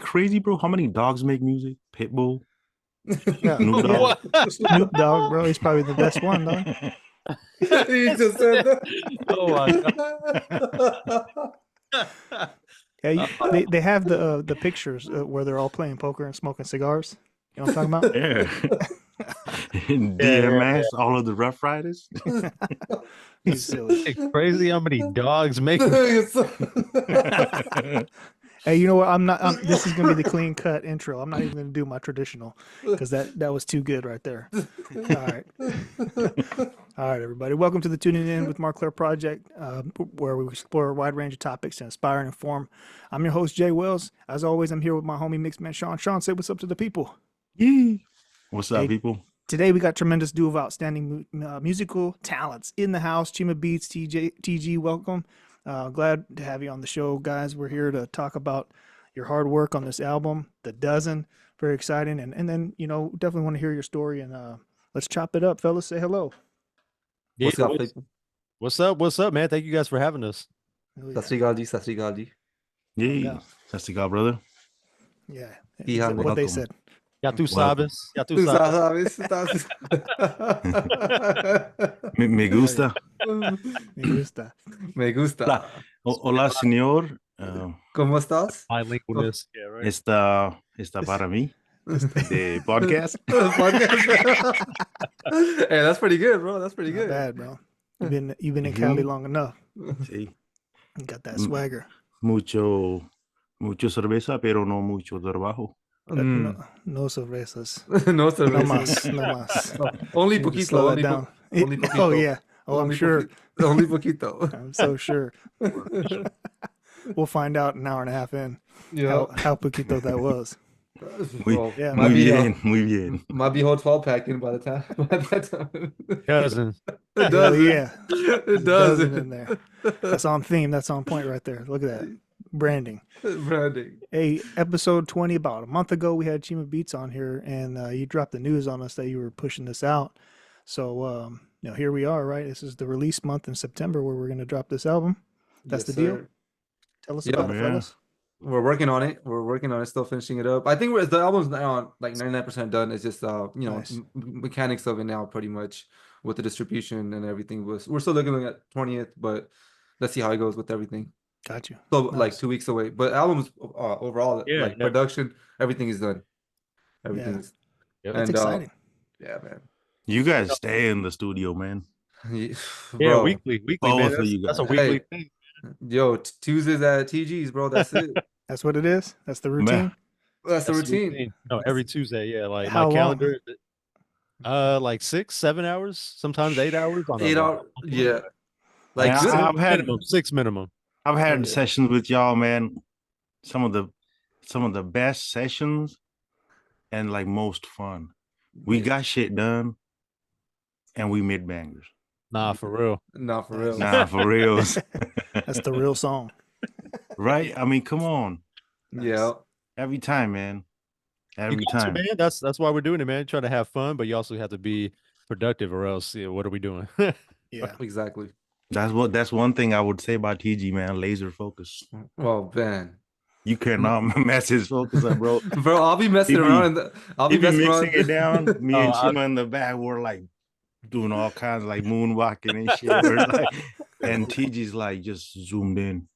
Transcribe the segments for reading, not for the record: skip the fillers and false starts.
crazy, bro? How many dogs make music? Pitbull, Yeah, Snoop Dogg. Snoop Dogg, bro. He's probably the best one, dog. He just said that. Oh my God. Yeah, they have the pictures where they're all playing poker and smoking cigars. You know what I'm talking about? Yeah. DMS, all of the Rough Riders. He's silly. It's crazy how many dogs make. Hey, you know what? This is gonna be the clean cut intro. I'm not even gonna do my traditional because that was too good right there. All right, all right, everybody. Welcome to the Tuning In with Mark Claire Project, where we explore a wide range of topics to inspire and inform. I'm your host Jay Wells. As always, I'm here with my homie Mixman Shawn. Shawn, say what's up to the people. Yeah. What's up, people? Today we got tremendous duo of outstanding musical talents in the house. CheemaBeatz, TG, welcome. Glad to have you on the show, guys. We're here to talk about your hard work on this album, The Dozen. Very exciting. And then, definitely want to hear your story. And let's chop it up, fellas. Say hello. Yeah, what's up, man? Thank you guys for having us. Sat Sri Akal ji, Sat Sri Akal ji. Yeah. Sat Sri Akal, brother. Yeah. Yeah, What they said. Ya tu sabes. Ya tu Tu sabes. sabes. Me gusta. Me gusta. Me gusta. Hola, señor. ¿Cómo estás? Bilingualness. Yeah, right. Está para mí. The podcast. Hey, that's pretty good, bro. That's pretty Not good. bad, bro. You've been in Cali long enough. Sí. You got that swagger. Mucho cerveza, pero no mucho trabajo. No cervezas. No No cervezas. más. No más. Only Need to poquito. slow Only, that down. only Oh poquito. yeah. Oh, I'm Only sure. Only poquito. I'm so sure. We'll find out an hour and a half in Yeah. how poquito that was. Yeah, Muy bien. Might be whole 12 pack in by that time. Cousin. It Hell does. yeah. It Does does. it in there. That's on theme. That's on point right there. Look at that. Branding. Branding. Hey, episode 20, about a month ago, we had CheemaBeatz on here, and you dropped the news on us that you were pushing this out. So, here we are, right? This is the release month in September where we're going to drop this album. That's Yes, the deal. sir. Tell us Yeah, about it, man. fellas. We're working on it. Still finishing it up. I think the album's now like 99% done. It's just Nice. mechanics of it now, pretty much with the distribution and everything. We're still looking at 20th, but let's see how it goes with everything. Got you. So Nice. like 2 weeks away. But albums overall, Yeah, like production, everything is done. Everything is. Yep. That's exciting. Yeah, man. You guys stay in the studio, man. Yeah, Bro, weekly, Both man. of you That's a guys. weekly Hey. thing. Yo, Tuesdays at TG's, bro. That's it. That's what it is? That's the routine? That's the That's routine. No, every Tuesday. Yeah, like How my long? calendar. Like 6-7 hours, sometimes 8 hours. On 8 hours. Yeah. Like Yeah, good. I've had minimum, 6 minimum. I've had Yeah. sessions with y'all, man. Some of the best sessions and like most fun. We got shit done and we made bangers. Nah, for real. Not for real. Nah, for reals. That's the real song. Right? I mean, come on. Nice. Yeah. Every time, man. Every You got to, time. man. That's why we're doing it, man. Trying to have fun, but you also have to be productive, or else, what are we doing? Yeah. Exactly. That's one thing I would say about TG, man. Laser focus. Well, man. You cannot mess his focus up, bro. Bro, I'll be messing He be- around. I'll He be be messing mixing around. it down. Me and Oh, Chima in the back were like doing all kinds of like moonwalking and shit. We're like, and TG's like just zoomed in.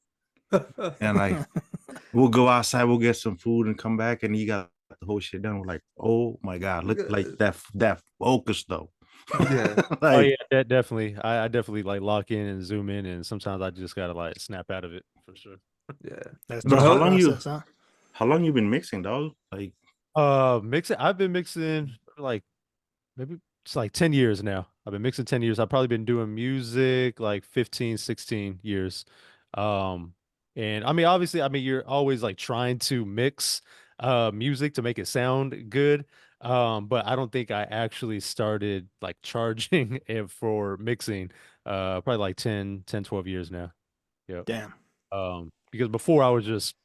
And like we'll go outside, we'll get some food and come back, and he got the whole shit done. We're like, oh my god, look like that focus though. Yeah. Like, Oh yeah, definitely. I definitely like lock in and zoom in, and sometimes I just gotta like snap out of it for sure. Yeah. That's Bro, the how long you- process, huh? how long you been mixing, dog? Like, Mixing. I've been mixing for like maybe it's like 10 years now. I've been mixing 10 years. I've probably been doing music like 15, 16 years. And I mean, obviously, you're always like trying to mix music to make it sound good. But I don't think I actually started like charging it for mixing probably like 12 years now. Yeah. Damn. Because before I was just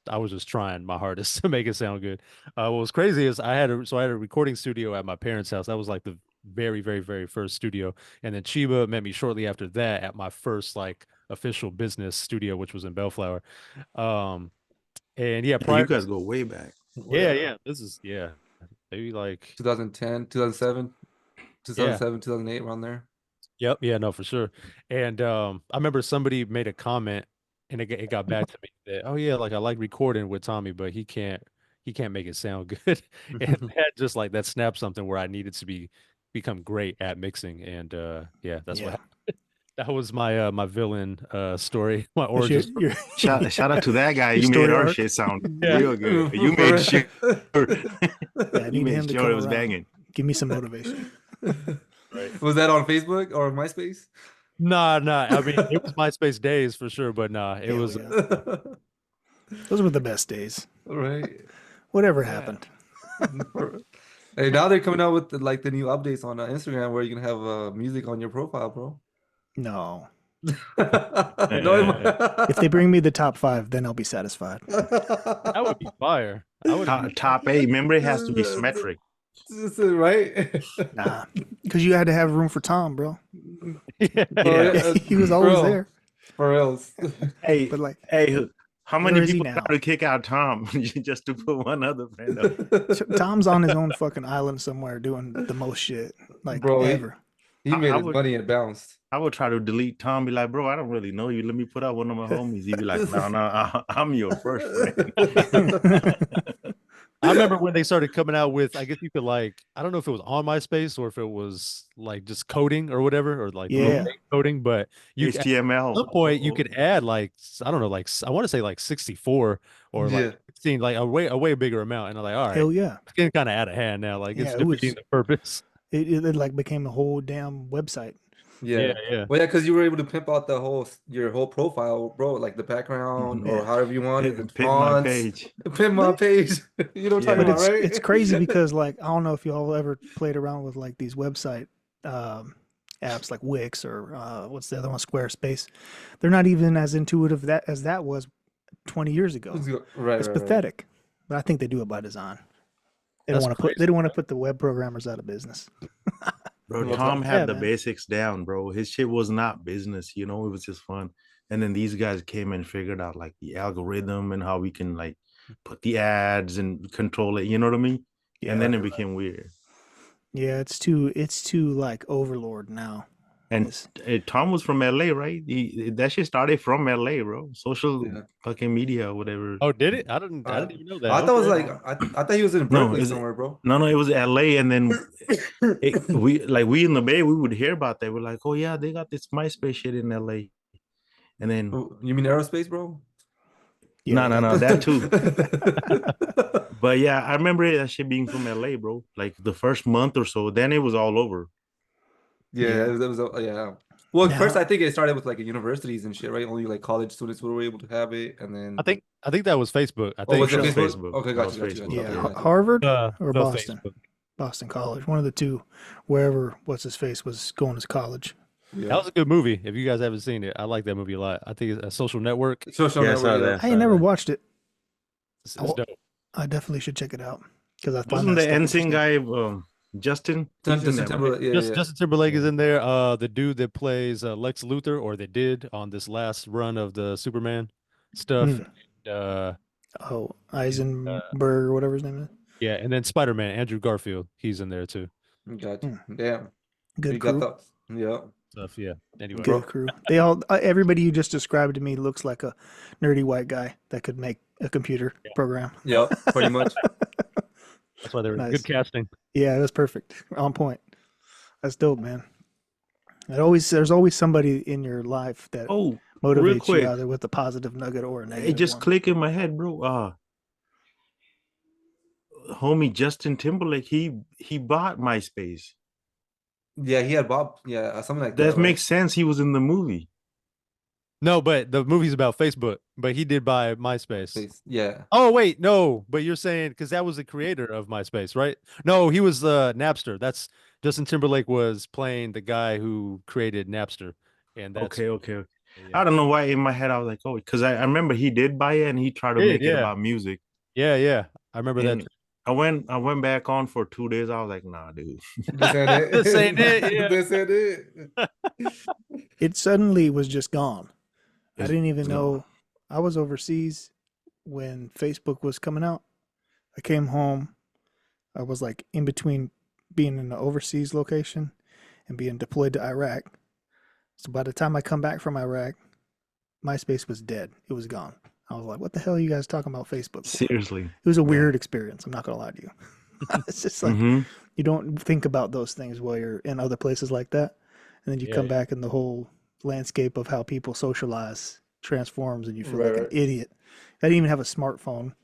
trying my hardest to make it sound good. What was crazy is I had a recording studio at my parents' house. That was like the very, very, very first studio. And then Chiba met me shortly after that at my first like official business studio, which was in Bellflower. And yeah, you prior guys go way back. Yeah. This is maybe like 2010, 2007, yeah. 2008, around there. Yep. Yeah. No, for sure. And I remember somebody made a comment, and it got back to me that oh yeah, like I like recording with Tommy, but he can't make it sound good. And that just like that snapped something where I needed to become great at mixing. And yeah, that's what Yeah. happened. That was my my villain story, my That's origin story. your Shout out to that guy. Your You made story our arc. shit sound Yeah. real good. You For made real. sure. Yeah, I You need made him to sure come it was around. banging. Give me some motivation. Right. Was that on Facebook or MySpace? Nah. I mean, it was MySpace days for sure, but nah, it Hell was yeah. Those were the best days. Right. Whatever Yeah. happened. Hey, now they're coming out with like the new updates on Instagram where you can have music on your profile, bro. No. No, If they bring me the top 5, then I'll be satisfied. that would be fire. I would Top 8. Remember, it has to be symmetric. right? Nah. Because you had to have room for Tom, bro. Yeah. He was always there. For else. Hey, But like, how where many is he people now? try to kick out Tom just to put one other friend up? Tom's on his own fucking island somewhere doing the most shit. Like, Bro, ever. he made I his would- money and bounced. I would try to delete Tom, be like, bro, I don't really know you. Let me put out one of my homies. He'd be like, no, I'm your first friend. I remember when they started coming out with, I guess you could like, I don't know if it was on MySpace or if it was like just coding or whatever, or like little Yeah. fake coding, but you at HTML. some point you could add like, I don't know, like I want to say like 64 or Yeah. like 16, like a way bigger amount. And I'm like, all right, Hell yeah. it's getting kind of out of hand now. Like it's Yeah, it was- defeating the purpose. It like became a whole damn website. Yeah. Yeah. Well, yeah, because you were able to pimp out your whole profile, bro, like the background or Yeah. however you want it, the Pick my fonts. page. Pimp my page. You know what I'm Yeah. talking But about, right? it's crazy because like I don't know if y'all ever played around with like these website apps like Wix or what's the other one, Squarespace. They're not even as intuitive as that was 20 years ago. Right, It's right, pathetic. But I think they do it by design. They That's don't want to crazy. they don't want to put the web programmers out of business. Bro, Well, Tom yeah, had the man. basics down, bro. His shit was not business, it was just fun. And then these guys came and figured out like the algorithm and how we can like put the ads and control it, you know what I mean? Yeah. And then it became weird. Yeah, it's too like overlord now. And It's- Tom was from LA, right? That shit started from LA, bro. Social Yeah. fucking media or whatever. Oh, did it? I didn't even know that. I thought it was Okay. like I thought he was in Berkeley is it- somewhere, bro. No, it was LA. And then we in the Bay, we would hear about that. We're like, oh yeah, they got this MySpace shit in LA. And then You mean aerospace, bro? yeah, no, that too. But yeah, I remember that shit being from LA, bro. Like the first month or so, then it was all over. Yeah, Yeah. it was yeah. Well, Now- first I think it started with like universities and shit, right? Only like college students were able to have it, and then I think that was Facebook. I Oh, think was it That was Facebook? Facebook. Okay, That gotcha, was gotcha, Facebook, gotcha. Yeah, yeah. gotcha. Harvard or the Boston? Facebook. Boston College, one of the two, wherever what's his face was going to college. Yeah. That was a good movie. If you guys haven't seen it, I like that movie a lot. I think it's a Social Network. Social Yeah, I network, saw yeah. that. I ain't never watched it. It's Oh, dope. I definitely should check it out because I find Wasn't that the stuff NSYNC interesting. guy Justin? He's in Justin that, right? Timberlake, yeah. Justin Timberlake is in there. The dude that plays Lex Luthor, or they did on this last run of the Superman stuff. Hmm. Oh, Eisenberg or whatever his name is. Yeah, and then Spider-Man, Andrew Garfield, he's in there too. Gotcha. Damn. Good You crew. got that. Yeah. Stuff, yeah. Anyway, Good crew. They all everybody you just described to me looks like a nerdy white guy that could make a computer program. Yeah, pretty much. that's why they're Nice. good casting. Yeah, it was perfect. On point. That's dope, man. There's always somebody in your life that Oh, motivates quick. you either with a positive nugget or a negative it just one. clicked in my head, bro. Homie Justin Timberlake, he bought MySpace. Yeah, he had Bob. Yeah, something like that. That right? makes sense. He was in the movie. No, but the movie's about Facebook, but he did buy MySpace. Yeah. Oh, wait, no, but you're saying because that was the creator of MySpace, right? No, he was Napster. That's Justin Timberlake was playing the guy who created Napster, and that's Okay. yeah. I don't know why in my head I was like, oh, because I remember he did buy it and he tried to Did, make it yeah. about music. Yeah. I remember that. And I went back on for 2 days. I was like, nah, dude. This ain't it. This ain't it, yeah. This ain't it. It suddenly was just gone. I It's didn't even gone. know I was overseas when Facebook was coming out. I came home. I was like in between being in an overseas location and being deployed to Iraq. So by the time I come back from Iraq, MySpace was dead. It was gone. I was like, what the hell are you guys talking about Facebook for? Seriously. It was a weird experience. I'm not going to lie to you. It's just like, you don't think about those things while you're in other places like that. And then you come back and the whole landscape of how people socialize transforms and you feel like an idiot. I didn't even have a smartphone.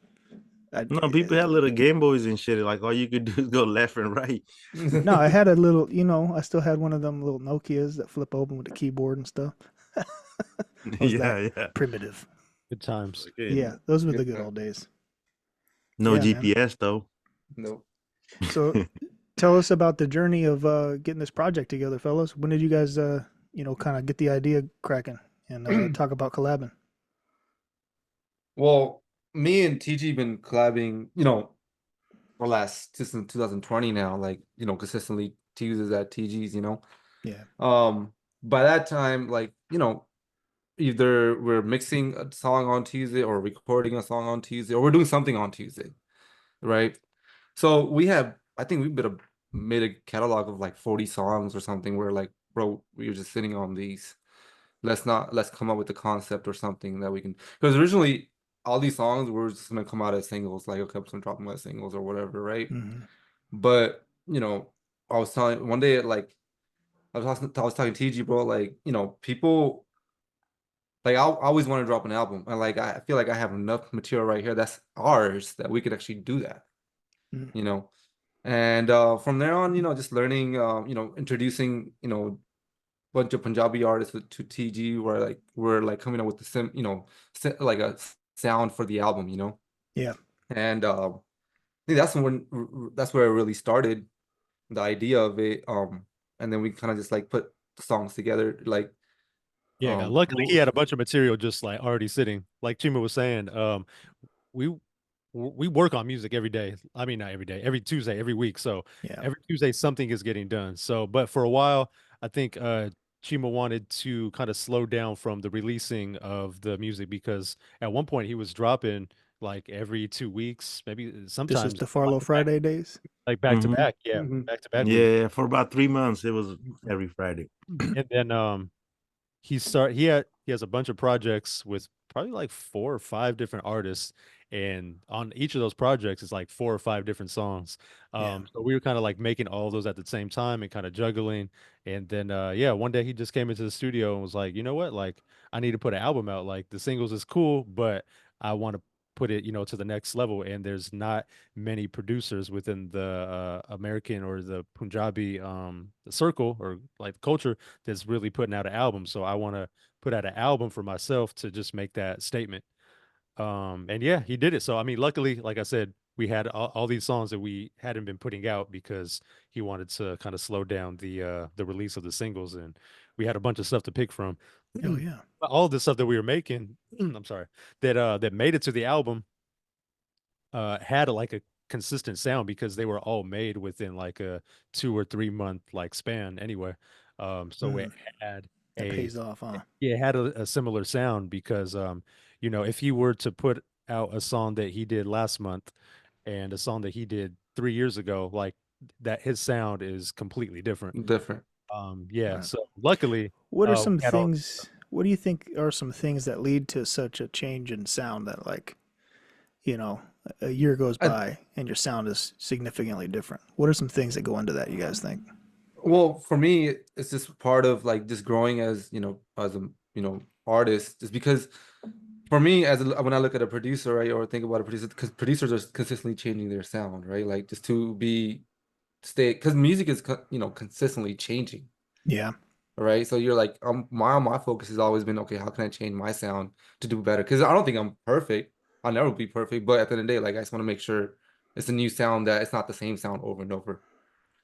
No, people had little Game Boys and shit. Like all you could do is go left and right. No, I had a little, I still had one of them little Nokias that flip open with the keyboard and stuff. Yeah. Primitive. Good times. Okay. Yeah, those were the good old days. No Yeah, GPS man. though. Nope. So tell us about the journey of getting this project together, fellas. When did you guys, kind of get the idea cracking and talk about collabing? Well, me and TG been collabing, for last since 2020 now, like, consistently Tuesdays at TG's, Yeah. By that time, like, either we're mixing a song on Tuesday or recording a song on Tuesday, or we're doing something on Tuesday, right? So I think we've made a catalog of like 40 songs or something where like, bro, we're just sitting on these. Let's come up with a concept or something that we can, because originally all these songs were just gonna come out as singles, like okay, I'm just gonna drop them as singles or whatever, right? But I was telling one day, like I was talking to TG, bro, like people, like I always want to drop an album, and like I feel like I have enough material right here that's ours that we could actually do that, and from there on, just learning, introducing, bunch of Punjabi artists to TG, where we're like coming up with the like a sound for the album, Yeah. And I think that's where it really started, the idea of it. And then we kind of just like put the songs together, like luckily he had a bunch of material just like already sitting. Like Chima was saying, we we work on music every day. I mean, not every day, every Tuesday, every week. So every Tuesday something is getting done. So, but for a while, I think Chima wanted to kind of slow down from the releasing of the music because at one point he was dropping like every 2 weeks, maybe This was sometimes the Farlow Friday days. like back to back. Yeah, back to back weeks. Yeah, for about 3 months it was every Friday. And then he has a bunch of projects with probably like 4 or 5 different artists, and on each of those projects is like 4 or 5 different songs. So we were kind of like making all those at the same time and kind of juggling. And then one day he just came into the studio and was like, you know what, like I need to put an album out. Like the singles is cool, but I want to put it to the next level, and there's not many producers within the American or the Punjabi circle or like culture that's really putting out an album. So I want to put out an album for myself to just make that statement. And yeah, he did it. So I mean, luckily, like I said, we had all these songs that we hadn't been putting out because he wanted to kind of slow down the release of the singles, and we had a bunch of stuff to pick from. Oh yeah. All the stuff that we were making, I'm sorry, that made it to the album had like a consistent sound because they were all made within like a 2 or 3 month like span anyway. So it had that pays off, huh? Yeah, it had a similar sound because if he were to put out a song that he did last month and a song that he did 3 years ago, like that his sound is completely different. Yeah. Right. So luckily, what are some things? What do you think are some things that lead to such a change in sound that like, a year goes by and your sound is significantly different? What are some things that go into that, you guys think? Well, for me, it's just part of like just growing as as a artist. Just because for me, when I look at a producer, right, or think about a producer, because producers are consistently changing their sound, right? Like just to stay, because music is consistently changing. Yeah. Right. So you're like, my focus has always been, okay, how can I change my sound to do better? Because I don't think I'm perfect. I'll never be perfect, but at the end of the day, like I just want to make sure it's a new sound, that it's not the same sound over and over.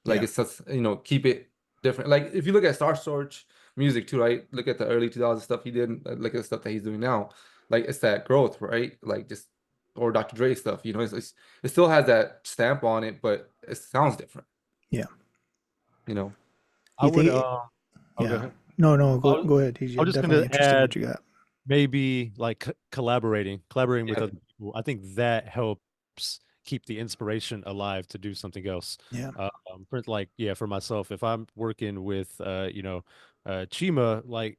Like it's just, keep it different. Like if you look at Star Storch music too, right? Look at the early 2000s stuff he did, look at the stuff that he's doing now. Like it's that growth, right? Like just, or Dr. Dre stuff, it still has that stamp on it, but it sounds different. Yeah. I would yeah. No, go ahead. He's I'm just definitely gonna interested in add what you got. maybe like collaborating with other people. I think that helps keep the inspiration alive to do something else. Yeah. For myself, if I'm working with Chima like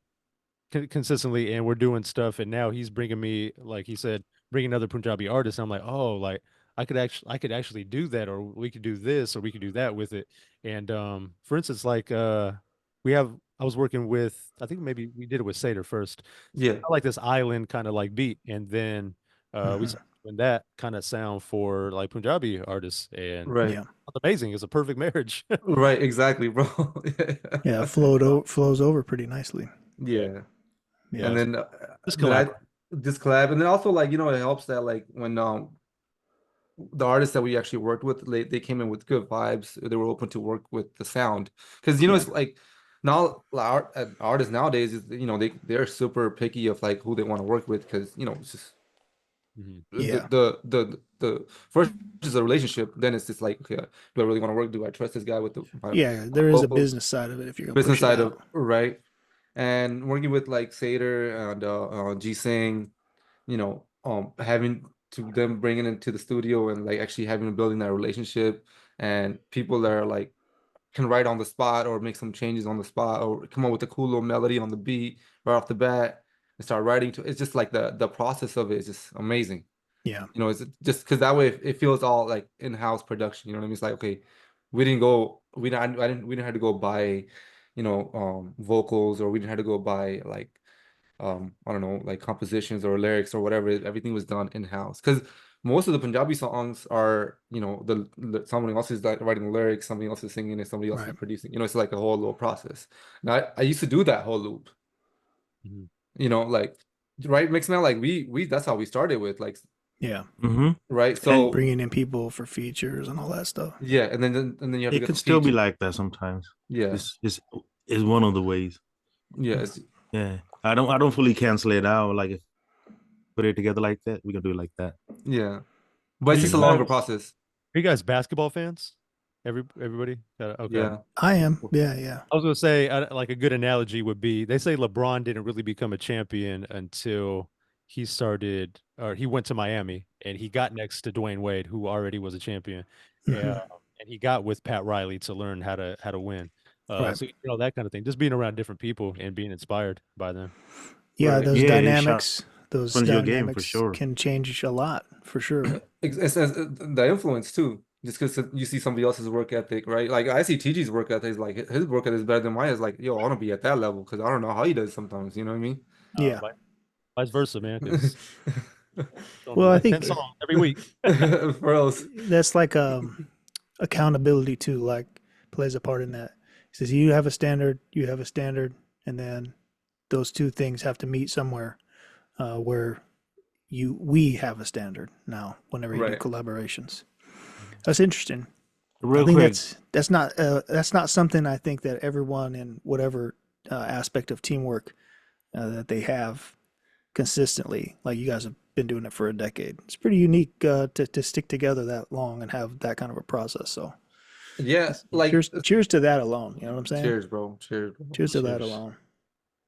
consistently, and we're doing stuff, and now he's bringing me, like he said, bringing other Punjabi artists. I'm like, oh, like I could actually do that, or we could do this, or we could do that with it. And for instance, like I was working with, I think maybe we did it with Sayder first. Yeah. I like this island kind of like beat, and then we started doing that kind of sound for like Punjabi artists, and Right. Yeah. it's amazing. It's a perfect marriage. Right. Exactly, bro. Yeah. Flows over pretty nicely. Yeah. Yeah. And then This then collab. this collab, and then also like it helps that like when the artists that we actually worked with, they came in with good vibes. They were open to work with the sound, because Yeah. it's like now artists nowadays is they're super picky of like who they want to work with, because it's just Mhm. Yeah. the first is a relationship, then it's just like, okay, do I really want to work? Do I trust this guy with my Yeah. There is a vocals? business side of it if you're gonna Business push it side out. of right, and working with like Sayder and Singh, having to them bringing into the studio and like actually having building that relationship, and people that are like can write on the spot or make some changes on the spot or come up with a cool little melody on the beat right off the bat and start writing to. It's just like the process of it is just amazing. Yeah. It's just because that way it feels all like in-house production. You know what I mean? It's like, okay, we didn't have to go buy, vocals, or we didn't have to go buy like I don't know, like compositions or lyrics or whatever. Everything was done in-house, because most of the Punjabi songs are, someone else is like writing the lyrics, somebody else is singing, and somebody else is Right. producing. It's like a whole little process. Now I used to do that whole loop. Mhm. Like, right, Mixman, like we that's how we started with, like, Yeah. Mm-hmm. right. And So bringing in people for features and all that stuff. yeah, and then you have to It get could the still be feature. like that sometimes. Yeah, It's one of the ways. yeah, Yeah. I don't fully cancel it out. Like if put it together like that, we can do it like that. yeah. But it's You just a longer guys- process. Are you guys basketball fans? Everybody? Okay. Yeah. I am. Yeah. Yeah. I was gonna say, like a good analogy would be, they say LeBron didn't really become a champion until he started, or he went to Miami and he got next to Dwayne Wade, who already was a champion. Yeah, and he got with Pat Riley to learn how to win. Right. So that kind of thing. Just being around different people and being inspired by them. Yeah. Right. Those Yeah, it dynamics. Those sharpens your game for dynamics sure. can change a lot for sure. It's the influence too. Just because you see somebody else's work ethic, right? Like I see TG's work ethic, like his work ethic is better than mine. It's like, yo, I want to be at that level, because I don't know how he does sometimes. You know what I mean? Yeah. Vice versa, man. Because Well, I think 10 songs every week. For else. that's like accountability too, like plays a part in that. He says you have a standard, and then those two things have to meet somewhere where we have a standard now whenever you do Right. collaborations. That's interesting. Real I think quick. that's not something I think that everyone in whatever aspect of teamwork that they have consistently. Like you guys have been doing it for a decade. It's pretty unique to stick together that long and have that kind of a process. So Yeah, like cheers to that alone. You know what I'm saying? cheers, bro. Cheers, bro. Cheers to that Cheers. alone.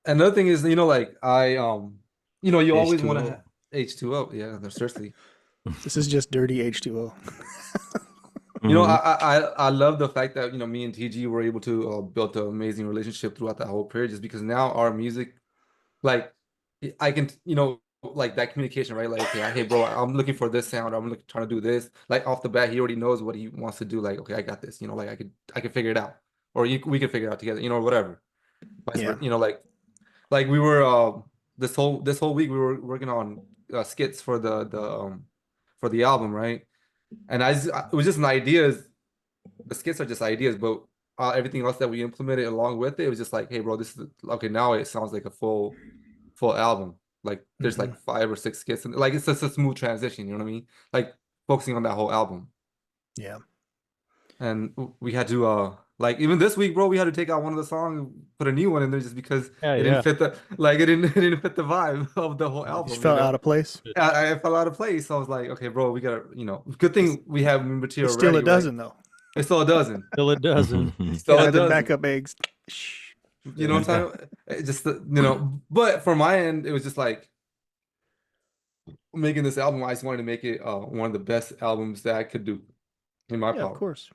Another thing is, like you always want to H2O. have H2O. Yeah, no, seriously. This is just dirty H2O. Mhm. I love the fact that me and TG were able to build an amazing relationship throughout that whole period, just because now our music, like, I can like that communication, right? Like, okay, hey bro, I'm looking for this sound, trying to do this. Like off the bat, he already knows what he wants to do. Like, okay, I got this. Like I could figure it out, or we could figure it out together. Whatever. Vice Yeah. versa. Like we were this whole week we were working on skits for the album, right? And it was just an ideas. The skits are just ideas, but everything else that we implemented along with it was just like, hey, bro, this is okay. Now it sounds like a full album. Like there's like 5 or 6 skits, and like it's just a smooth transition. You know what I mean? Like focusing on that whole album. Yeah. And we had to like even this week, bro, we had to take out one of the songs, put a new one in there, just because Yeah, it didn't fit it didn't fit the vibe of the whole album. Just fell out of place. I fell out of place. So I was like, okay, bro, we gotta, good thing we have material Still, ready, it doesn't though. It still doesn't. Till it doesn't. Still Yeah, it the doesn't. backup eggs. You know what I'm saying? It just but for my end, it was just like making this album, I just wanted to make it one of the best albums that I could do in my Yeah, of power. course.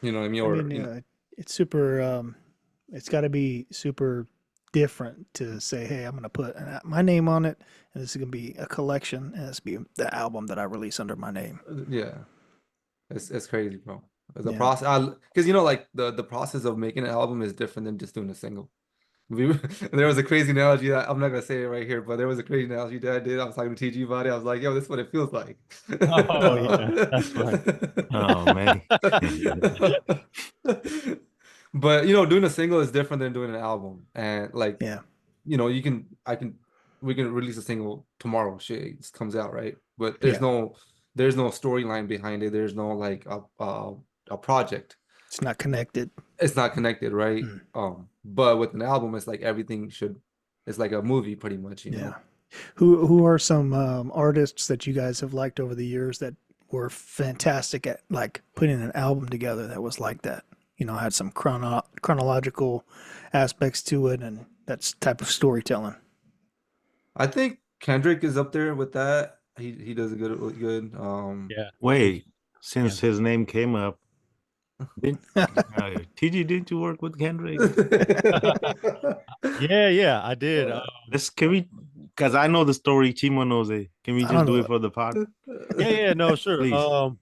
You know what I mean? I Or mean, it's super. It's got to be super different to say, "Hey, I'm going to put my name on it, and this is going to be a collection, and this will be the album that I release under my name." yeah, it's crazy, bro. The Yeah. process, because like the process of making an album is different than just doing a single. There was a crazy analogy that I'm not gonna say it right here, but there was a crazy analogy that I did. I was talking to TG about it. I was like, "Yo, this is what it feels like." Oh yeah, that's right. Oh man. But doing a single is different than doing an album, and like Yeah. we can release a single tomorrow. Shit, it just comes out, right? But Yeah. there's no storyline behind it. There's no like a project. It's not connected. It's not connected, right? Mm. But with an album, it's like it's like a movie pretty much, you Yeah. know. Who are some artists that you guys have liked over the years that were fantastic at like putting an album together that was like that? Had some chronological aspects to it and that type of storytelling. I think Kendrick is up there with that. He does a good. Yeah. Wait, since his name came up, TG, didn't you work with Kendrick? Yeah, I did. Can we? Because I know the story. Chima knows it. Can we just do it for the pod? Yeah, no, sure. Please.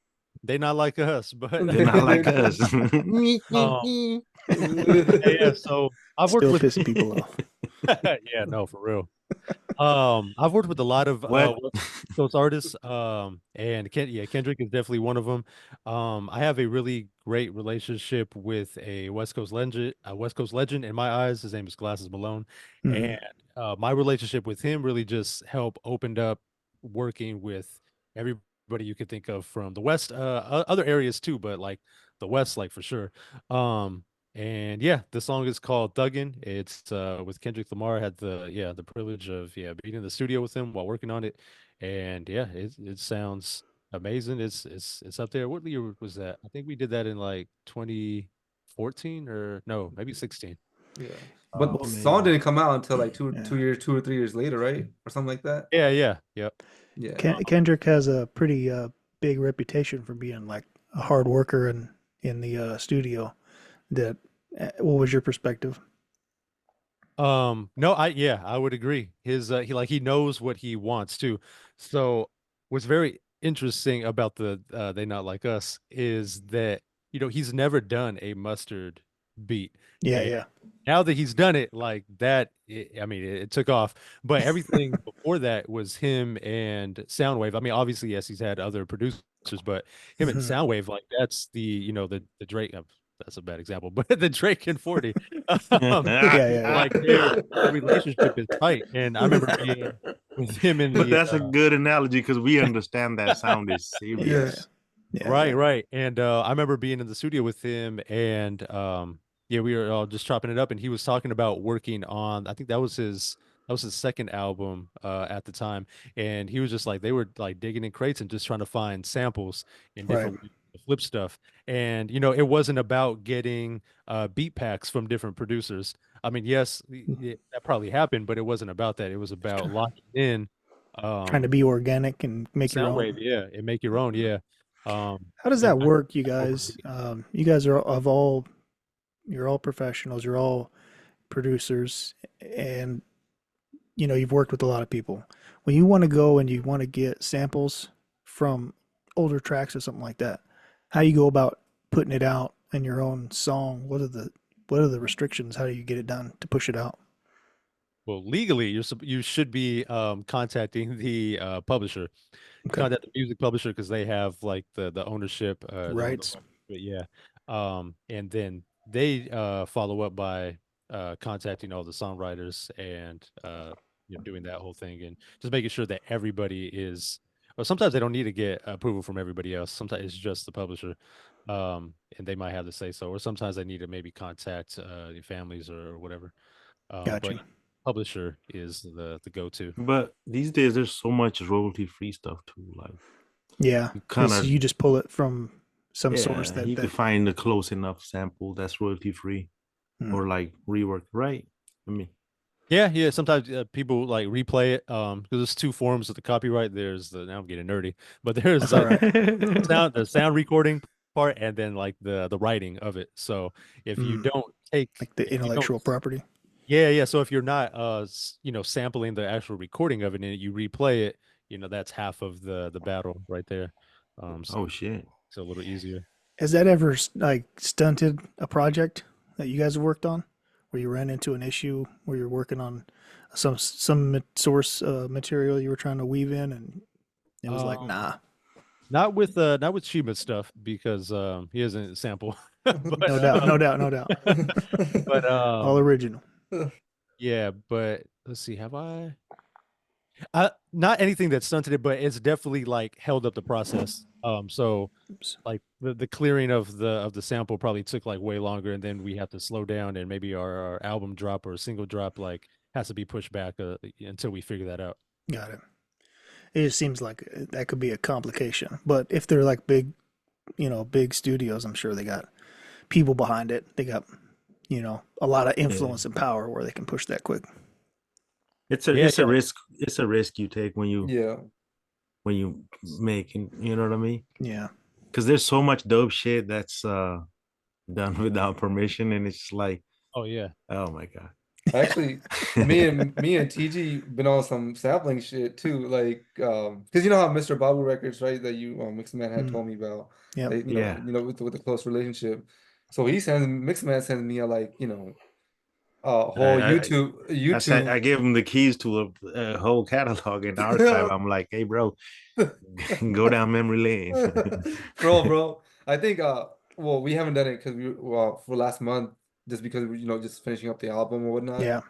They not like us, but They're not like us. yeah. So I've worked Still with pissing people off. yeah, no, for real. I've worked with a lot of those artists. And Kendrick is definitely one of them. I have a really great relationship with a West Coast legend in my eyes. His name is Glasses Malone, and my relationship with him really just helped opened up working with everybody you could think of from the West, other areas too, but like the West, like for sure. And yeah, the song is called Thuggin'. It's with Kendrick Lamar. I had the privilege of being in the studio with him while working on it. And yeah, it sounds amazing. It's up there. What year was that? I think we did that in like 2014 or no, maybe 16. Yeah. But the song didn't come out until like 2 or 3 years later, right? Or something like that. Yeah. Yeah. Kendrick has a pretty big reputation for being like a hard worker in the studio. What was your perspective? No, I would agree. He knows what he wants too. So what's very interesting about the They Not Like Us is that he's never done a mustard beat. Yeah. Now that he's done it like that, it took off. But everything before that was him and Soundwave. I mean, obviously, yes, he's had other producers, but him and Soundwave, like that's the Drake. That's a bad example, but the Drake and 40, like their relationship is tight. And I remember being with him in But that's a good analogy because we understand that sound is serious. Yeah. Right. And I remember being in the studio with him, and we were all just chopping it up, and he was talking about working on, I think that was his second album at the time, and he was just like, they were like digging in crates and just trying to find samples in different ways to flip stuff. And it wasn't about getting beat packs from different producers. I mean, yes, that probably happened, but it wasn't about that. It was about locking in, trying to be organic and make your own. Soundwave, and make your own, yeah. How does that work, you guys? You guys are you're all professionals, you're all producers, and you've worked with a lot of people. When you want to go and you want to get samples from older tracks or something like that, how you go about putting it out in your own song? What are the restrictions? How do you get it done to push it out? Well, legally, you should be contacting the publisher. Contact the music publisher because they have like the ownership rights. But yeah, and then they follow up by contacting all the songwriters and doing that whole thing and just making sure that everybody is. Well, sometimes they don't need to get approval from everybody else. Sometimes it's just the publisher, and they might have to say so. Or sometimes they need to maybe contact your families or whatever. But publisher is the go-to. But these days there's so much royalty-free stuff too. Like you just pull it from some source that you can find a close enough sample that's royalty-free or like rework, right? I mean, Yeah. Sometimes people like replay it because there's two forms of the copyright. There's the now I'm getting nerdy, but there's That's all right. the sound recording part and then like the writing of it. So if you Mm, don't take like the if you don't intellectual property. yeah. So if you're not sampling the actual recording of it and you replay it, that's half of the battle right there. So Oh shit. it's a little easier. Has that ever like stunted a project that you guys have worked on, where you ran into an issue where you're working on some source material you were trying to weave in, and it was like, Um, nah, not with CheemaBeatz stuff because he doesn't sample. But no doubt, no doubt, no doubt, but all original. yeah, but let's see, have I not anything that stunted it, but it's definitely like held up the process. So Oops. like the clearing of the sample probably took like way longer, and then we have to slow down, and maybe our album drop or a single drop like has to be pushed back until we figure that out. Got it. It just seems like that could be a complication, but if they're like big, big studios, I'm sure they got people behind it. They got, a lot of influence and power where they can push that quick. It's a Yeah, it's a risk. It's a risk you take when you Yeah. make, and you know what I mean? Yeah. Because there's so much dope shit that's done without permission, and it's like, oh yeah. oh my god. Actually, me and TG been on some sampling shit too, like because you know how Mr. Babu Records, right, that you Mixman had told me about, Yep. they, Yeah. with the close relationship. So Mixman sends me a like, a whole I, I YouTube. gave him the keys to a whole catalog and archive. I'm like, hey, bro, go down memory lane. Bro, I think well, we haven't done it because for last month, just because we, just finishing up the album or whatnot. Yeah.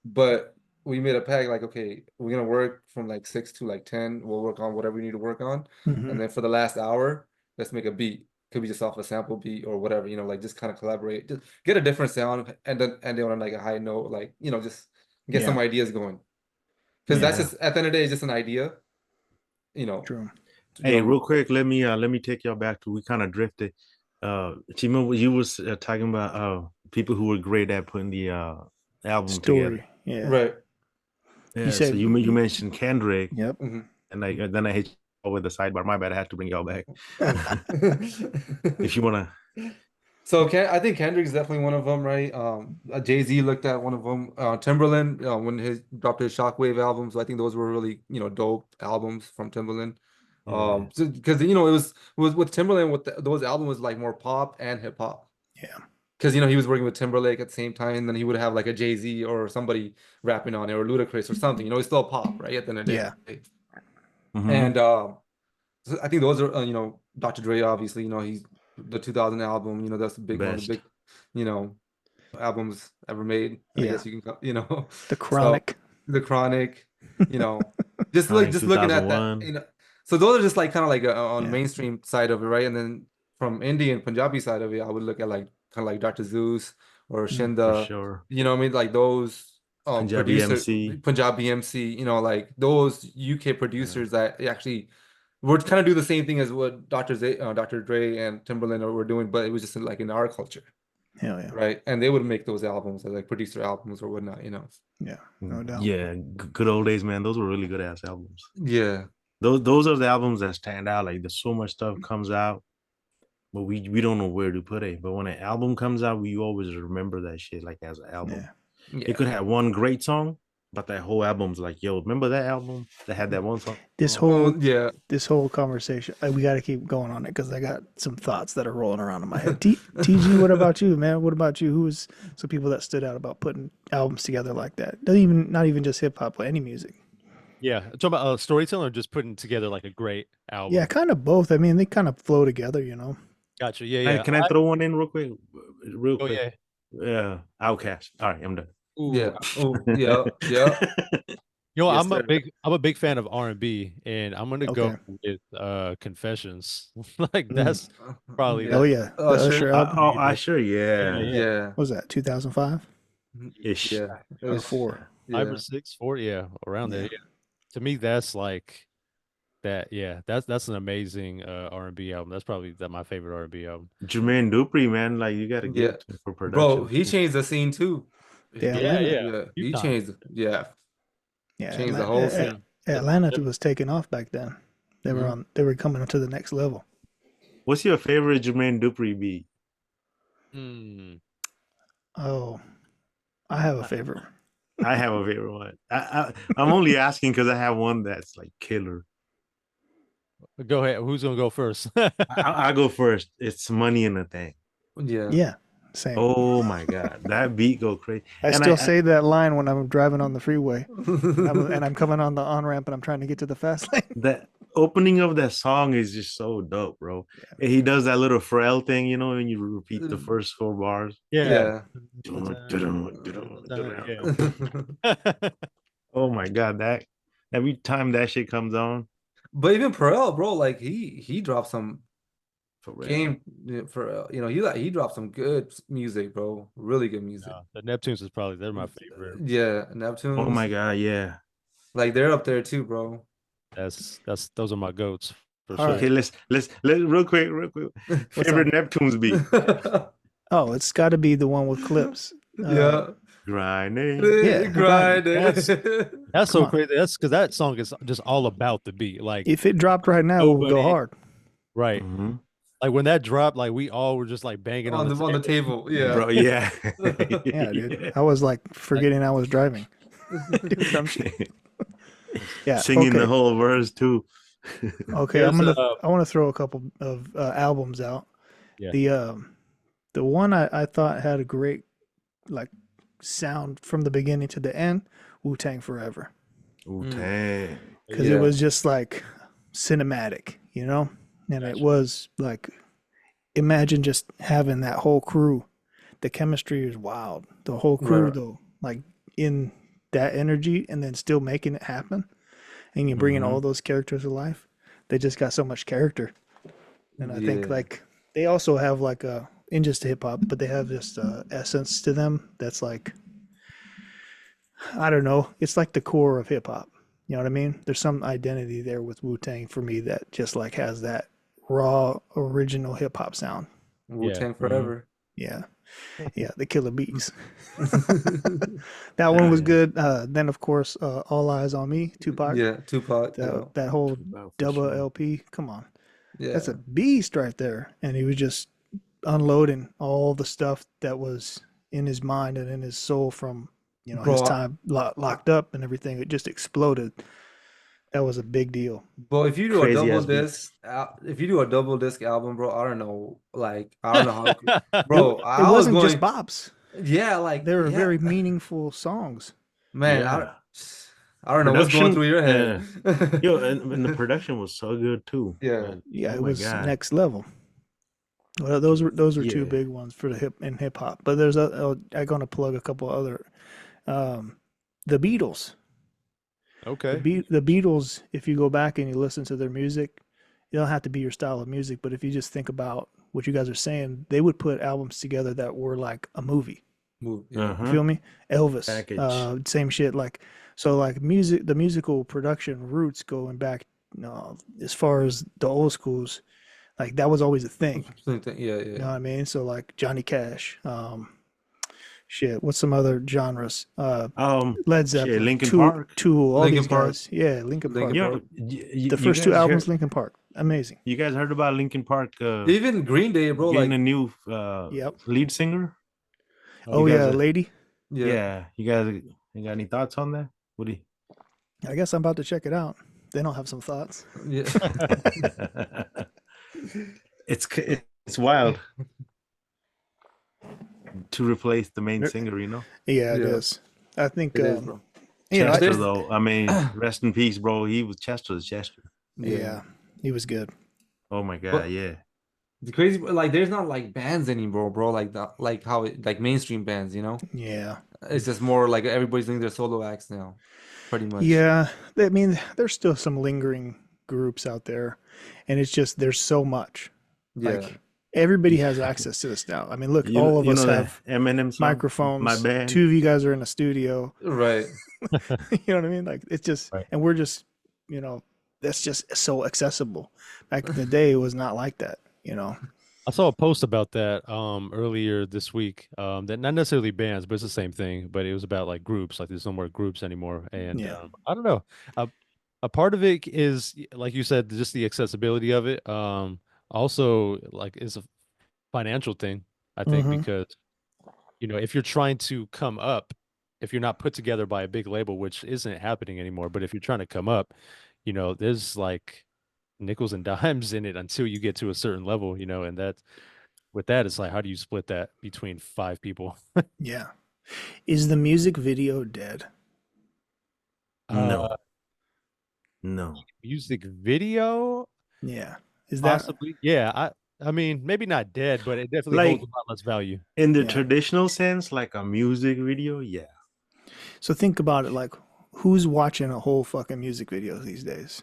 But we made a pact like, okay, we're gonna work from like 6 to like 10. We'll work on whatever we need to work on, Mm-hmm. and then for the last hour, let's make a beat. Could be just off a sample beat or whatever, like just kind of collaborate, just get a different sound, and then on like a high note, like just get some ideas going. Because that's Yeah. just at the end of the day, it's just an idea, you know. True. Hey, real quick, let me take y'all back to, we kind of drifted. Chima, you was talking about people who were great at putting the album together. Story. Yeah. Right. Yeah, You so said you mentioned Kendrick, Yep. Mhm. and then I hit you with the sidebar. My bad, I had to bring y'all back. If you wanna, So I think Kendrick's definitely one of them, right? Jay-Z looked at one of them. Timberland, when he dropped his Shockwave albums, I think those were really, dope albums from Timberland. yeah. Because it was with Timberland, those albums was like more pop and hip hop. Yeah. Because he was working with Timberlake at the same time, and then he would have like a Jay-Z or somebody rapping on it, or Ludacris or something. It's still pop, right? At the end of the Yeah. day. Mhm. And so I think those are, Dr. Dre, obviously, he's the 2000 album, that's the big one of the Best. big, albums ever made. I Yeah. guess you can, The So Chronic. the Chronic, just Chronic just looking at that, 2001. So those are just like kind of like on the Yeah. mainstream side of it, right? And then from Indian Punjabi side of it, I would look at like kind of like Dr. Zeus or For Shinda, sure. what I mean? Like those Punjabi MC. Punjabi MC, like those UK producers that actually would kind of do the same thing as what Dr. Dre and Timberland were doing, but it was just like in our culture, Hell yeah. right? And they would make those albums as like producer albums or whatnot, Yeah. No doubt. Yeah, good old days, man. Those were really good ass albums. Yeah. Those are the albums that stand out. Like, there's so much stuff comes out, but we don't know where to put it. But when an album comes out, we always remember that shit like as an album. Yeah. It could have one great song, but that whole album's like, yo, remember that album that had that one song? This whole yeah. this whole conversation, we got to keep going on it because I got some thoughts that are rolling around in my head. TG, what about you, man? What about you? Who was some people that stood out about putting albums together like that? Not even just hip hop, but any music. Yeah, talking about storytelling or just putting together like a great album. Yeah, kind of both. I mean, they kind of flow together, Gotcha. Yeah, Hey, yeah. can I throw one in real quick? Real Oh quick. yeah. Yeah. Outcast. All right, I'm done. Ooh. Yeah. Oh, yeah. Yeah. Yes, I'm sir. a big fan of R&B, and I'm gonna Okay. go with Confessions. Like that's probably Yeah. Oh yeah, the Usher album. Usher, yeah. Yeah. What was that 2005 Ish. Yeah. It or was 4? 5 yeah. or 6, 4, yeah, around there. Yeah. Yeah. To me, that's like that. Yeah, that's an amazing R&B album. That's probably my favorite R&B album. Jermaine Dupri, man, like you gotta give Yeah. it to him for Bro, production. he changed the scene too. Yeah, He- Atlanta. yeah, Few he times. changed. Yeah, Yeah, changed the Atlanta, whole scene. Atlanta was taking off back then. They were Mhm. on. They were coming to the next level. What's your favorite Jermaine Dupri beat? Hmm. Oh, I have a favorite. I have a favorite one. I'm only asking because I have one that's like killer. Go ahead. Who's gonna go first? I'll go first. It's Money in a Thing. Yeah. Yeah, same. Oh my god, that beat go crazy. I And still say that line when I'm driving on the freeway and I'm coming on the on ramp and I'm trying to get to the fast lane. that opening of that song is just so dope, bro. And he does that little Pharrell thing, you know, when you repeat the first 4 bars. Yeah. Oh my god, that every time that shit comes on, But even Pharrell, bro, like he dropped some for real. game for he dropped some good music, bro. Really good music. The Neptunes is probably they're my favorite. Yeah, Neptunes. Oh my god, yeah. Like they're up there too, bro. That's those are my goats for All sure. Okay, let's real quick. Favorite Neptunes beat. Oh, it's got to be the one with clips. Yeah. Grinding. Yeah, Grind that's- it. That's Come so on. crazy. That's because that song is just all about the beat. Like If it dropped right now, it would go Nobody- hard. right. Mhm. Like when that dropped, like we all were just like banging on the table. Yeah. Bro, yeah. Yeah, dude. I was like forgetting I was driving. Doing dumb shit. Yeah. Singing okay. the whole verse too. Okay, There's, I want to throw a couple of albums out. Yeah. The one I thought had a great like sound from the beginning to the end, Wu-Tang Forever, Wu-Tang. because it was just like cinematic, you know, and it was like imagine just having that whole crew. The chemistry is wild. The whole crew Right. though, like in that energy, and then still making it happen, and you're bringing all those characters to life. They just got so much character. And I think Yeah. like they also have like a in just hip hop, but they have just essence to them that's like I don't know. It's like the core of hip hop. You know what I mean? There's some identity there with Wu Tang for me that just like has that raw original hip hop sound. Wu-Tang Forever. Yeah, yeah, the Killer Bees. That one was good. Then of course, All Eyes on Me, Tupac. Yeah, Tupac. That whole For double sure. LP. Come on. Yeah. That's a beast right there. And he was just unloading all the stuff that was in his mind and in his soul from, you know, his Bro, time locked up and everything. It just exploded. That was a big deal. But if you do a Crazy double ass beats. disc, if you do a double disc album, bro, I don't know, like I don't know how, bro. It I was wasn't going, just bops. yeah, like They were yeah. very meaningful songs. Man, Yeah. I don't know what's going Production, through your head. Yo, and the production was so good too. Yeah. man. Yeah, Oh it my was God. next level. Well, those were two Yeah. big ones for the hip hop. But there's I'm going to plug a couple other. The Beatles. Okay. The Beatles, if you go back and you listen to their music, it don't have to be your style of music, but if you just think about what you guys are saying, they would put albums together that were like a movie. Yeah. You Uh-huh. feel me? Elvis, Package. same shit. Like so, like music, the musical production roots going back as far as the old schools, like that was always a thing. Yeah, You know what I mean? So like Johnny Cash, shit. What's some other genres? Led Zeppelin, Linkin Park. Tool, all Linkin these Park. guys. Yeah, Linkin Park. Linkin You Park. know, The first two albums, Linkin Park, amazing. You guys heard about Linkin Park Even Green Day, bro, getting like a new Yep. lead singer? Oh You yeah, guys are- lady. yeah. You guys got any thoughts on that? What do you? I guess I'm about to check it out. Then I'll have some thoughts. Yeah. it's wild to replace the main singer, you know. Yeah, it Yeah. is. I think It is, bro. you know, Chester, there's- though. I mean, rest in peace, bro. He was Chester's Chester. yeah, he was good. Oh my God, But- yeah. The crazy, like, there's not like bands anymore, bro. Like that, like how it, like mainstream bands, you know. Yeah. It's just more like everybody's doing their solo acts now, pretty much. Yeah, I mean, there's still some lingering groups out there, and it's just there's so much. Yeah. Like everybody has access to this now. I mean, look, You- all of you us know that have Eminem song, microphones. My band. Two of you guys are in a studio. Right. You know what I mean? Like it's just, Right. and we're just, you know, that's just so accessible. Back in the day, it was not like that. You know. I saw a post about that earlier this week. That not necessarily bands, but it's the same thing. But it was about like groups. Like there's no more groups anymore. And Yeah. I don't know. A part of it is like you said, just the accessibility of it. Also like it's a financial thing, I think, Mm-hmm. because if you're trying to come up, if you're not put together by a big label, which isn't happening anymore, but if you're trying to come up, there's like nickels and dimes in it until you get to a certain level, and with that, it's like, how do you split that between five people? Yeah. Is the music video dead? No, no. Music video, Yeah. Is that possibly. Yeah, I mean, maybe not dead, but it definitely Like holds a lot less value. in the Yeah. traditional sense, like a music video, yeah. so? Think about it. Like, who's watching a whole fucking music video these days?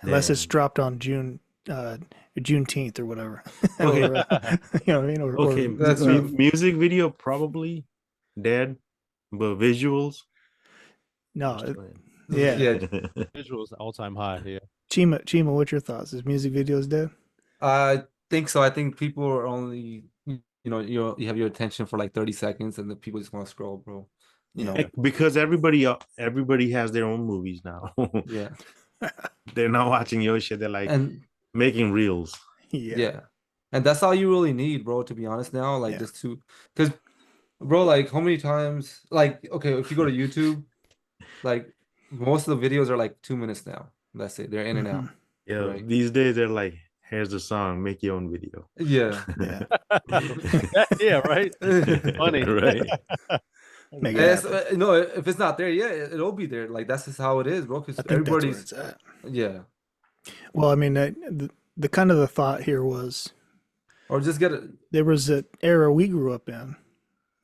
Unless it's Damn. dropped on Juneteenth or whatever. Okay. Or, you know what I mean? Okay, That's or- true. music video probably dead, but visuals. no. Still in. Yeah. Yeah. Visuals all-time high. Yeah. Chima, what's your thoughts? Is music videos dead? I think so. I think people are only, you have your attention for like 30 seconds and the people just want to scroll, bro. You know, Like, because everybody has their own movies now. yeah. They're not watching your shit. They're like And making reels. Yeah. yeah. And that's all you really need, bro, to be honest now. Like Yeah. just to, because, bro, like how many times, like, okay, if you go to YouTube, like most of the videos are like 2 minutes now. That's it. They're in and out. Yeah, Right. these days they're like, here's the song, make your own video. Yeah. Yeah. Yeah, right. Funny. Right. Make And it it's, happen. no, if it's not there, yeah, it'll be there. Like that's just how it is, bro. Because I think that's where everybody's, it's at. yeah, Well, I mean, the kind of the thought here was or just get it. there was an era we grew up in,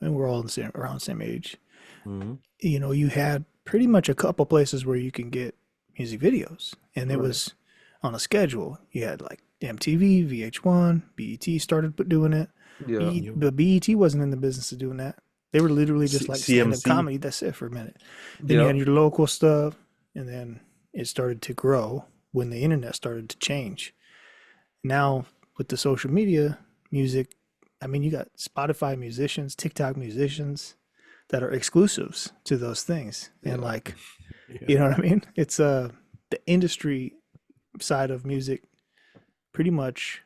and we're all around the same age. Mhm. You had pretty much a couple places where you can get music videos, and it Right. was on a schedule. You had like MTV, VH1, BET started doing it. Yeah, But BET wasn't in the business of doing that. They were literally just like stand-up CMC. comedy. That's it for a minute. Then you yeah, had your local stuff, and then it started to grow when the internet started to change. Now with the social media music, I mean, you got Spotify musicians, TikTok musicians that are exclusives to those things, and Yeah. like, you know what I mean? It's the industry side of music pretty much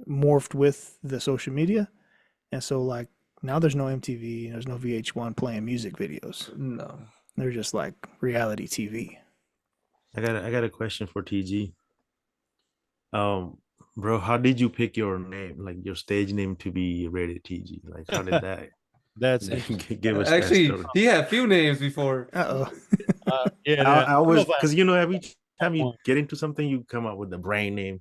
morphed with the social media, and so like now there's no MTV, there's no VH1 playing music videos. no. They're just like reality TV. I got a question for TG. Bro, how did you pick your name, like your stage name, to be rated TG? Like, how did that That's give us that Actually, story? he had a few names before. Uh oh. yeah. I always, don't know if because every time you one. get into something, you come up with the brain name.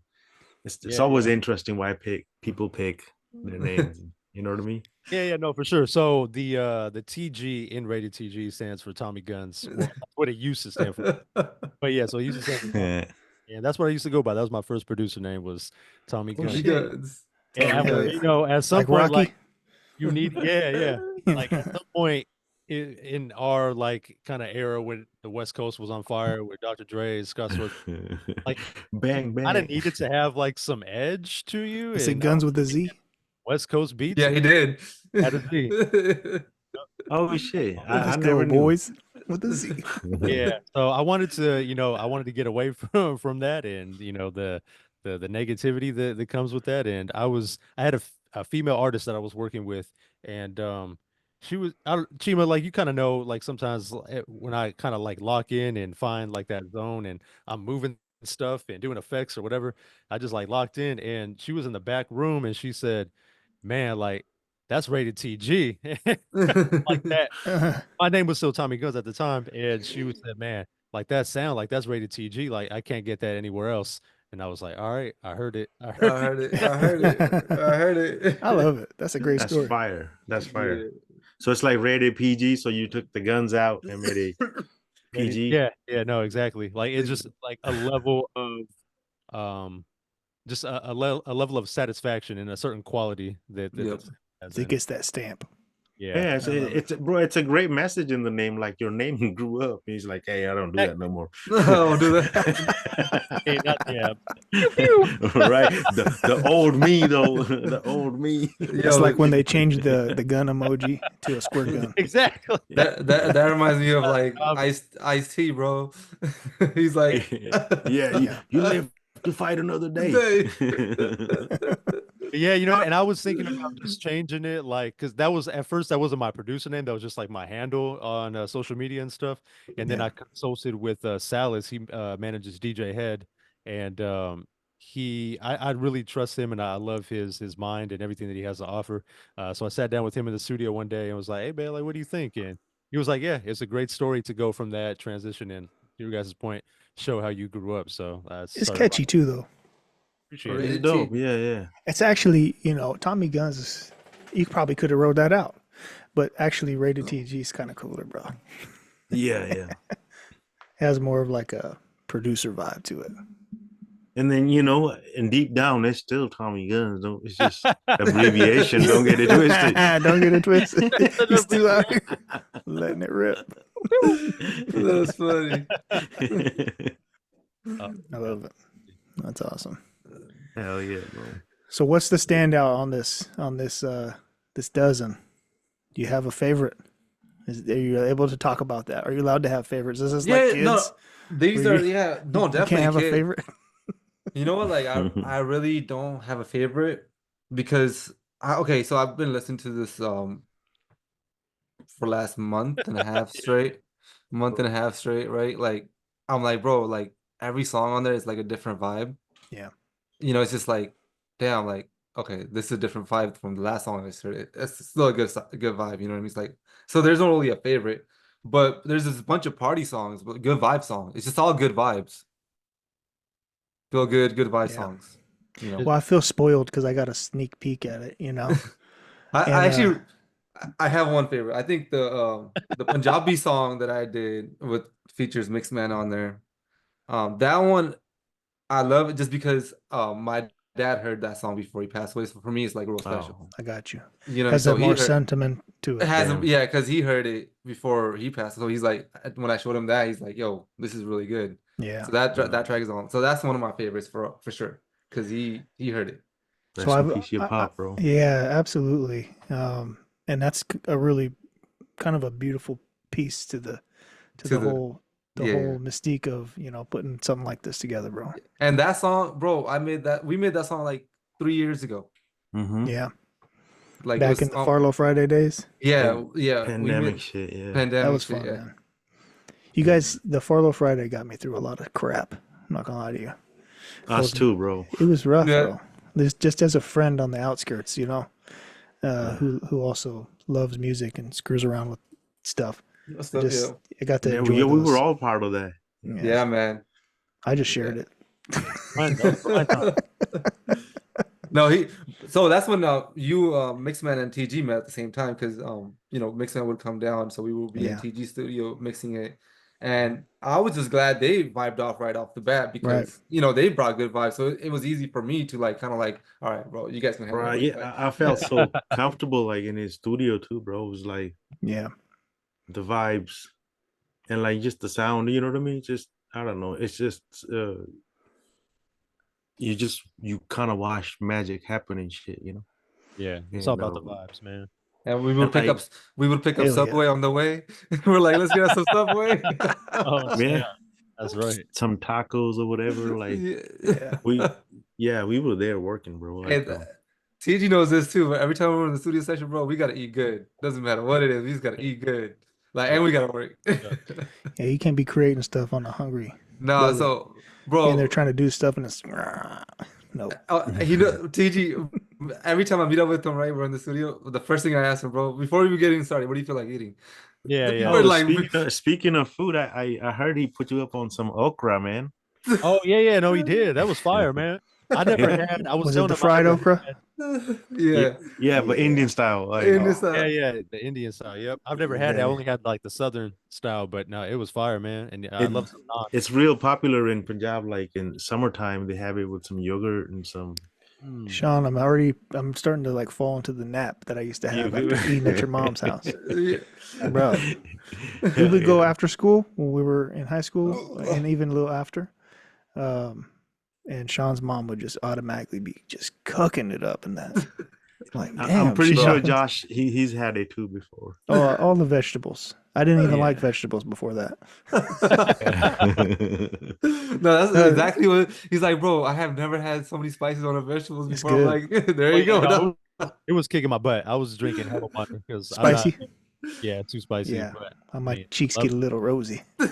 It's Yeah, always interesting why people pick their names. You know what I mean? Yeah, no, for sure. So the TG in rated TG stands for Tommy Guns. Well, that's what it used to stand for. But yeah, so it used to stand for Tommy. Yeah. And that's what I used to go by. That was my first producer name was Tommy Tommy Guns. Guns. And Tommy Guns. at some Like point, Rocky? like you need, yeah. Like at some point in our like kind of era when the West Coast was on fire with Dr. Dre, Scott Storch, like Bang bang. kind of needed to have like some edge to you. Is it And Guns with a Z? West Coast beats. Yeah, he did. Had a Z. Oh shit! I Let's never go, knew. boys, with a Z. Yeah, so I wanted to get away from that, and the negativity that comes with that. And I had a female artist that I was working with, and she was Chima, like you kind of know, like sometimes when I kind of like lock in and find like that zone, and I'm moving stuff and doing effects or whatever, I just like locked in, and she was in the back room, and she said, "Man, like that's rated TG." Like that. My name was still Tommy Guns at the time, and she was said, "Man, like that sound, like that's rated TG. Like I can't get that anywhere else." And I was like, "All right, I heard it. I I heard heard it. I heard it. I heard it. I love it. That's a great That's story. fire. That's fire. Yeah. So it's like rated PG. So you took the guns out and made it PG. Yeah, no, exactly. Like it's just like a level of just a level of satisfaction and a certain quality that Yep. has It in it. gets that stamp. Yeah, it's a great message in the name. Like your name grew up. He's like, hey, I don't do that no more. I'll do that. Hey, yeah. Right, the old me though, the old me. It's like when they changed the gun emoji to a squirt gun. Exactly. That reminds me of like Um, Ice T, bro. He's like, yeah, you live to fight another day. Yeah, you know, and I was thinking about just changing it, like, because that was at first that wasn't my producer name, that was just like my handle on social media and stuff. And then Yeah. I consulted with Salas, he manages DJ Head, and I really trust him, and I love his mind and everything that he has to offer. So I sat down with him in the studio one day and was like, "Hey, man, like, what do you think?" And he was like, "Yeah, it's a great story to go from that transition and, to your guys' point, show how you grew up." So I It's started catchy too, though. appreciate Really? it. It's dope. Yeah. It's actually, Tommy Guns is, you probably could have wrote that out, but actually Rated TG is kind of cooler, bro. Yeah. Has more of like a producer vibe to it. And then and deep down, it's still Tommy Guns. Don't It's just abbreviation. Don't get it twisted. Don't get it twisted. He's still out here letting it rip. That's funny. I love it. That's awesome. Hell yeah, bro. So what's the standout on this dozen? Do you have a favorite? Are you able to talk about that? Are you allowed to have favorites? Is this like kids? No, these Where are you definitely can't have a kid. favorite. You know what? Like I really don't have a favorite because so I've been listening to this for last month and a half straight, right? Like I'm like, bro, like every song on there is like a different vibe. Yeah. It's just like, damn, like, okay, this is a different vibe from the last song I heard. It's still a good vibe, you know what I mean? It's like, so there's not really a favorite, but there's this bunch of party songs, but good vibe songs. It's just all good vibes. Feel good vibe Yeah. songs. Well, I feel spoiled because I got a sneak peek at it, I actually I have one favorite. I think the Punjabi song that I did with features Mixman on there. That one I love it just because my dad heard that song before he passed away. So for me, it's like real special. Oh, I got you. Has that more sentiment to it. It has, Damn. yeah, because he heard it before he passed. So he's like, when I showed him that, he's like, "Yo, this is really good." Yeah. So that track is on. So that's one of my favorites for sure because he heard it. rest in peace, your pop, bro. Yeah, absolutely. And that's a really kind of a beautiful piece to the whole mystique of putting something like this together, bro. And that song, bro, we made that song like 3 years ago. Mm-hmm. Yeah. Like back in the Farlow Friday days. Yeah. Pandemic shit. Yeah. Pandemic that was shit, fun, yeah. man. You guys, the Farlow Friday got me through a lot of crap. I'm not gonna lie to you. Us too, bro. It was rough, Yeah. bro. There's just as a friend on the outskirts, who also loves music and screws around with stuff. I got to enjoy we those. were all part of that. Yeah, man. I just shared it. No, so that's when you Mixman and TG met at the same time because Mixman would come down, so we would be in TG studio mixing it. And I was just glad they vibed off right off the bat because they brought good vibes. So it was easy for me to like kind of like, all right, bro, you guys can handle it. Yeah, I felt so comfortable like in his studio too, bro. It was like the vibes and like just the sound, you know what I mean? Just I don't know. It's just you kind of watch magic happen and shit, Yeah, it's all about the vibes, man. And we would pick up Subway on the way. We're like, let's get some Subway. Oh man, that's right. Some tacos or whatever. Like we were there working, bro. Like, TG knows this too, but every time we're in the studio session, bro, we gotta eat good. Doesn't matter what it is, we just gotta eat good. Like, and we gotta work. Yeah, you can't be creating stuff on a hungry. No, so bro, and they're trying to do stuff and it's no. TG. Every time I meet up with him, right, we're in the studio. The first thing I ask him, bro, before we get started, what do you feel like eating? Yeah. Speaking of food, I heard he put you up on some okra, man. Oh yeah, no, he did. That was fire, man. I never had. I was it the fried okra? Yeah, but Indian style. Like, Indian style. Yeah, the Indian style. Yep, I've never had it. I only had like the southern style, but no, it was fire, man. And I love it's real popular in Punjab. Like in summertime, they have it with some yogurt and some Sean, I'm starting to like fall into the nap that I used to have You- after eating at your mom's house. Yeah. Bro, we would go after school when we were in high school and even a little after. Um, and Sean's mom would just automatically be just cooking it up in that. Like, I'm damn, pretty she's sure cooking Josh he's had it too before. all the vegetables. I didn't even like Yeah. vegetables before that. No, that's exactly what he's like, bro. I have never had so many spices on the vegetables It's before. I'm good. like, there you go. No, it was kicking my butt. I was drinking hella water because I'm not. Spicy? Yeah, too spicy. Yeah. But My man, cheeks love get a little rosy. it.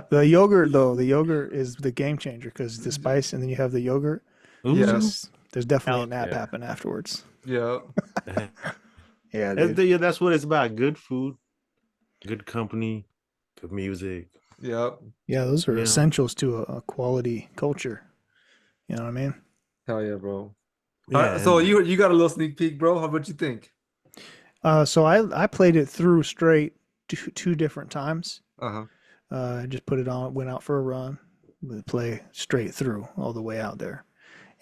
The yogurt, though, the yogurt is the game changer because the spice, and then you have the yogurt. Yeah. There's definitely a nap Yeah. happen afterwards. Yeah. Yeah, dude. That's what it's about. Good food, good company, good music. Yeah. Yeah, those are Yeah. essentials to a quality culture. You know what I mean? Hell yeah, bro. All Yeah, right, so and- you got a little sneak peek, bro. How about you think? So I played it through straight two different times. Uh-huh. I just put it on, went out for a run, would play straight through all the way out there,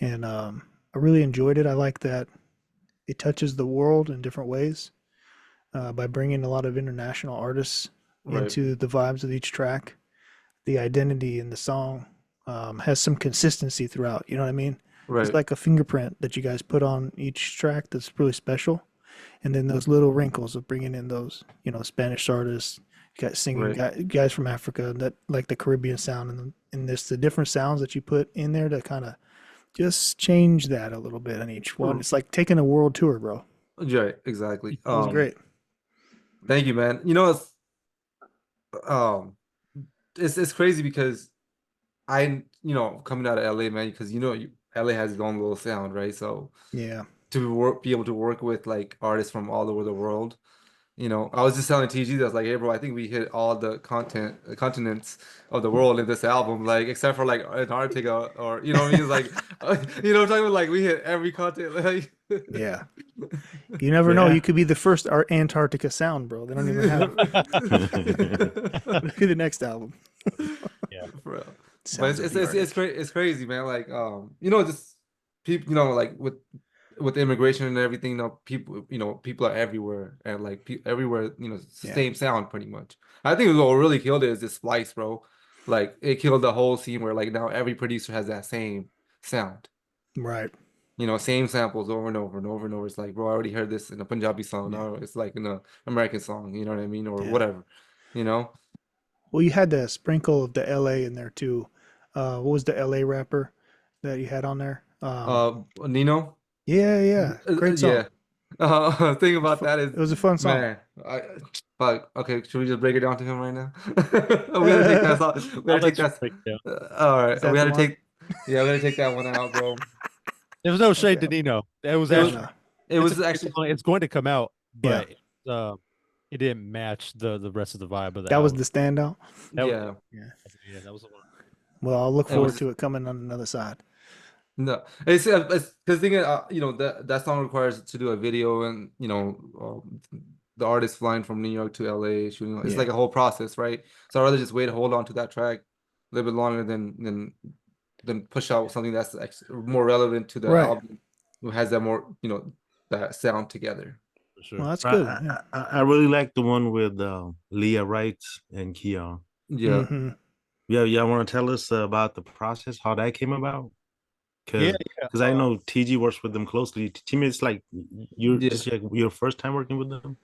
and I really enjoyed it. I like that it touches the world in different ways by bringing a lot of international artists Right. into the vibes of each track. The identity in the song has some consistency throughout. You know what I mean? Right. It's like a fingerprint that you guys put on each track that's really special. And then those little wrinkles of bringing in those, Spanish artists, you got singing guys from Africa that like the Caribbean sound, and this the different sounds that you put in there to kind of just change that a little bit on each one. It's like taking a world tour, bro. Right, exactly. It was great. Thank you, man. Um it's crazy because coming out of LA, man, because LA has its own little sound, right? So Yeah. to be able to work with like artists from all over the world, I was just telling TG that I was like, hey, bro, I think we hit all the continents of the world in this album, like except for like Antarctica, or you know what I mean? It's like, I'm talking about, like we hit every continent, like. Yeah. You never know. Yeah. You could be the first Antarctica sound, bro. They don't even have Maybe the next album. Yeah. For real. But Sounds of the Arctic. it's crazy, man. Like just people, like with immigration and everything, people are everywhere, and like everywhere, Yeah. same sound pretty much. I think what really killed it is this splice, bro. Like it killed the whole scene where like now every producer has that same sound. Right. Same samples over and over and over and over. It's like, bro, I already heard this in a Punjabi song. Yeah. Now it's like in a American song, you know what I mean? Or Yeah. whatever, Well, you had the sprinkle of the LA in there too. What was the LA rapper that you had on there? Nino? Yeah. Great song. Yeah. Thing about that is, It was a fun song. man, fuck. Okay, should we just break it down to him right now? We gotta take that song. We I'll gotta take let you that. break it down. All right, Is that we the gotta one? take. Yeah, we gotta take that one out, bro. There was no shade Okay. to Nino. It was It was- actually. It it's was a great actually. song. It's going to come out, Yeah. but it didn't match the rest of the vibe of the That was album. the standout. That was- Yeah. Yeah, that was the one. Well, I'll look It forward was- to it coming on another side. No, it's because the thing is, that song requires to do a video, and the artist flying from New York to LA shooting. It's Yeah. like a whole process, right? So I'd rather just hold on to that track a little bit longer than push out something that's more relevant to the Right. album, who has that more that sound together. For sure. Well, that's I, good. I, Yeah. I really like the one with Leah Wright and Xian. Yeah. Mhm. Yeah, want to tell us about the process, how that came about? Yeah, Because I know TG works with them closely. Timmy, it's like Yeah. this is like your first time working with them.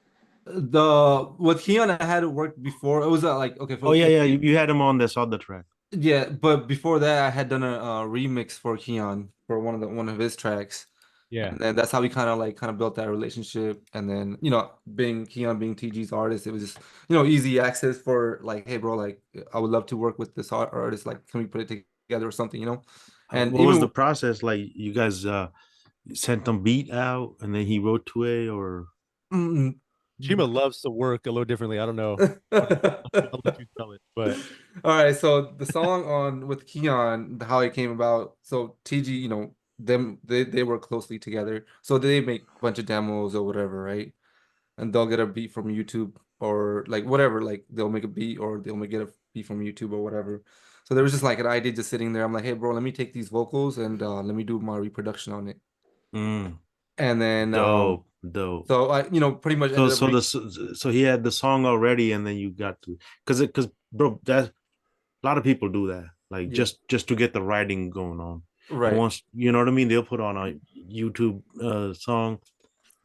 With Xian, I had worked before. It was like okay. Oh yeah, you had him on this other track. Yeah, but before that, I had done a remix for Xian for one of his tracks. yeah. And then that's how we kind of built that relationship. And then, being Xian being TG's artist, it was just, easy access for like, hey, bro, like, I would love to work with this artist. Like, can we put it together or something, And what was even the process? Like you guys sent them beat out and then he wrote to it, or Chima loves to work a little differently. I don't know. I'll let you tell it. But all right, so the song with Xian, how it came about. So TG, they work closely together. So they make a bunch of demos or whatever, right? And they'll get a beat from YouTube, or like whatever, like they'll make a beat or they'll get a beat from YouTube or whatever. So there was just like an idea just sitting there. I'm like, hey bro, let me take these vocals and let me do my reproduction on it. Mm, And then dope, dope. so I pretty much So ended up so he had the song already, and then you got to because bro, that a lot of people do that, like Yeah. just to get the writing going on. And Right. once you know what I mean, they'll put on a YouTube song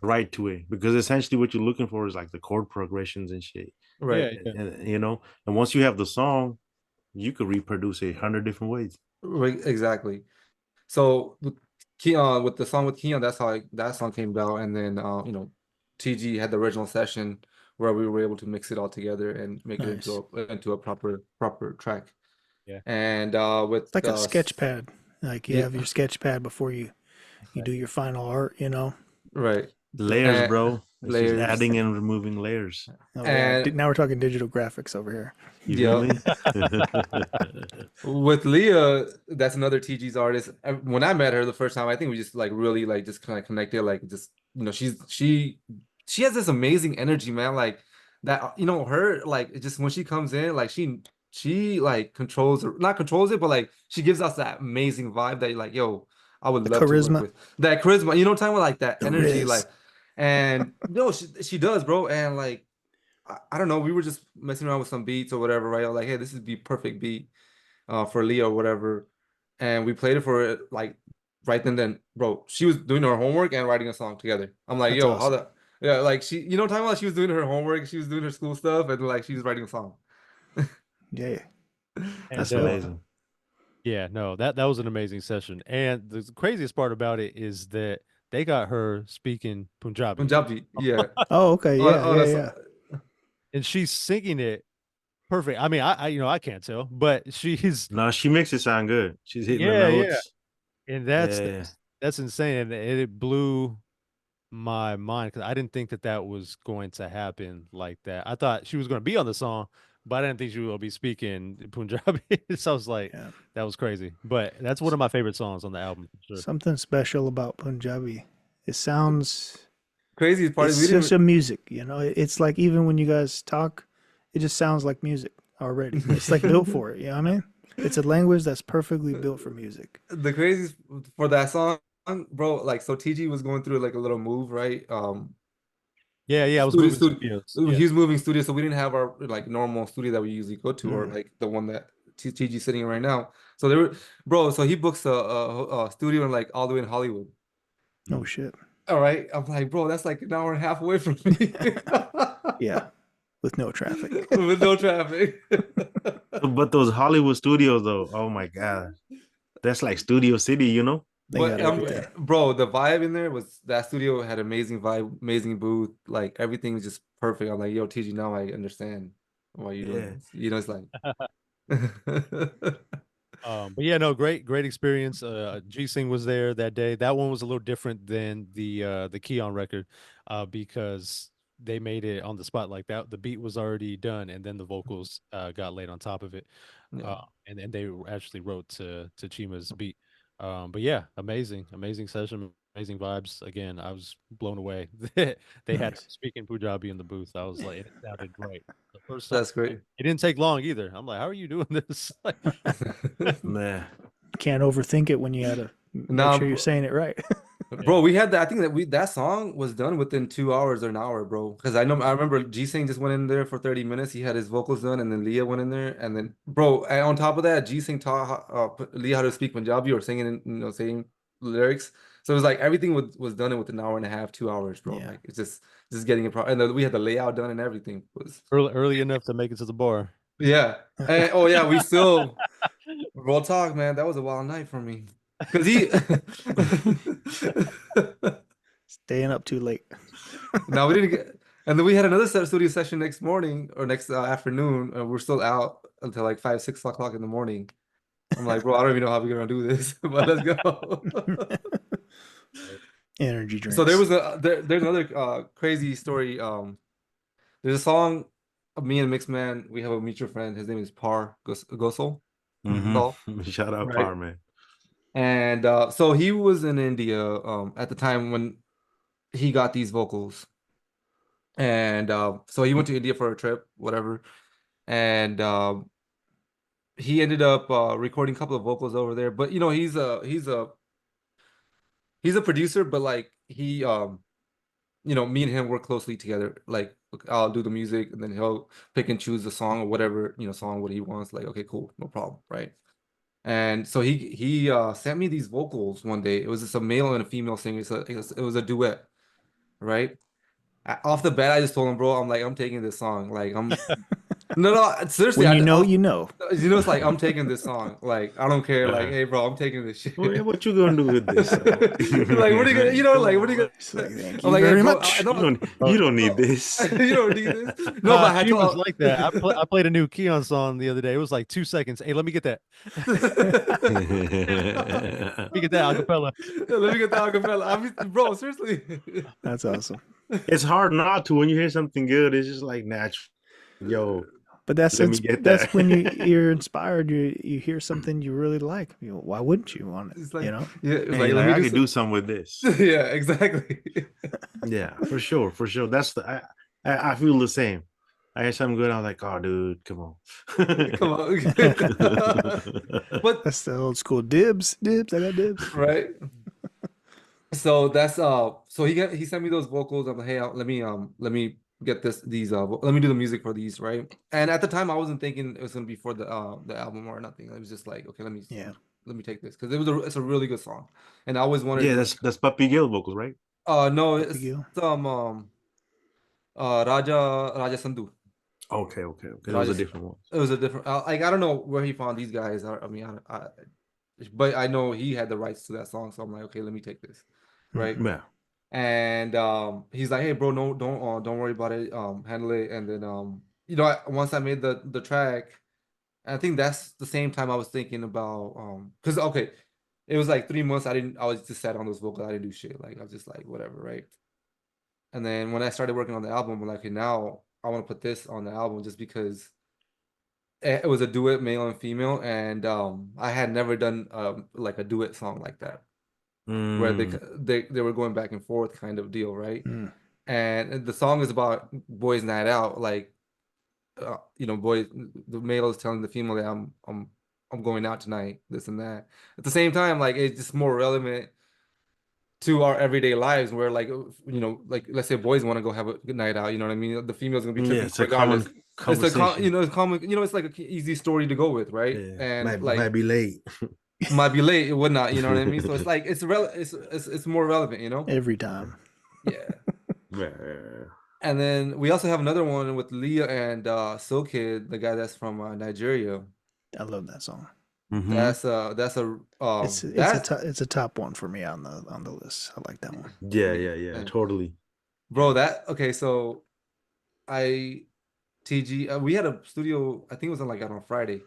right to it, because essentially what you're looking for is like the chord progressions and shit. Right. Yeah. And you know, and once you have the song, you could reproduce it 100 different ways. Right, exactly. So with the song with Xian, that's how that song came about, and then TG had the original session where we were able to mix it all together and make it Nice. into a proper track. Yeah. And with It's like a sketch pad. Like you Yeah. have your sketch pad before you do your final art, you know. right Layers, and bro. It's just layers adding and removing layers. Oh yeah. and Now we're talking digital graphics over here. You feel yeah. me? With Leah, that's another TG's artist. When I met her the first time, I think we just like really like just kind of connected. Like just she has this amazing energy, man. Like that, her like it just when she comes in, like she like not controls it, but like she gives us that amazing vibe that you're like, yo, I would The love to work charisma. with that charisma. You know what I'm talking about? Like that The energy, riz. like, and no, she does, bro. And like I don't know, we were just messing around with some beats or whatever, right? I was like, hey, this is the perfect beat for Leah or whatever. And we played it for it like right then, bro. She was doing her homework and writing a song together. I'm like, That's yo, awesome. yeah, like she, what I'm talking about? She was doing her homework, she was doing her school stuff, and like she was writing a song. Yeah. That's And, amazing. yeah, no, that was an amazing session. And the craziest part about it is that they got her speaking Punjabi. Punjabi, yeah. Oh, okay. Yeah, On a yeah, so- yeah. And she's singing it perfect. I mean, I can't tell, but she's No, she makes it sound good. She's hitting the yeah. notes. And Yeah. that's insane. And it blew my mind because I didn't think that was going to happen like that. I thought she was going to be on the song, but I didn't think she would be speaking Punjabi. So I was like, Yeah. that was crazy. But that's one of my favorite songs on the album. For sure. Something special about Punjabi. It sounds Craziest part is we it's didn't just a music, you know. It's like even when you guys talk, it just sounds like music already. It's like built for it, you know what I mean? It's a language that's perfectly built for music. the craziest for that song, bro. Like so, TG was going through like a little move, right? Yeah, I was studio, moving studio, studios. he Yeah. was moving studio, so we didn't have our like normal studio that we usually go to, or Mm. like the one that TG sitting in right now. So they were, bro. So he books a studio in like all the way in Hollywood. Oh shit. All right, I'm like, bro, that's like an hour and a half away from me. Yeah. With no traffic. With no traffic. But those Hollywood studios, though, oh my God. That's like Studio City, you know? They But got everything. bro, the vibe in there was that studio had amazing vibe, amazing booth, like everything was just perfect. I'm like, yo, TG, now I understand why you're doing Yeah. this. It's like But yeah, no, great experience. G Sing was there that day. That one was a little different than the Keon record, because they made it on the spot like that. The beat was already done, and then the vocals got laid on top of it. Yeah. And then they actually wrote to Chima's beat. But yeah, amazing session, amazing vibes. Again, I was blown away. They had Nice. speaking Punjabi in the booth. I was like, it sounded great. The first time, That's great. it didn't take long either. I'm like, how are you doing this? Like, Man. Can't overthink it when you gotta make Nah, sure you're saying it right. bro, we had that. I think that song was done within 2 hours or an hour, bro. Because I remember G Sing just went in there for 30 minutes. He had his vocals done, and then Leah went in there, and then bro, and on top of that, G Sing taught Leah how to speak Punjabi or singing, saying lyrics. So it was like everything was done in within an hour and a half, 2 hours, bro. Yeah. Like it's just getting it. And then we had the layout done and everything was early enough to make it to the bar. yeah. And oh yeah, we still real talk, man. That was a wild night for me. Because he Staying up too late. now we didn't get, and then we had another studio session next morning or next afternoon, and we're still out until like 5, 6 o'clock in the morning. I'm like, bro, I don't even know how we're gonna do this, but let's go. Energy drinks. So there's another crazy story. There's a song of me and Mixman. We have a mutual friend. His name is Gosal. Mhm. Shout out, Right. Par, man. And so he was in India at the time when he got these vocals. And so he went to India for a trip, whatever, and he ended up recording a couple of vocals over there. But you know, he's a producer, but like he you know, me and him work closely together. Like I'll do the music and then he'll pick and choose the song or whatever, you know, song what he wants. Like, okay, cool, no problem, right? And so he sent me these vocals one day. It was just a male and a female singer. So it was a duet, right? Off the bat, I just told him, bro, I'm like, I'm taking this song. Like, no, seriously, When you know, you know. you know, it's like I'm taking this song. Like, I don't care. Like, Uh-huh. hey, bro, I'm taking this shit. What you gonna do with this? Like, what are you gonna, you know, like, what are you It's like, gonna? thank I'm you like, hey, very bro, much. You don't need this. you don't need this. No, but I Chima's told. like that. I played a new Xian song the other day. It was like 2 seconds. Hey, let me get that. Let me get that acapella. Let me get the acapella. I mean, bro, seriously. That's awesome. It's hard not to when you hear something good. It's just like natural. Yo, But that's let me get that's that. when you're inspired. You hear something you really like. You know, why wouldn't you want it? It's like, You know. yeah, it's Man, like, you're let like, me I could do something with this. Yeah, exactly. Yeah, for sure, for sure. That's the I feel the same. I hear something good. I was like, oh, dude, come on. Come on. But That's the old school dibs. Dibs. I got dibs. right. So that's so he sent me those vocals. I'm like, hey, let me get these let me do the music for these, right? And at the time I wasn't thinking it was gonna be for the album or nothing. It was just like, okay, Yeah. let me take this because it's a really good song. And I always wanted Yeah, to that's Pappi Gill vocals, right? no, Pappi it's Gill. Raja Sandhu. Okay. That was a Raja different one. It was a different like I don't know where he found these guys. I mean but I know he had the rights to that song, so I'm like, okay, let me take this. Right. Yeah. And he's like, hey bro, no, don't worry about it, handle it. And then you know, once I made the track, I think that's the same time I was thinking about because okay, it was like 3 months I was just sat on those vocals. I didn't do shit. Like I was just like whatever, right? And then when I started working on the album, I'm like, okay, now I want to put this on the album just because it was a duet, male and female, and I had never done like a duet song like that where Mm. they were going back and forth kind of deal, right? Mm. And the song is about boys' night out, like you know, boys, the male is telling the female that I'm going out tonight, this and that. At the same time, like it's just more relevant to our everyday lives, where like you know, like let's say boys want to go have a good night out, you know what I mean? The female's gonna be Yeah, tripping it's a regardless. common It's a conversation. you know, it's common, you know, it's like a easy story to go with, right? Yeah, And might like be late. might be late, it would not, you know what I mean? So it's like it's more relevant, you know? Every time. Yeah. Yeah. And then we also have another one with Leah and So Kid, the guy that's from Nigeria. I love that song. Mm-hmm. That's It's a top one for me on the list. I like that one. Yeah, totally. bro. That okay. So TG, we had a studio. I think it was on Friday,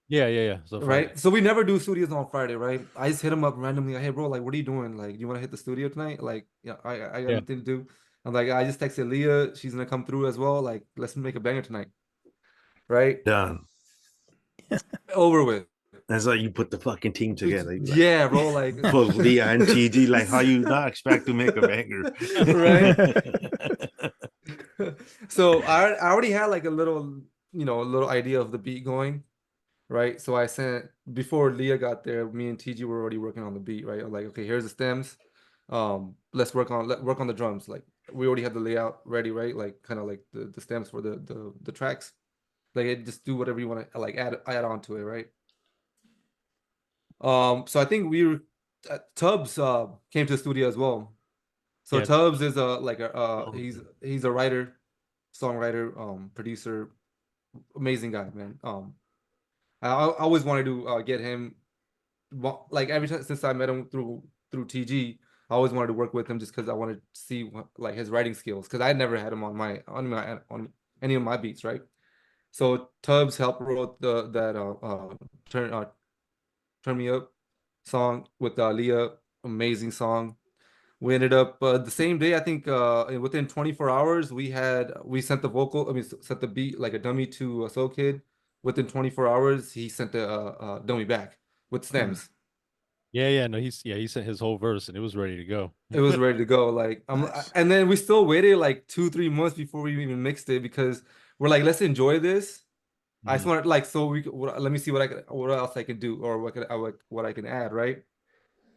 Yeah. So right? Friday. So we never do studios on Friday, right? I just hit him up randomly, like, hey, bro, like, what are you doing? Like, you want to hit the studio tonight? Like, yeah, I got Yeah. nothing to do. I'm like, I just texted Leah. She's gonna come through as well. Like, let's make a banger tonight, right? Done. Over with. That's like you put the fucking team together. Like, Yeah, bro. Like, put Leah and TG. Like, how you not expect to make a banger? right? So I already had like a little, you know, a little idea of the beat going, right? So I sent before Leah got there, me and TG were already working on the beat, right? I'm like, okay, here's the stems. Let's work on the drums. Like we already had the layout ready, right? Like kind of like the stems for the tracks. Like just do whatever you want to like add on to it, right? So I think Tubbs came to the studio as well. So Yeah. Tubbs is he's a writer, songwriter, producer, amazing guy, man. I always wanted to get him, like every time since I met him through TG, I always wanted to work with him just because I wanted to see like his writing skills because I had never had him on any of my beats, right? So Tubbs helped wrote Turn Me Up song with Leah, amazing song. We ended up the same day, I think within 24 hours, we sent the sent the beat like a dummy to Soul Kid. Within 24 hours, he sent the dummy back with stems. Yeah, no, he sent his whole verse and it was ready to go. It was ready to go. Like Nice. and then we still waited like 2-3 months before we even mixed it because we're like, let's enjoy this. I just want like so let me see what else I can do or what I can add, right?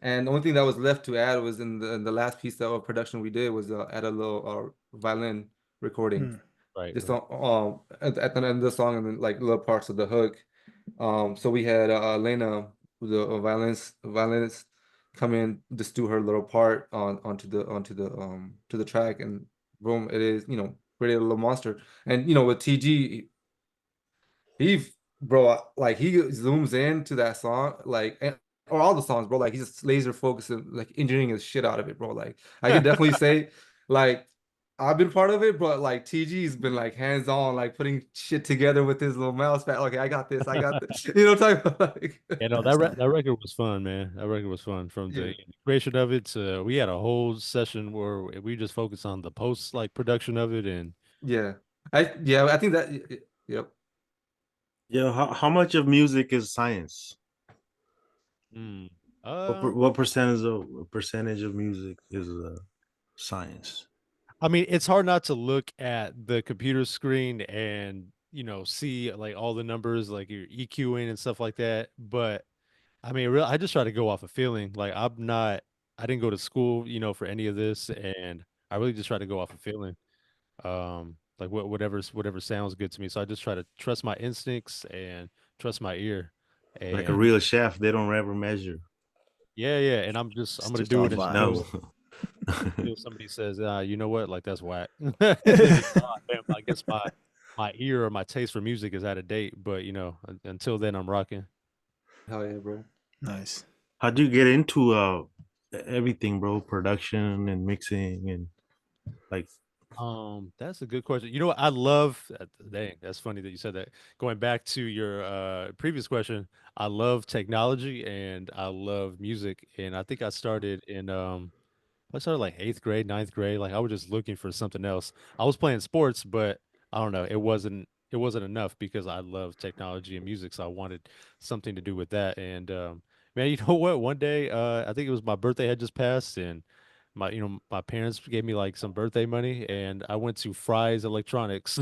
And the only thing that was left to add was in the last piece of production we did was add a little violin recording, Right, just right. at the end of the song and then like little parts of the hook. So we had Lena, who's a violinist, come in, just do her little part onto the to the track, and boom, it is, Pretty Little Monster. And with TG, he bro, like he zooms into that song, like or all the songs, bro. Like he's just laser focused and like engineering his shit out of it, bro. Like I could definitely say, like I've been part of it, but like TG's been like hands on, like putting shit together with his little mouse pad. Okay, I got this, I got this. Type of like. Yeah, no, That's nice. that record was fun, man. That record was fun from Yeah. the creation of it to we had a whole session where we just focused on the post like production of it and Yeah. I think that yep. Yeah, how much of music is science? mm, What percentage of music is science? I mean, it's hard not to look at the computer screen and, see like all the numbers, like your EQing and stuff like that. But I mean, I just try to go off a feeling. Like I didn't go to school, for any of this, and I really just try to go off a feeling. Like whatever sounds good to me. So I just try to trust my instincts and trust my ear. Like a And real chef, they don't ever measure. yeah, and I'm It's gonna just do all it vibes. until somebody says, you know what, like that's whack. And then, damn, I guess my ear or my taste for music is out of date. But until then, I'm rocking. Hell yeah, bro. Nice. How do you get into everything, bro? Production and mixing and like That's a good question. You know what? I love dang, that's funny that you said that. Going back to your previous question, I love technology and I love music. And I think I started like eighth grade, ninth grade. Like I was just looking for something else. I was playing sports, but I don't know, it wasn't enough because I love technology and music. So I wanted something to do with that. And man, you know what? One day, I think it was my birthday had just passed and my parents gave me like some birthday money and I went to Fry's Electronics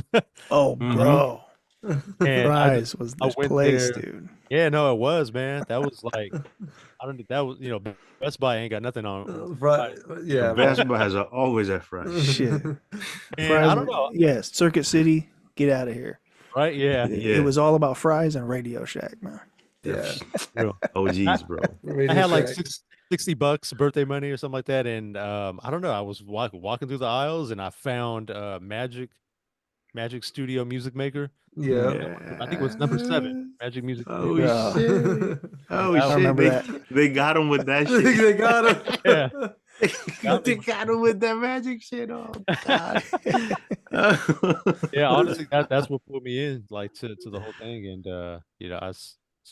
Oh, mm-hmm. bro. and Fries was I the went place, there. dude. Yeah, no, it was, man. That was like I don't that was Best Buy ain't got nothing on Right. Fry's, Yeah, bro. Best Buy has always at Fry's. Shit. and Fries I don't were, know, yes, Circuit City, get out of here. right? Yeah, It Yeah, was all about fries and Radio Shack, man. Yeah. real. I, OGs, bro. I Radio had like Shack. $60 birthday money or something like that, and I don't know. I was walking through the aisles and I found Magic Studio Music Maker. Yeah. I think it was number 7, Yeah. Magic Music Oh Maker. Uh, shit. Oh I That- shit. remember They that. they got him with that shit. They got yeah, him. got They me. got him with that magic shit. Oh god. Yeah, honestly, that's what pulled me in, like to the whole thing, and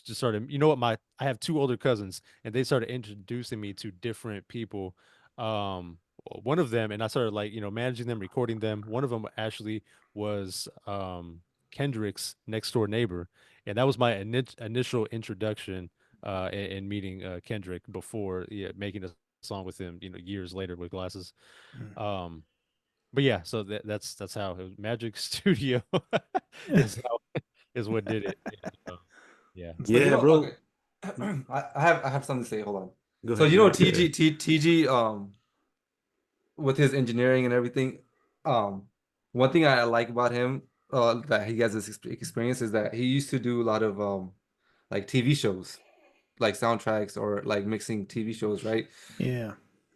just started. You know what? I have 2 older cousins, and they started introducing me to different people. One of them, and I started like managing them, recording them. One of them actually was Kendrick's next door neighbor, and that was my initial introduction in meeting Kendrick before making a song with him. Years later with Glasses. Mm. Um, but yeah, so that's how it was. Magic Studio is is what did it. And, yeah. So Yeah, bro. okay. I have something to say. Hold on. Go So ahead, go ahead. TG with his engineering and everything, one thing I like about him that he has this experience is that he used to do a lot of like TV shows, like soundtracks or like mixing TV shows, right? Yeah.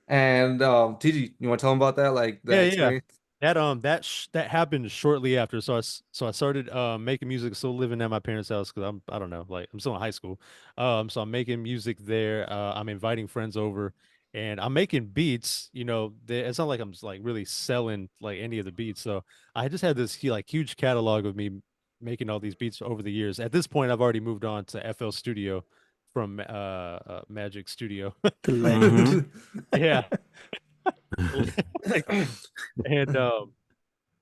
And TG, you want to tell him about that, like that Yeah. experience? That happened shortly after. So I started making music, still living at my parents' house because I don't know, like I'm still in high school. So I'm making music there. I'm inviting friends over, and I'm making beats. It's not like I'm like really selling like any of the beats. So I just had this like huge catalog of me making all these beats over the years. At this point, I've already moved on to FL Studio from Magic Studio. The legend. Mm-hmm. Yeah. And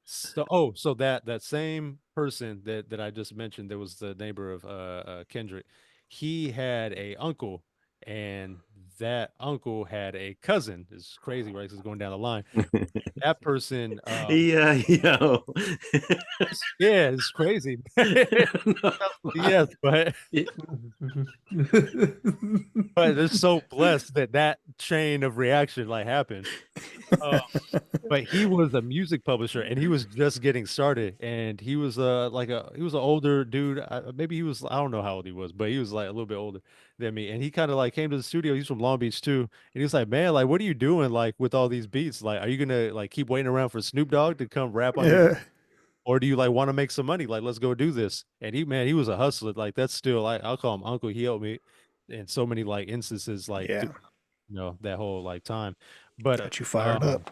so that same person that I just mentioned, that was the neighbor of Kendrick. He had a uncle, and that uncle had a cousin. It's crazy, right? 'Cause it's going down the line. That person, Yeah, yo. yeah, it's crazy. No, Yes, but they're so blessed that that chain of reaction like happened. Um, but he was a music publisher and he was just getting started, and he was he was an older dude. Maybe he was, I don't know how old he was, but he was like a little bit older than me. And he kind of like came to the studio. He's from Long Beach too, and he was like, "Man, like, what are you doing like with all these beats? Like, are you gonna like keep waiting around for Snoop Dogg to come rap on your beat? Yeah. Or do you like want to make some money? Like, let's go do this." And he, man, he was a hustler. Like, that's still like, I'll call him uncle. He helped me in so many like instances, like Yeah. that whole like time. But Got you fired up.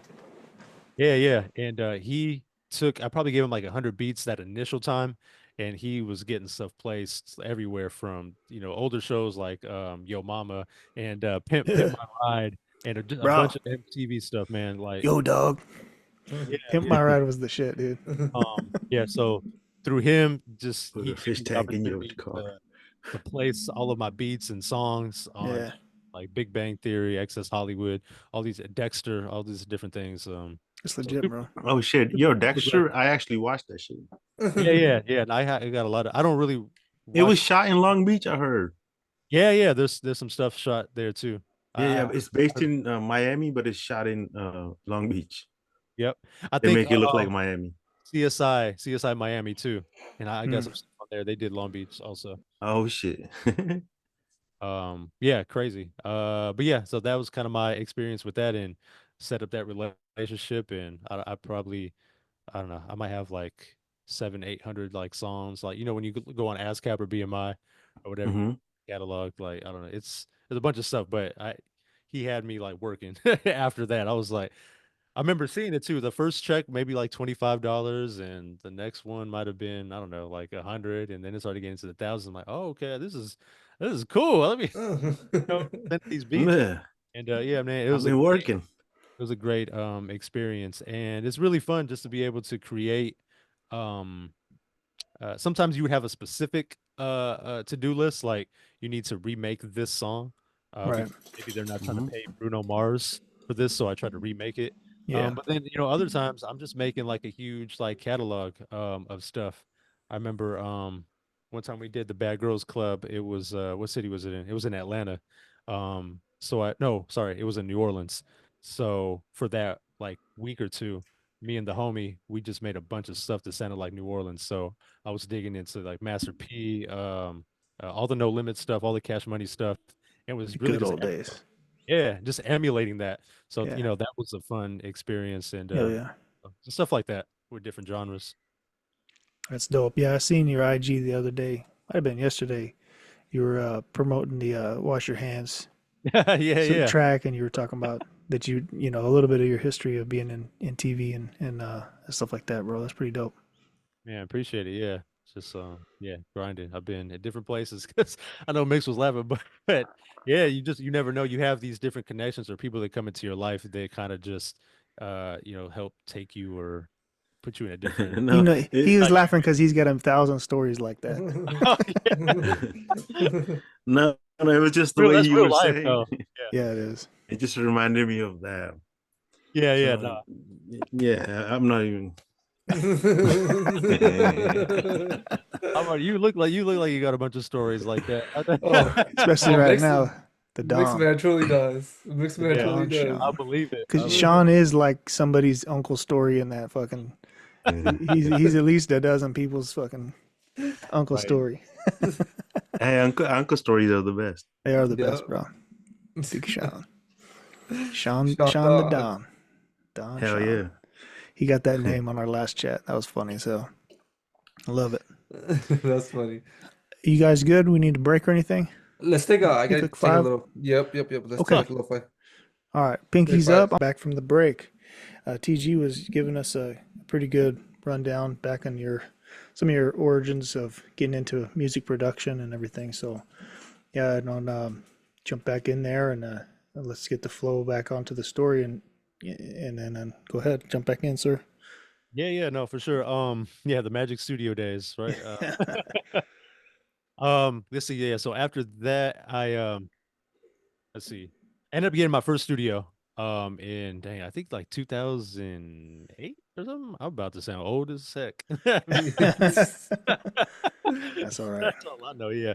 yeah, yeah. And he took, I probably gave him like 100 beats that initial time, and he was getting stuff placed everywhere from, older shows like Yo Mama and Pimp My Ride and a Bro. bunch of MTV stuff, man. Like, Yo, dog. yeah, Pimp My Ride was the shit, dude. yeah. So through him, just put he a gave fish me the tank in your opportunity car. to place all of my beats and songs on Yeah. like Big Bang Theory, Access Hollywood, all these Dexter, all these different things. It's So legit, bro. Oh shit, yo, Dexter! I actually watched that shit. yeah. And I got a lot of. I don't really It was watch. shot in Long Beach, I heard. Yeah. There's some stuff shot there too. Yeah, I it's based in Miami, but it's shot in Long Beach. Yep. I They think make it look like Miami. CSI Miami too, and I got Hmm. some stuff on there. They did Long Beach also. Oh shit. Yeah, crazy. But yeah, so that was kind of my experience with that and set up that relationship. And I probably, I don't know, I might have like 700-800 like songs. Like, when you go on ASCAP or BMI or whatever Hmm. catalog, like, I don't know, there's a bunch of stuff, but he had me like working after that. I was like, I remember seeing it too. The first check maybe like $25, and the next one might have been, I don't know, like 100, and then it started getting to the thousand. I'm like, oh, okay, this is cool. Let me send these beats. Yeah, And yeah, man, I've been working. it was a great experience, and it's really fun just to be able to create. Um, Sometimes you would have a specific to-do list, like you need to remake this song, Right. because maybe they're not trying to Mhm. pay Bruno Mars for this, so I try to remake it. Yeah. But then other times I'm just making like a huge like catalog of stuff. I remember one time we did the Bad Girls Club. It was what city was it in? It was in Atlanta. So I no, sorry, it was in New Orleans. So for that like week or two, me and the homie, we just made a bunch of stuff that sounded like New Orleans. So I was digging into like Master P, all the No Limit stuff, all the Cash Money stuff. It was The really good just old days. just emulating that. So Yeah. that was a fun experience, and Hell yeah. stuff like that with different genres. That's dope. Yeah, I seen your IG the other day. Might have been yesterday. You were promoting the Wash Your Hands Yeah. track, and you were talking about that a little bit of your history of being in TV and stuff like that, bro. That's pretty dope. Man, appreciate it. Yeah. It's just yeah, grinding. I've been at different places because I know Mix was laughing, but yeah, you never know. You have these different connections or people that come into your life that kind of just help take you or put you in a different No, He was laughing because he's got 1,000 stories like that. Oh, yeah. no, it was just the way That's you real were life saying. though. Yeah, it is. It just reminded me of that. Yeah, So, no. yeah, I'm not even. How about you? You look like you got a bunch of stories like that. Oh, Especially right Mixman, now, the Dom. Mixman truly does. Mixman Yeah. truly Don does. Sean. I believe it. Because Sean is like somebody's uncle story in that fucking. He's at least a dozen people's fucking uncle Right. story. Hey, uncle stories are the best. They are the Yeah. best, bro. Big Sean. Sean the Dog. Don. Don Hell Sean. yeah. He got that name on our last chat. That was funny, so I love it. That's funny. You guys good? We need a break or anything? Let's take I gotta Quick take a five? little. Yep. Let's Okay. take a little fight. All right, pinkies Break up. five. Back from the break. TG was giving us a pretty good rundown back on some of your origins of getting into music production and everything. So yeah, I don't jump back in there and let's get the flow back onto the story and then go ahead, jump back in, sir. Yeah, no, for sure. Yeah, the Magic Studio days, right? Let's see. Yeah, so after that, let's see. ended up getting my first studio in dang, I think like 2008 or something. I'm about to sound old as heck. That's all right. That's all I know. Yeah.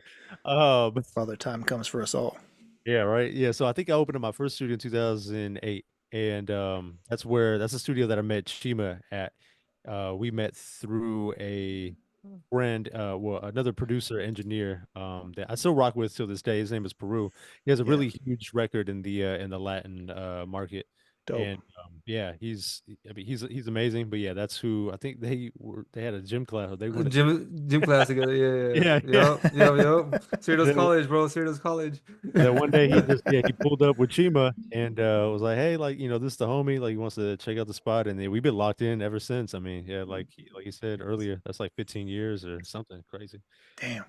Father time comes for us all. Yeah, right. Yeah, so I think I opened up my first studio in 2008, and that's a studio that I met Chima at. We met through a friend, well, another producer engineer that I still rock with till this day. His name is Peru. He has a Yeah. really huge record in the Latin market, Dope. and yeah, I mean he's amazing. But yeah, that's who I think they had a gym class. Or they went Gym class together. Yeah, Yep. Cerritos Then- College, bro. Cerritos College. Then one day he pulled up with Chima and was like, hey, like this is the homie, like he wants to check out the spot, and then we've been locked in ever since. I mean, yeah, like you said earlier, that's like 15 years or something crazy. Damn.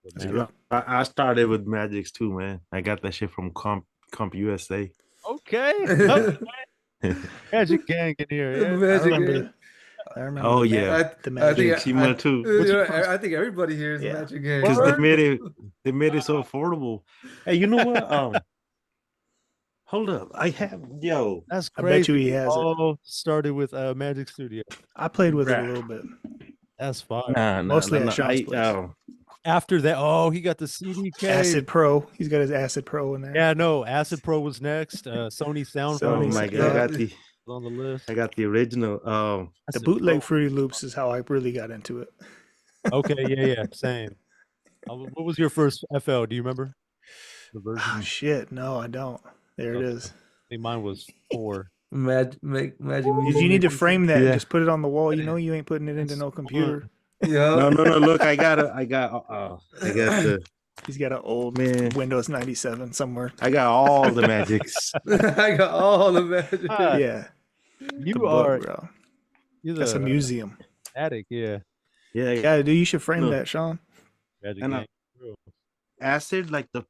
But That's man, good. I started with Magics too, man. I got that shit from Comp USA. okay. Magic Gang in here. Yeah. I Magic remember. Gang. I remember. Oh the yeah, the I magic. think Chima too. I think everybody here is Yeah. Magic Gang. Because they made it so affordable. Hey, you know what? Hold up. That's I crazy. bet you he has it. All started with Magic Studio. I played with it a Right. little bit. That's fine. Mostly at Sean's place. After that, he got the CDK. Acid Pro. He's got his Acid Pro in there. Yeah, no, Acid Pro was next. Sony Sound Sony Oh was my Sound. god, on the list. I got the original. The Acid bootleg Pro. Fruity Loops is how I really got into it. Okay, yeah, same. What was your first FL? Do you remember the version? Oh shit! No, I don't. There it Okay. is. I think mine was 4. Magic Did music. you need to frame that and Yeah. just put it on the wall? You know you ain't putting it into no computer. Yeah. No. Look, I got the He's got an old Man. Windows 97 somewhere. I got all the Magics. I got all the magic. Ah, Yeah, You the are book, bro. you're That's a the museum. addict, yeah. Yeah, Yeah, dude, you should frame Look. that, Sean. Magic And, Gang. Real. acid like the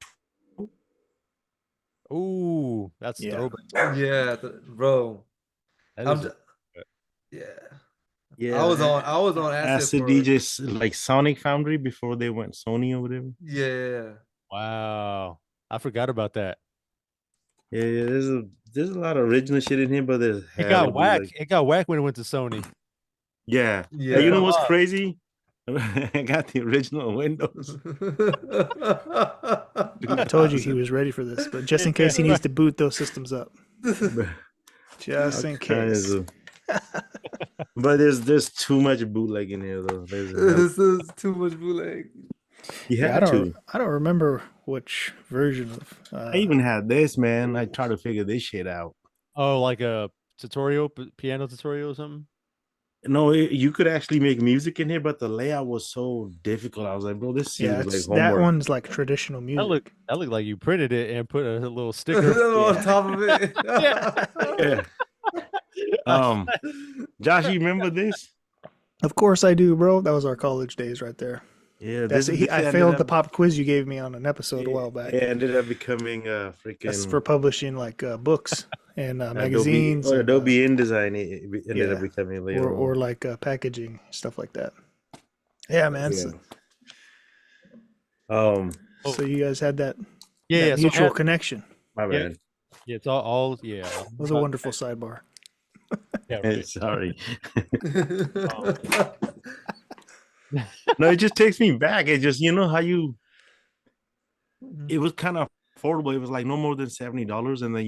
Ooh, that's Yeah. throwback. Yeah, bro. That I'm is j- a- yeah. I was on acid acid for, DJs like Sonic Foundry before they went Sony or whatever. yeah. wow. I forgot about that. Yeah, there's a lot of original shit in here, but there's It hella got whack. bootleg. It got whack when it went to Sony. Yeah. Yeah. Hey, you know what's Fuck. crazy? I got the original Windows. I told you he was ready for this, but just in case he needs to boot those systems up, just in case. But there's too much bootleg in here though. This is too much bootleg. You Yeah, had to. I don't remember which version of. I even had this, man. I tried to figure this shit out. Oh, like a tutorial, piano tutorial or something? No, you could actually make music in here, but the layout was so difficult. I was like, bro, this seems Yeah, like it's, homework. that one's like traditional music. That looked like you printed it and put a little sticker. On top of it. Yeah. Josh, you remember this? Of course I do, bro. That was our college days right there. Yeah, That's this it. I ended failed the up- pop quiz you gave me on an episode a while back. It ended up becoming freaking. That's for publishing like books and magazines, and, Adobe InDesign. It ended up yeah. becoming later or on. like packaging stuff like that. Yeah, man. Yeah. So you guys had that, Yeah, that so mutual connection. My Yeah. bad. yeah, it's all It was a wonderful sidebar. Yeah, Hey, right. sorry. No, it just takes me back. It just, you know how you. It was kind of affordable. It was like no more than $70, and then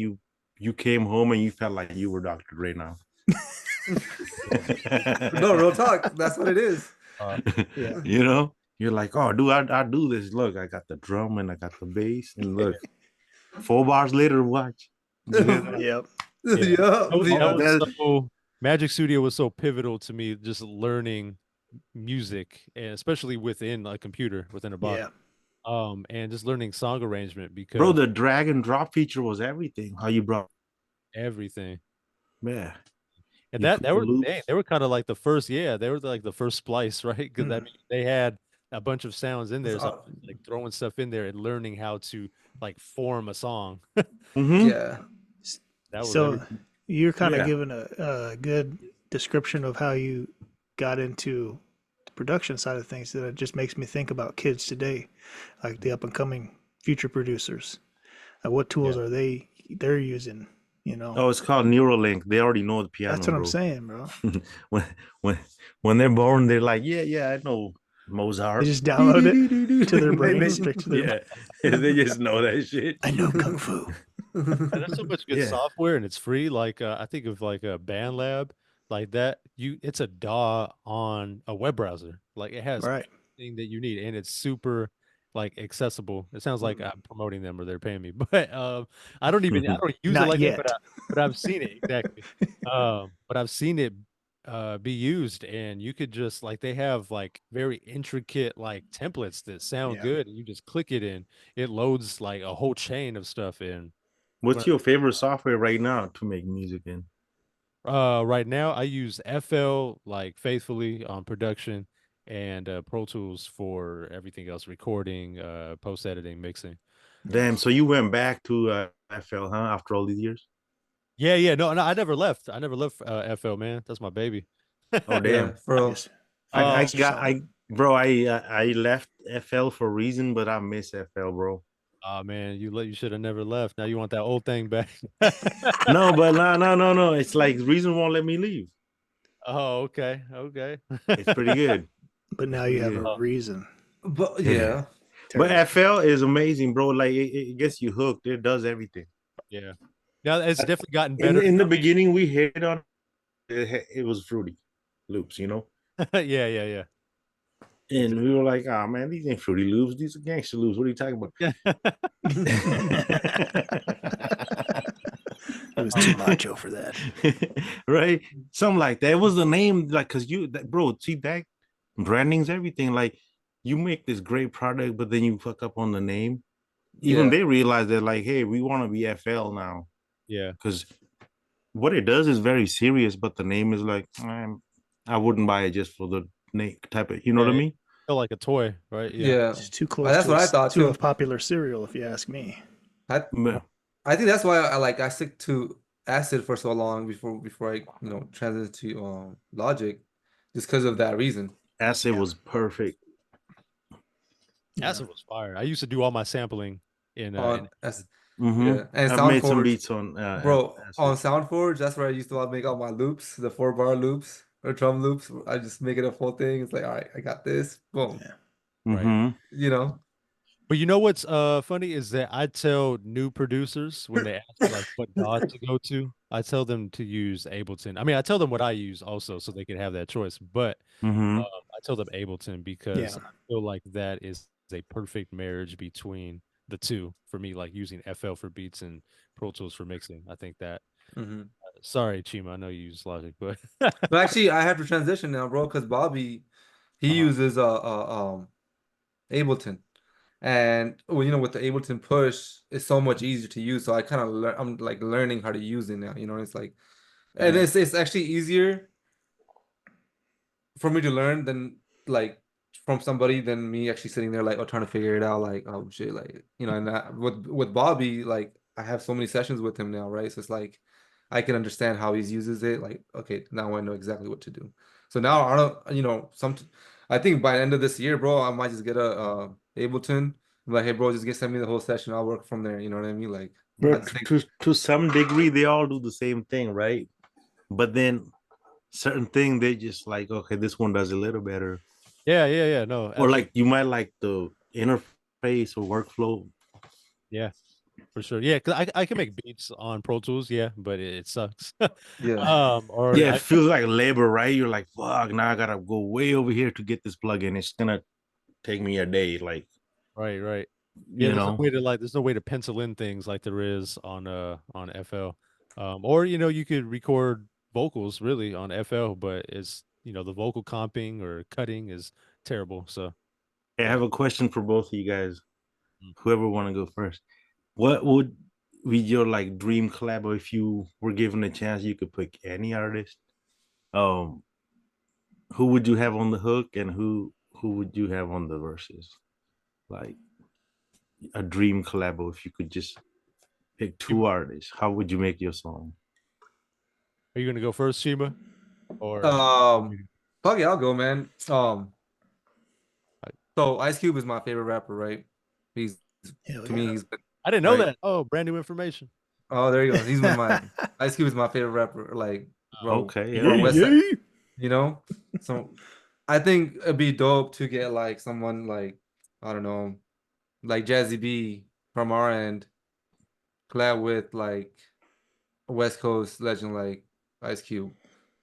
you came home and you felt like you were Dr. Dre now. No, real talk. That's what it is. Yeah. You know, you're like, oh, dude, I do this. Look, I got the drum and I got the bass, and look, 4 bars later, watch. Yep. Yeah. So Magic Studio was so pivotal to me, just learning music, and especially within a computer, within a box. Yeah. And just learning song arrangement because Bro, the drag and drop feature was everything. How you brought, everything. yeah. And You that put the loops. they were kind of like the first, they were like the first splice, right? Because Mm. that means they had a bunch of sounds in there, It's so all- like throwing stuff in there and learning how to like form a song. Mhm. Yeah. That was So everything. you're kind of Yeah. giving a good description of how you got into the production side of things. That it just makes me think about kids today, like the up and coming future producers. What tools are they they're using, you know. Oh, it's called Neuralink. They already know the piano. That's what I'm bro. saying, bro. when when they're born, they're like, yeah, I know Mozart. They just download it to their brain, straight to their yeah, they just know that shit. I know kung fu. And there's so much good Yeah. software and it's free. Like I think of like a BandLab like that. It's a DAW on a web browser. Like it has Right. everything that you need and it's super like accessible. It sounds like I'm promoting them or they're paying me, but I don't use Not it like yet. that, but I've seen it exactly. But I've seen it be used and you could just like they have like very intricate like templates that sound Yeah. good and you just click it in. It loads like a whole chain of stuff in. What's your favorite software right now to make music in? Right now I use FL like faithfully on production and Pro Tools for everything else, recording, post editing, mixing. Damn, so you went back to FL, huh? After all these years? Yeah, no, I never left. I never left FL, man. That's my baby. Oh damn, bro. Nice. bro, I left FL for a reason, but I miss FL, bro. Oh man, you should have never left. Now you want that old thing back. No, but no. It's like the reason won't let me leave. Oh, okay. It's pretty good. But now you have a reason. But yeah. But FL is amazing, bro. Like it gets you hooked. It does everything. Yeah. Now it's definitely gotten better. In the beginning, we hit on it was Fruity Loops, you know. Yeah. And we were like, "Oh man, these ain't Fruity Loops. These are gangster loops. What are you talking about?" It was too macho for that. Right? Something like that. It was the name, like, cause bro, see that branding's everything. Like, you make this great product, but then you fuck up on the name. Even they realize that, like, hey, we want to be FL now. Yeah. Because what it does is very serious, but the name is like, I wouldn't buy it just for the name type of, you know what I mean? Feel like a toy, right? Yeah. It's too close. That's what I thought to too. a popular cereal, if you ask me. I think that's why I stick to Acid for so long before I transition to Logic, just because of that reason. Acid was perfect. Acid was fire. I used to do all my sampling in Acid. Mm-hmm. Yeah, and I've made some SoundForge, beats on bro. Acid. On SoundForge, that's where I used to make all my loops, the 4-bar loops or drum loops. I just make it a full thing. It's like, all right, I got this. Boom. Yeah. Mm-hmm. You know. But you know what's funny is that I tell new producers when they ask me like what DAW to go to, I tell them to use Ableton. I mean, I tell them what I use also so they can have that choice. But I tell them Ableton because I feel like that is a perfect marriage between the two for me, like using FL for beats and Pro Tools for mixing. I think that. Sorry, Chima, I know you use Logic, but but actually, I have to transition now, bro, because Bobby, he uses Ableton. And well, with the Ableton push, it's so much easier to use. So I kind of I'm like learning how to use it now. It's like, and it's actually easier for me to learn than like from somebody than me actually sitting there like trying to figure it out. Like, oh shit, like and with Bobby, like I have so many sessions with him now, right? So it's like I can understand how he uses it. Like, okay, now I know exactly what to do. So now I don't, I think by the end of this year, bro, I might just get a Ableton. I'm like, hey, bro, just send me the whole session. I'll work from there. You know what I mean? Like, bro, to some degree, they all do the same thing, right? But then certain thing they just like, okay, this one does a little better. Yeah. No, or like you might like the interface or workflow. Yeah, for sure. Yeah, because I can make beats on Pro Tools, yeah, but it sucks. Yeah. It feels like labor, right? You're like, fuck, now I gotta go way over here to get this plugin. It's gonna take me a day. Like, right. Yeah, there's no way to pencil in things like there is on FL. Or you could record vocals really on FL, but it's the vocal comping or cutting is terrible. So I have a question for both of you guys. Whoever want to go first. What would be your like dream collab, or if you were given a chance you could pick any artist? Who would you have on the hook, and who would you have on the verses? Like a dream collab, if you could just pick two artists, how would you make your song? Are you gonna go first, Chima? Or fuck yeah, I'll go, man. So Ice Cube is my favorite rapper, right? He's Hell to me, he's I didn't know that. Oh, brand new information. Oh, there you go. He's one of my Ice Cube is my favorite rapper. Like, bro, Okay, Yeah, hell from West yeah. Side, yeah. you know? So I think it'd be dope to get like someone like, I don't know, like Jazzy B from our end, collab with like a West Coast legend like Ice Cube.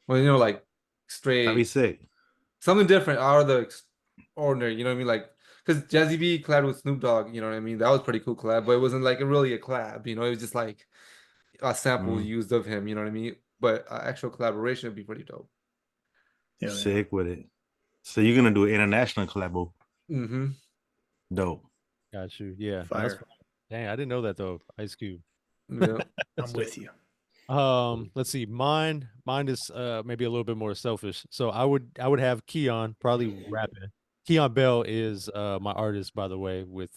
Well, you know, like That'd be straight sick. something different out of the ordinary, you know what I mean? Like, because Jazzy B collabed with Snoop Dogg, you know what I mean? That was pretty cool collab, but it wasn't like really a collab, you know? It was just like a sample Mm, used of him, you know what I mean? But actual collaboration would be pretty dope. Hell yeah. sick with it. So you're gonna do an international collabo. Mm-hmm. Dope. Got you. Yeah, no, that's Fire. fine. Dang, I didn't know that though. Ice Cube. Yeah. I'm That's with you. let's see. Mine is maybe a little bit more selfish. So I would have Keon probably rapping. Keon Bell is my artist, by the way, with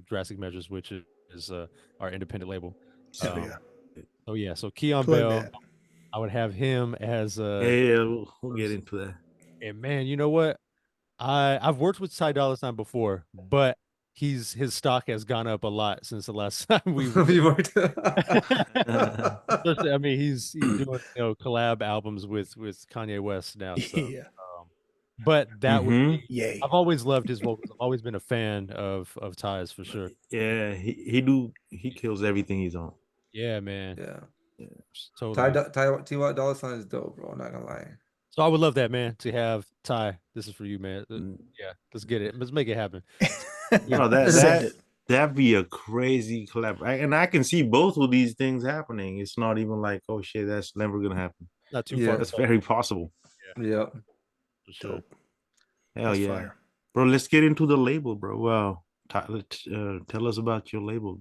Drastic Measures, which is our independent label. Hell Um, yeah. so yeah, so Keon Plug Bell, that. I would have him as Yeah, yeah, we'll get first. into that. And man, you know what? I've worked with Ty Dolla $ign before, but his stock has gone up a lot since the last time we worked. You worked. Especially, I mean, he's doing collab albums with Kanye West now. So, Yeah. but that would Mm-hmm. be. Yay. I've always loved his vocals. I've always been a fan of Ty's for sure. Yeah, he kills everything he's on. Yeah, man, Yeah. Yeah. totally. Ty Dolla $ign is dope, bro. I'm not gonna lie. So I would love that, man, to have Ty. This is for you, man. Mm. Yeah, let's get it. Let's make it happen. No, that Send that it. that'd be a crazy collab. And I can see both of these things happening. It's not even like, oh shit, that's never gonna happen. Not too far Yeah. That's fetched, very possible. Yeah. for sure. Dope. Hell That's yeah. fire. Bro, let's get into the label, bro. Well, tell us about your label,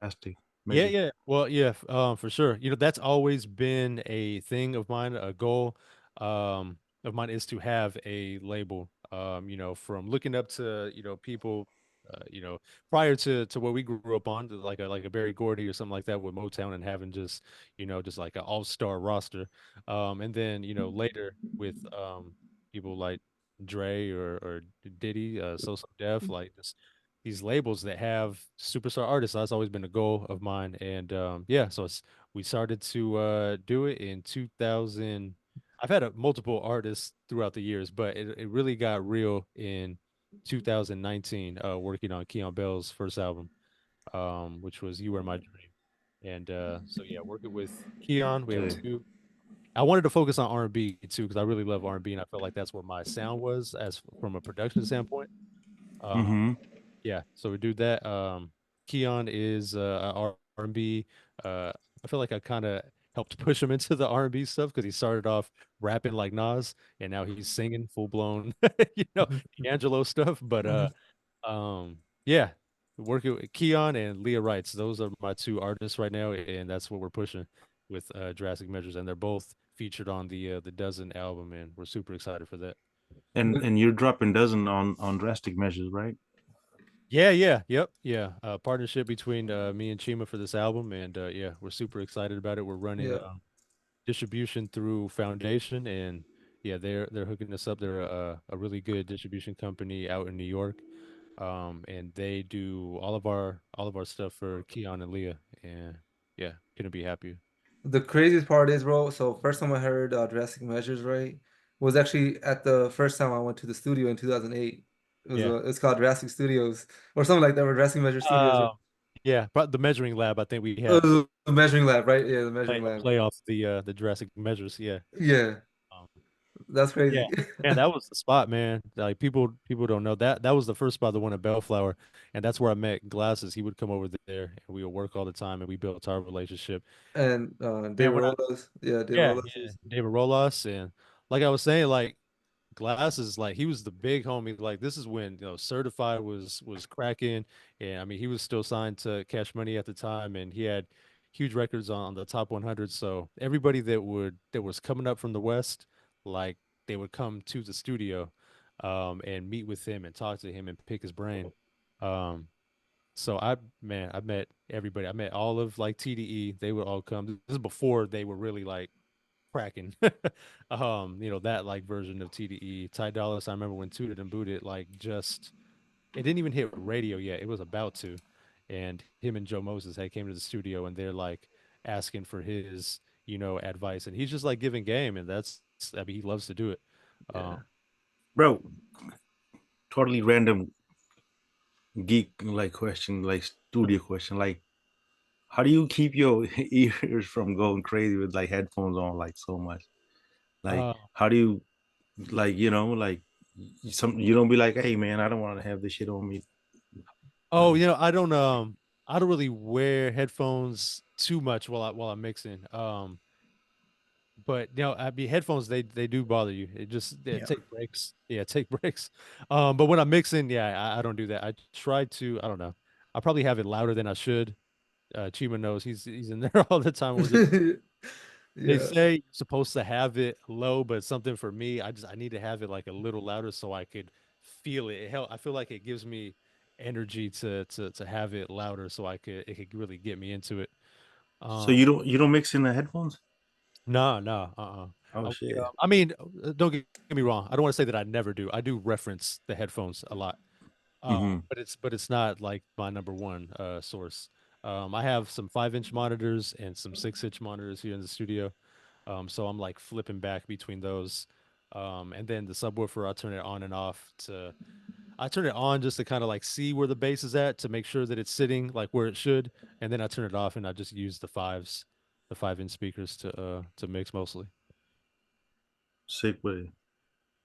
Drastic Yeah, Measures. yeah. Well, yeah, for sure. That's always been a thing of mine, a goal of mine is to have a label. From looking up to, people, prior to what we grew up on, like a Barry Gordy or something like that with Motown and having just like an all-star roster. And then, later with people like Dre or Diddy, So Def, like this these labels that have superstar artists. That's always been a goal of mine. And yeah, so we started to do it in 2000. I've had multiple artists throughout the years, but it really got real in 2019, working on Keon Bell's first album, which was You Were My Dream. And so yeah, working with Keon, we have Okay. two. I wanted to focus on R&B too because I really love R&B and I felt like that's where my sound was as from a production standpoint. Um, Mm-hmm. yeah, so we do that. Keon is R&B. I feel like I kind of helped push him into the R&B stuff because he started off rapping like Nas, and now he's singing full blown, D'Angelo stuff. But yeah, working with Keon and Leah Wrights. Those are my two artists right now, and that's what we're pushing with Drastic Measures, and they're both featured on the Dozen album, and we're super excited for that. And you're dropping dozen on Drastic Measures, right? Yeah, yeah, yep, yeah. Partnership between me and Chima for this album, and yeah, we're super excited about it. We're running Yeah. distribution through Foundation, and yeah, they're hooking us up. They're a really good distribution company out in New York, and they do all of our stuff for Keon and Leah, and yeah, couldn't be happier. The craziest part is, bro, so first time I heard Drastic Measures, right, was actually at the first time I went to the studio in 2008. Yeah, It's called Drastic Studios or something like that, or Drastic Measure Studios. um, yeah, but the measuring lab, I think we It had was the measuring lab, right? Yeah, the play measuring a lab. play off the Jurassic measures. Yeah. Yeah, Um, that's Yeah, crazy. man, that was the spot, man. Like people don't know that was the first spot, the one at Bellflower, and that's where I met Glasses. He would come over there, and we would work all the time, and we built our relationship. And Man, David when I Rolas, yeah, David yeah Rolas yeah is, David Rolas, and like I was saying, like Glasses, like he was the big homie. Like this is when Certified was cracking, and I mean he was still signed to Cash Money at the time, and he had huge records on the top 100. So everybody that was coming up from the West, like they would come to the studio, and meet with him and talk to him and pick his brain. Um, so I met everybody. I met all of like TDE. They would all come. This is before they were really like cracking. That like version of TDE. Ty Dolla $ign, I remember when Tooted and Booted like just it didn't even hit radio yet. It was about to. and him and Joe Moses had came to the studio, and they're like asking for his, advice, and he's just like giving game, and I mean, he loves to do it. Yeah. Bro, totally random geek like question, like studio question. Like, how do you keep your ears from going crazy with like headphones on like so much? Like, Uh, how do you like, like you don't be like, hey man, I don't want to have this shit on me. oh, Like, I don't really wear headphones too much while I'm mixing. But I mean, headphones they do bother you. It just Yeah. take breaks. Yeah, take breaks. But when I'm mixing, yeah, I don't do that. I try to. I don't know. I probably have it louder than I should. Chima knows he's in there all the time. We're just they Yeah. say you're supposed to have it low, but something for me, I need to have it like a little louder so I could feel it. I feel like it gives me energy to have it louder so it could really get me into it. so Um, you don't mix in the headphones? no, no, Oh shit. I mean, don't get me wrong. I don't want to say that I never do. I do reference the headphones a lot. Mm-hmm. But it's not like my number one source. I have some 5-inch monitors and some 6-inch monitors here in the studio. So I'm like flipping back between those. And then the subwoofer, I turn it on and off I turn it on just to kind of like see where the bass is at to make sure that it's sitting like where it should. And then I turn it off and I just use the 5-inch speakers to mix mostly. Sick way.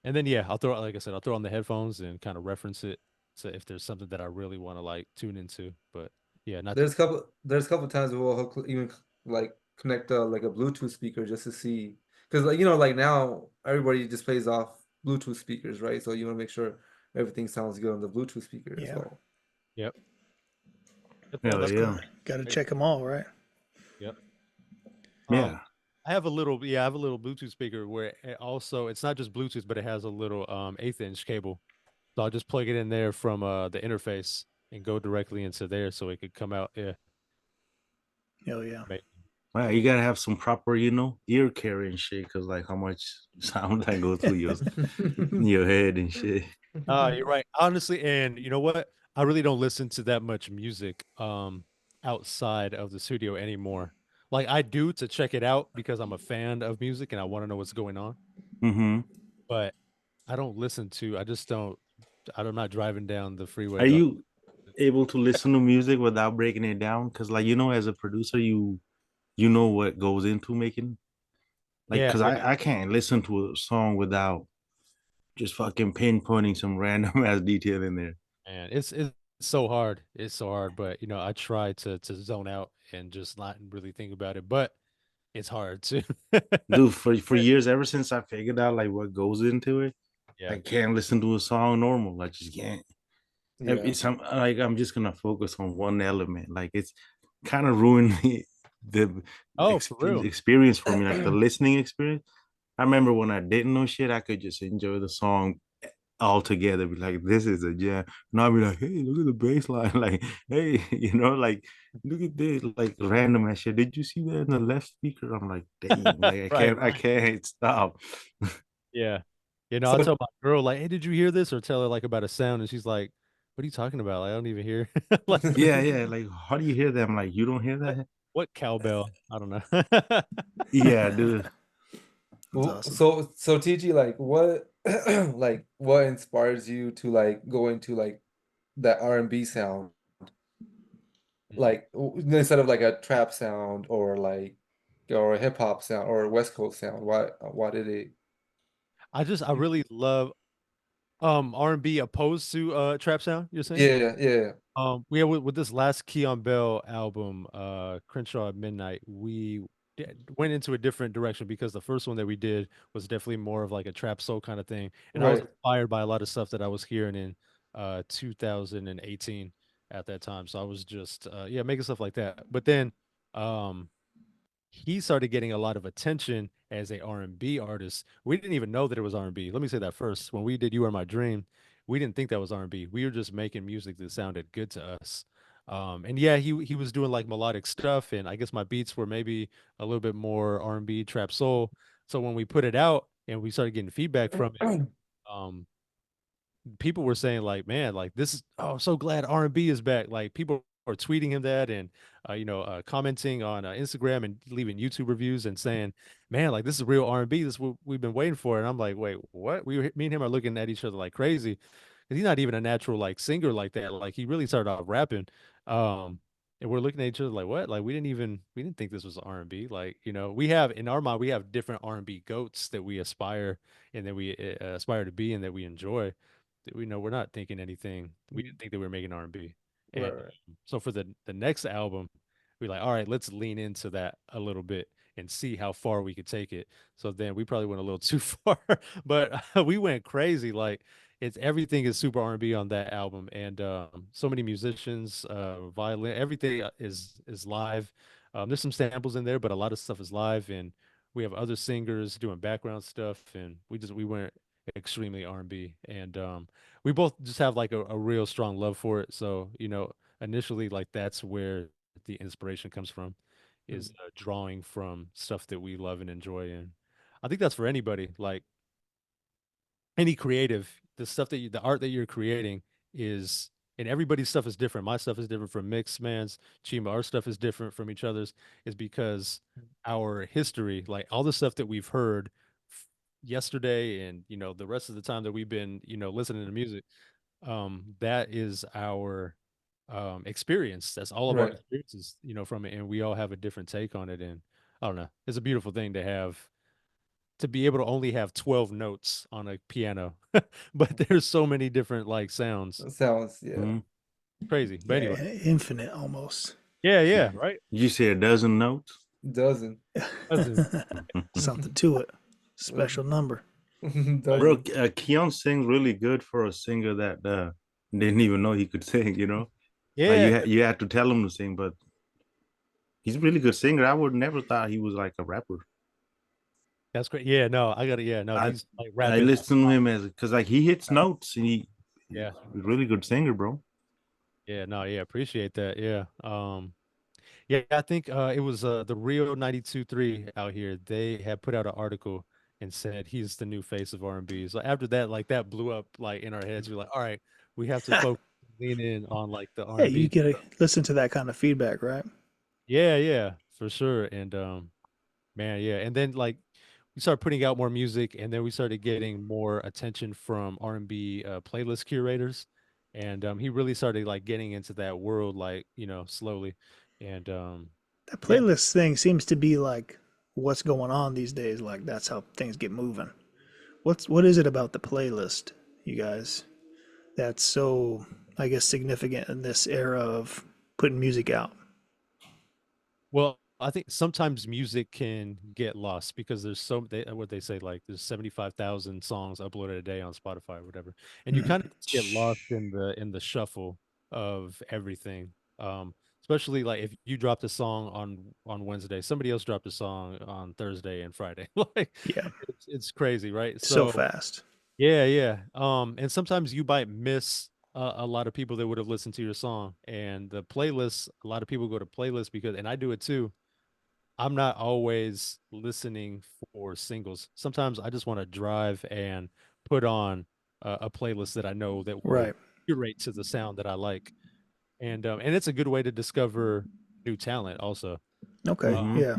And then yeah, like I said, I'll throw on the headphones and kind of reference it. So if there's something that I really want to like tune into, but yeah, not too. There's a couple times we'll even like connect like a Bluetooth speaker just to see, because like now everybody just plays off Bluetooth speakers, right? So you want to make sure everything sounds good on the Bluetooth speaker as Yeah. well. Yep. Hell Headphones. yeah. Got to check them all, right? Yep. Um, Yeah. I have a little Bluetooth speaker where it's not just Bluetooth, but it has a little 1/8-inch cable. So I'll just plug it in there from the interface and go directly into there so it could come out. Yeah. Hell yeah. Wow, you gotta have some proper, ear care and shit, cause like how much sound that go through your head and shit. You're right. Honestly, and you know what? I really don't listen to that much music outside of the studio anymore. Like I do to check it out because I'm a fan of music and I want to know what's going on, Mm-hmm. but I don't listen to I just don't I'm not driving down the freeway Are driving. you able to listen to music without breaking it down? Cause like as a producer, you know what goes into making like, Yeah, cause yeah, I can't listen to a song without just fucking pinpointing some random ass detail in there. man. It's so hard. It's so hard, but I try to zone out and just not really think about it, but it's hard too. Dude, for years, ever since I figured out like what goes into it, Yeah. I can't listen to a song normal. I just can't. Yeah. I'm just gonna focus on one element. Like it's kind of ruined the Oh, for real. experience for me, like the listening experience. I remember when I didn't know shit, I could just enjoy the song all together. Be like, this is a jam. And I'll be like, hey, look at the bass line. Like, hey, like, look at this, like random ass shit. Did you see that in the left speaker? I'm like, damn, like Right. I can't stop. Yeah. I'll So tell my girl, like, hey, did you hear this? Or tell her like about a sound, and she's like, what are you talking about? Like, I don't even hear. Like, Yeah, yeah. Like, how do you hear that? I'm like, you don't hear what that? what cowbell? I don't know. Yeah, dude. That's awesome. so TG, like what like what inspires you to like go into like that R&B sound, like instead of like a trap sound or a hip hop sound or a West Coast sound? Why did it? I really love R&B opposed to trap sound, you're saying? Yeah, yeah, Yeah, with this last Keon Bell album, Crenshaw at Midnight, went into a different direction because the first one that we did was definitely more of like a trap soul kind of thing. And I was right. inspired by a lot of stuff that I was hearing in 2018 at that time. So I was just yeah, making stuff like that. But then um he started getting a lot of attention as a R&B artist. We didn't even know that it was R&B. Let me say that first. When we did You Are My Dream, we didn't think that was R&B. We were just making music that sounded good to us. And yeah, he was doing like melodic stuff, and I guess my beats were maybe a little bit more R&B, trap soul. So when we put it out and we started getting feedback from it, um, people were saying like, man, like this is, oh, I'm so glad R&B is back. Like people tweeting him that and commenting on Instagram and leaving YouTube reviews and saying, "Man, like this is real R&B. This is what we've been waiting for." And I'm like, "Wait, what?" Me and him are looking at each other like crazy. 'Cause he's not even a natural like singer like that. Like he really started off rapping. Um, and we're looking at each other like, "What?" Like we didn't think this was R&B. Like, we have in our mind we have different R&B goats that we aspire and that we aspire to be and that we enjoy. That we know we're not thinking anything. We didn't think that we were making R&B. Right, And right. so for the next album, we're like, all right, let's lean into that a little bit and see how far we could take it. So then we probably went a little too far, but we went crazy. Like it's everything is super R&B on that album, and so many musicians, violin, everything is live. There's some samples in there, but a lot of stuff is live, and we have other singers doing background stuff, and we went extremely R&B, and we both just have like a real strong love for it. So, initially, like that's where the inspiration comes from, is drawing from stuff that we love and enjoy. And I think that's for anybody, like any creative, the art that you're creating is, and everybody's stuff is different. My stuff is different from Mixman's, Chima. Our stuff is different from each other's, is because our history, like all the stuff that we've heard yesterday and the rest of the time that we've been listening to music, that is our experience. That's all of our Right. experiences, from it, and we all have a different take on it. And I don't know, it's a beautiful thing to have, to be able to only have 12 notes on a piano, but there's so many different like sounds. Sounds, yeah. Mhm. Crazy. But Yeah, anyway, infinite almost. yeah, right. You say a dozen notes? Dozen. Something to it. Special number. Bro, Dozen. Xian sings really good for a singer that didn't even know he could sing, Like Yeah, you had to tell him to sing, but he's a really good singer. I would never thought he was like a rapper. that's great. Yeah, no, I got it. Yeah, no, I he's like I rapping. listen to him as because like he hits notes and he's Yeah, a really good singer, bro. yeah, no, yeah, appreciate that. Yeah. Yeah, I think it was the Rio 92.3 out here. They had put out an article and said he's the new face of R&B. So after that, like that blew up like in our heads. We're like, all right, we have to focus, lean in on like the Hey, you R&B. get to listen to that kind of feedback, right? Yeah, yeah, for sure. And man, yeah. And then like we started putting out more music, and then we started getting more attention from R&B playlist curators. And he really started like getting into that world, like slowly. And That yeah. playlist thing seems to be like what's going on these days. Like that's how things get moving. What is it about the playlist, you guys, that's so I guess significant in this era of putting music out? Well, I think sometimes music can get lost because what they say, like there's 75,000 songs uploaded a day on Spotify or whatever. And you Hmm. kind of get lost in the shuffle of everything. Especially like if you dropped a song on Wednesday, somebody else dropped a song on Thursday and Friday. Like Yeah, it's crazy, right? so So fast. yeah, yeah. And sometimes you might miss a lot of people that would have listened to your song. And the playlist, a lot of people go to playlists because, and I do it too. I'm not always listening for singles. Sometimes I just want to drive and put on a playlist that I know that will Right. curate to the sound that I like. And it's a good way to discover new talent also. Okay. Uh, Mm-hmm. Yeah.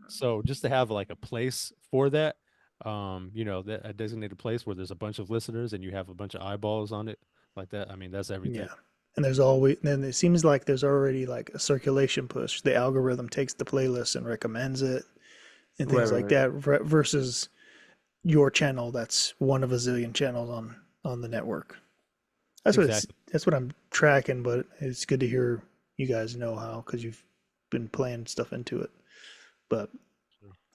so just to have like a place for that, that a designated place where there's a bunch of listeners and you have a bunch of eyeballs on it like that. I mean, that's everything. Yeah. And there's always then it seems like there's already like a circulation push. The algorithm takes the playlist and recommends it and Right, things right, like right. that versus your channel that's one of a zillion channels on the network. Exactly. That's what I'm tracking, but it's good to hear you guys know how because you've been playing stuff into it. But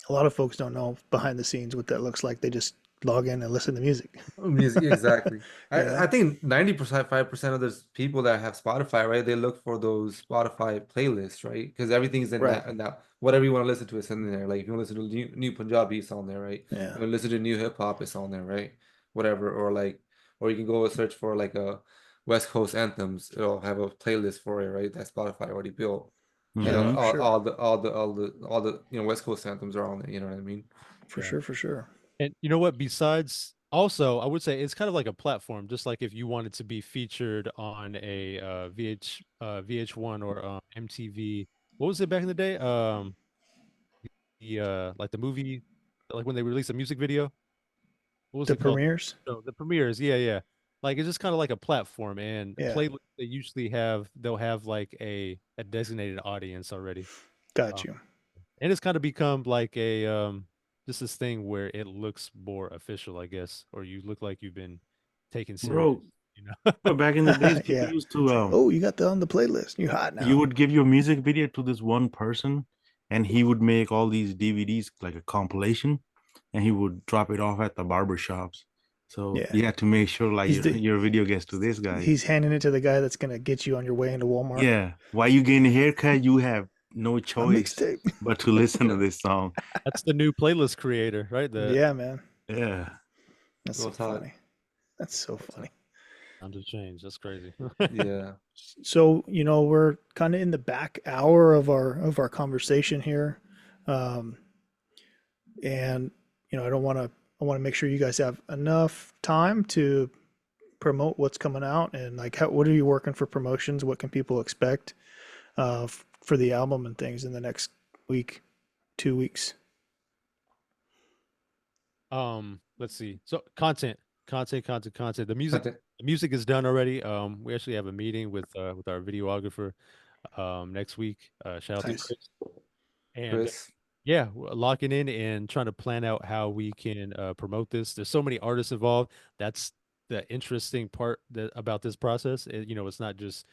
a lot of folks don't know behind the scenes what that looks like. They just log in and listen to music. Music, exactly. You I know? think 90%, 5% of those people that have Spotify, right? They look for those Spotify playlists, right? Because everything's in Right. that, and that whatever you want to listen to is in there. Like if you want to listen to new Punjabi, it's on there, right? Yeah. You want to listen to new hip hop, it's on there, right? Whatever, or like, or you can go and search for like a West Coast anthems. It'll have a playlist for it, right? That Spotify already built, and Yeah, Mm-hmm. for sure. all the West Coast anthems are on there. You know what I mean? For Yeah. sure, for sure. And you know what? Besides Also, I would say it's kind of like a platform, just like if you wanted to be featured on a VH1 or MTV. What was it back in the day? The like the movie, like when they released a music video. What was The it called? premieres. No, the premieres. Yeah, yeah. Like it's just kind of like a platform, and Yeah, playlists they usually they'll have like a designated audience already. got Um, you. and it's kind of become like a just this thing where it looks more official, I guess, or you look like you've been taken serious, Bro, you know. bro, back in the days, people Yeah, used it's to like, oh, you got the on the playlist. You hot you now. would give your music video to this one person, and he would make all these DVDs like a compilation, and he would drop it off at the barber shops. So Yeah, you had to make sure like he's the your video gets to this guy. he's handing it to the guy that's gonna get you on your way into Walmart. Yeah. While you getting a haircut, you have no A choice mixtape. but to listen to Yeah. this song. That's the new playlist creator, right? The Yeah, man. Yeah. That's Go so Todd. funny. That's so Go Todd. funny. time to change. That's crazy. Yeah. So, we're kind of in the back hour of our conversation here. Um, and I want to make sure you guys have enough time to promote what's coming out and like what are you working for promotions? What can people expect for the album and things in the next week, 2 weeks? Let's see. So content. The music Content. the music is done already. We actually have a meeting with our videographer next week. Shout out to Nice. Chris. And Chris. yeah, we're locking in and trying to plan out how we can promote this. There's so many artists involved. That's the interesting part about this process. It's not just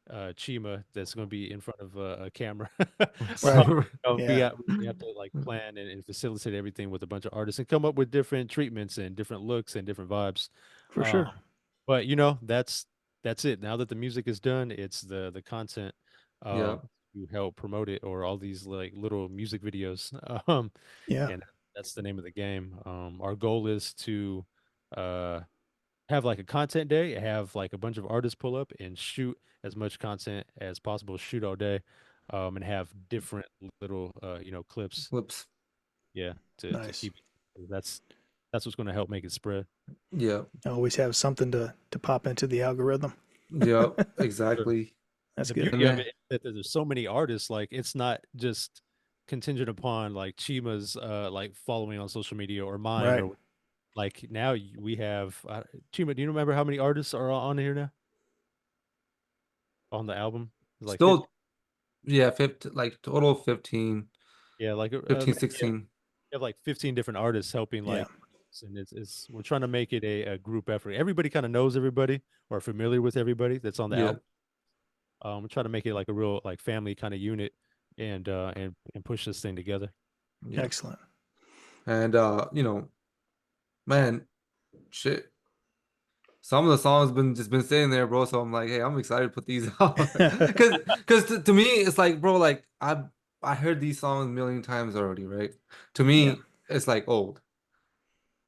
Chima that's going to be in front of a camera. Right. We Yeah, have to like plan and facilitate everything with a bunch of artists and come up with different treatments and different looks and different vibes. for Um, sure. but that's it. Now that the music is done, it's the content Yeah. to help promote it or all these like little music videos. Yeah, And that's the name of the game. Our goal is to uh have like a content day, have like a bunch of artists pull up and shoot as much content as possible, shoot all day, and have different little clips. Flips. Yeah, to nice. keep that's what's going to help make it spread. Yeah. Always have something to pop into the algorithm. Yeah. Sure. Exactly. That's The good. And beauty of then it is that there's so many artists, like it's not just contingent upon like Chima's like following on social media or mine Right. or like now we have Chima, do you remember how many artists are on here now on the album? Like 50. still, yeah, 15, like total 15, Yeah, like 15, yeah, 16. we have like 15 different artists helping Yeah. like and it's we're trying to make it a group effort. Everybody kind of knows everybody or familiar with everybody that's on the Yeah. album. We're trying to make it like a real like family kind of unit and push this thing together. Yeah. Excellent. And man, shit. Some of the songs been sitting there, bro. So I'm like, hey, I'm excited to put these out. Cause to me, it's like, bro, like I heard these songs a million times already, right? To Yeah. me, it's like old,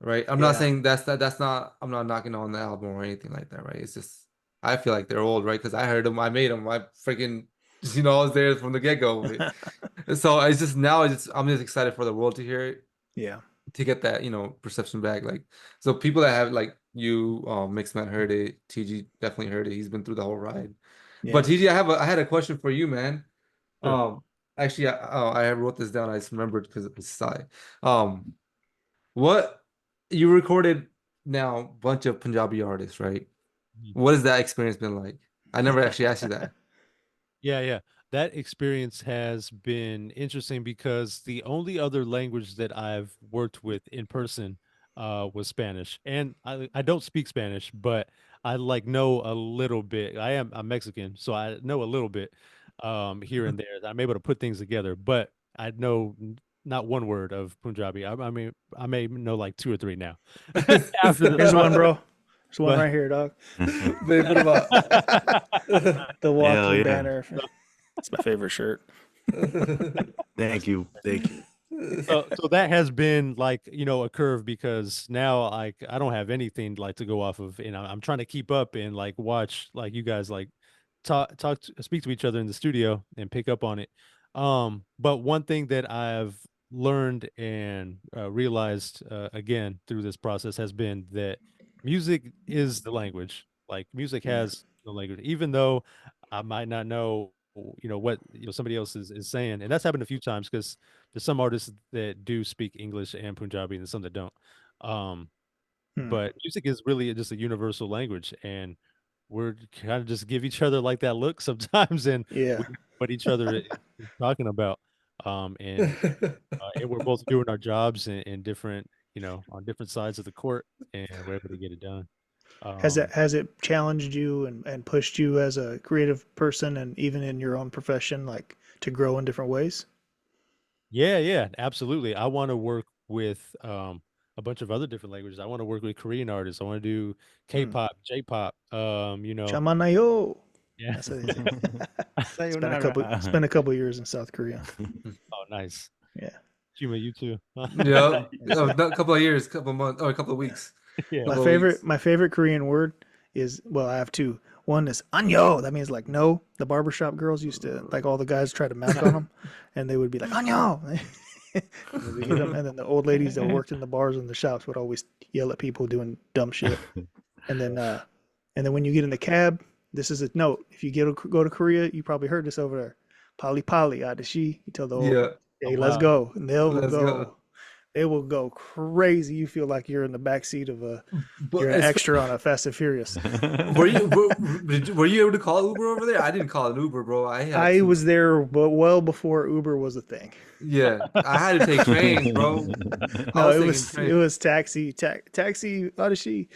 right? I'm not Yeah. saying that's not I'm not knocking on the album or anything like that, right? It's just I feel like they're old, right? Because I heard them, I made them, I freaking I was there from the get-go of it. So it's just now I'm just excited for the world to hear it, Yeah. to get that perception back. Like, so people that have like you, Mixman heard it, TG definitely heard it. He's been through the whole ride. But Yeah. TG, I had a question for you, man. Sure. Actually, I wrote this down. I just remembered because it was Sai. Um, what you recorded now, bunch of Punjabi artists, right? Mhm. What has that experience been like? I never actually asked you that. Yeah, yeah. That experience has been interesting because the only other language that I've worked with in person was Spanish. And I don't speak Spanish, but I like know a little bit. I'm Mexican, so I know a little bit here and there. I'm able to put things together, but I know not one word of Punjabi. I mean, I may know like two or three now after this Here's one, process, bro. There's one but right here, dog. They put about The walking yeah. banner. It's my favorite shirt. Thank you. Thank you. so that has been like a curve because now like I don't have anything like to go off of and I'm trying to keep up and like watch like you guys like speak to each other in the studio and pick up on it. But one thing that I've learned and realized again through this process has been that music is the language. Like music Yeah. has the language, even though I might not know, what somebody else is saying, and that's happened a few times because there's some artists that do speak English and Punjabi, and some that don't. Um, Hmm. but music is really just a universal language, and we're kind of just give each other like that look sometimes, and Yeah. we know what each other is talking about. And we're both doing our jobs in different, on different sides of the court, and we're able to get it done. Has it challenged you and pushed you as a creative person and even in your own profession, like to grow in different ways? Yeah, absolutely. I want to work with a bunch of other different languages. I want to work with Korean artists. I want to do Hmm. K-pop, J-pop. Chamanayo. Yeah. That's what they say. Sayonara. Spent a couple years in South Korea. Oh, nice. Yeah. Chima, you too. Yeah, Yeah. a couple of years, couple of months, or a couple of weeks, Yeah. My couple of favorite weeks. my favorite Korean word is, well, I have two. One is anyo. That means like no. The barbershop girls used to, like, all the guys try to mount on them, and they would be like anyo. And they would hit them, and then the old ladies that worked in the bars and the shops would always yell at people doing dumb shit. And then when you get in the cab, this is a note. If you go to Korea, you probably heard this over there. Pali pali adashi. You tell the old, Yeah, Oh, hey, let's wow. go, and they will let's go. go. They will go crazy. You feel like you're in the back seat of you're But an as extra on a Fast and Furious. were you able to call Uber over there? I didn't call an Uber, bro. I had I to. was there, but well before Uber was a thing. Yeah, I had to take trains, bro. I No, was it taking was it train. was taxi adashi.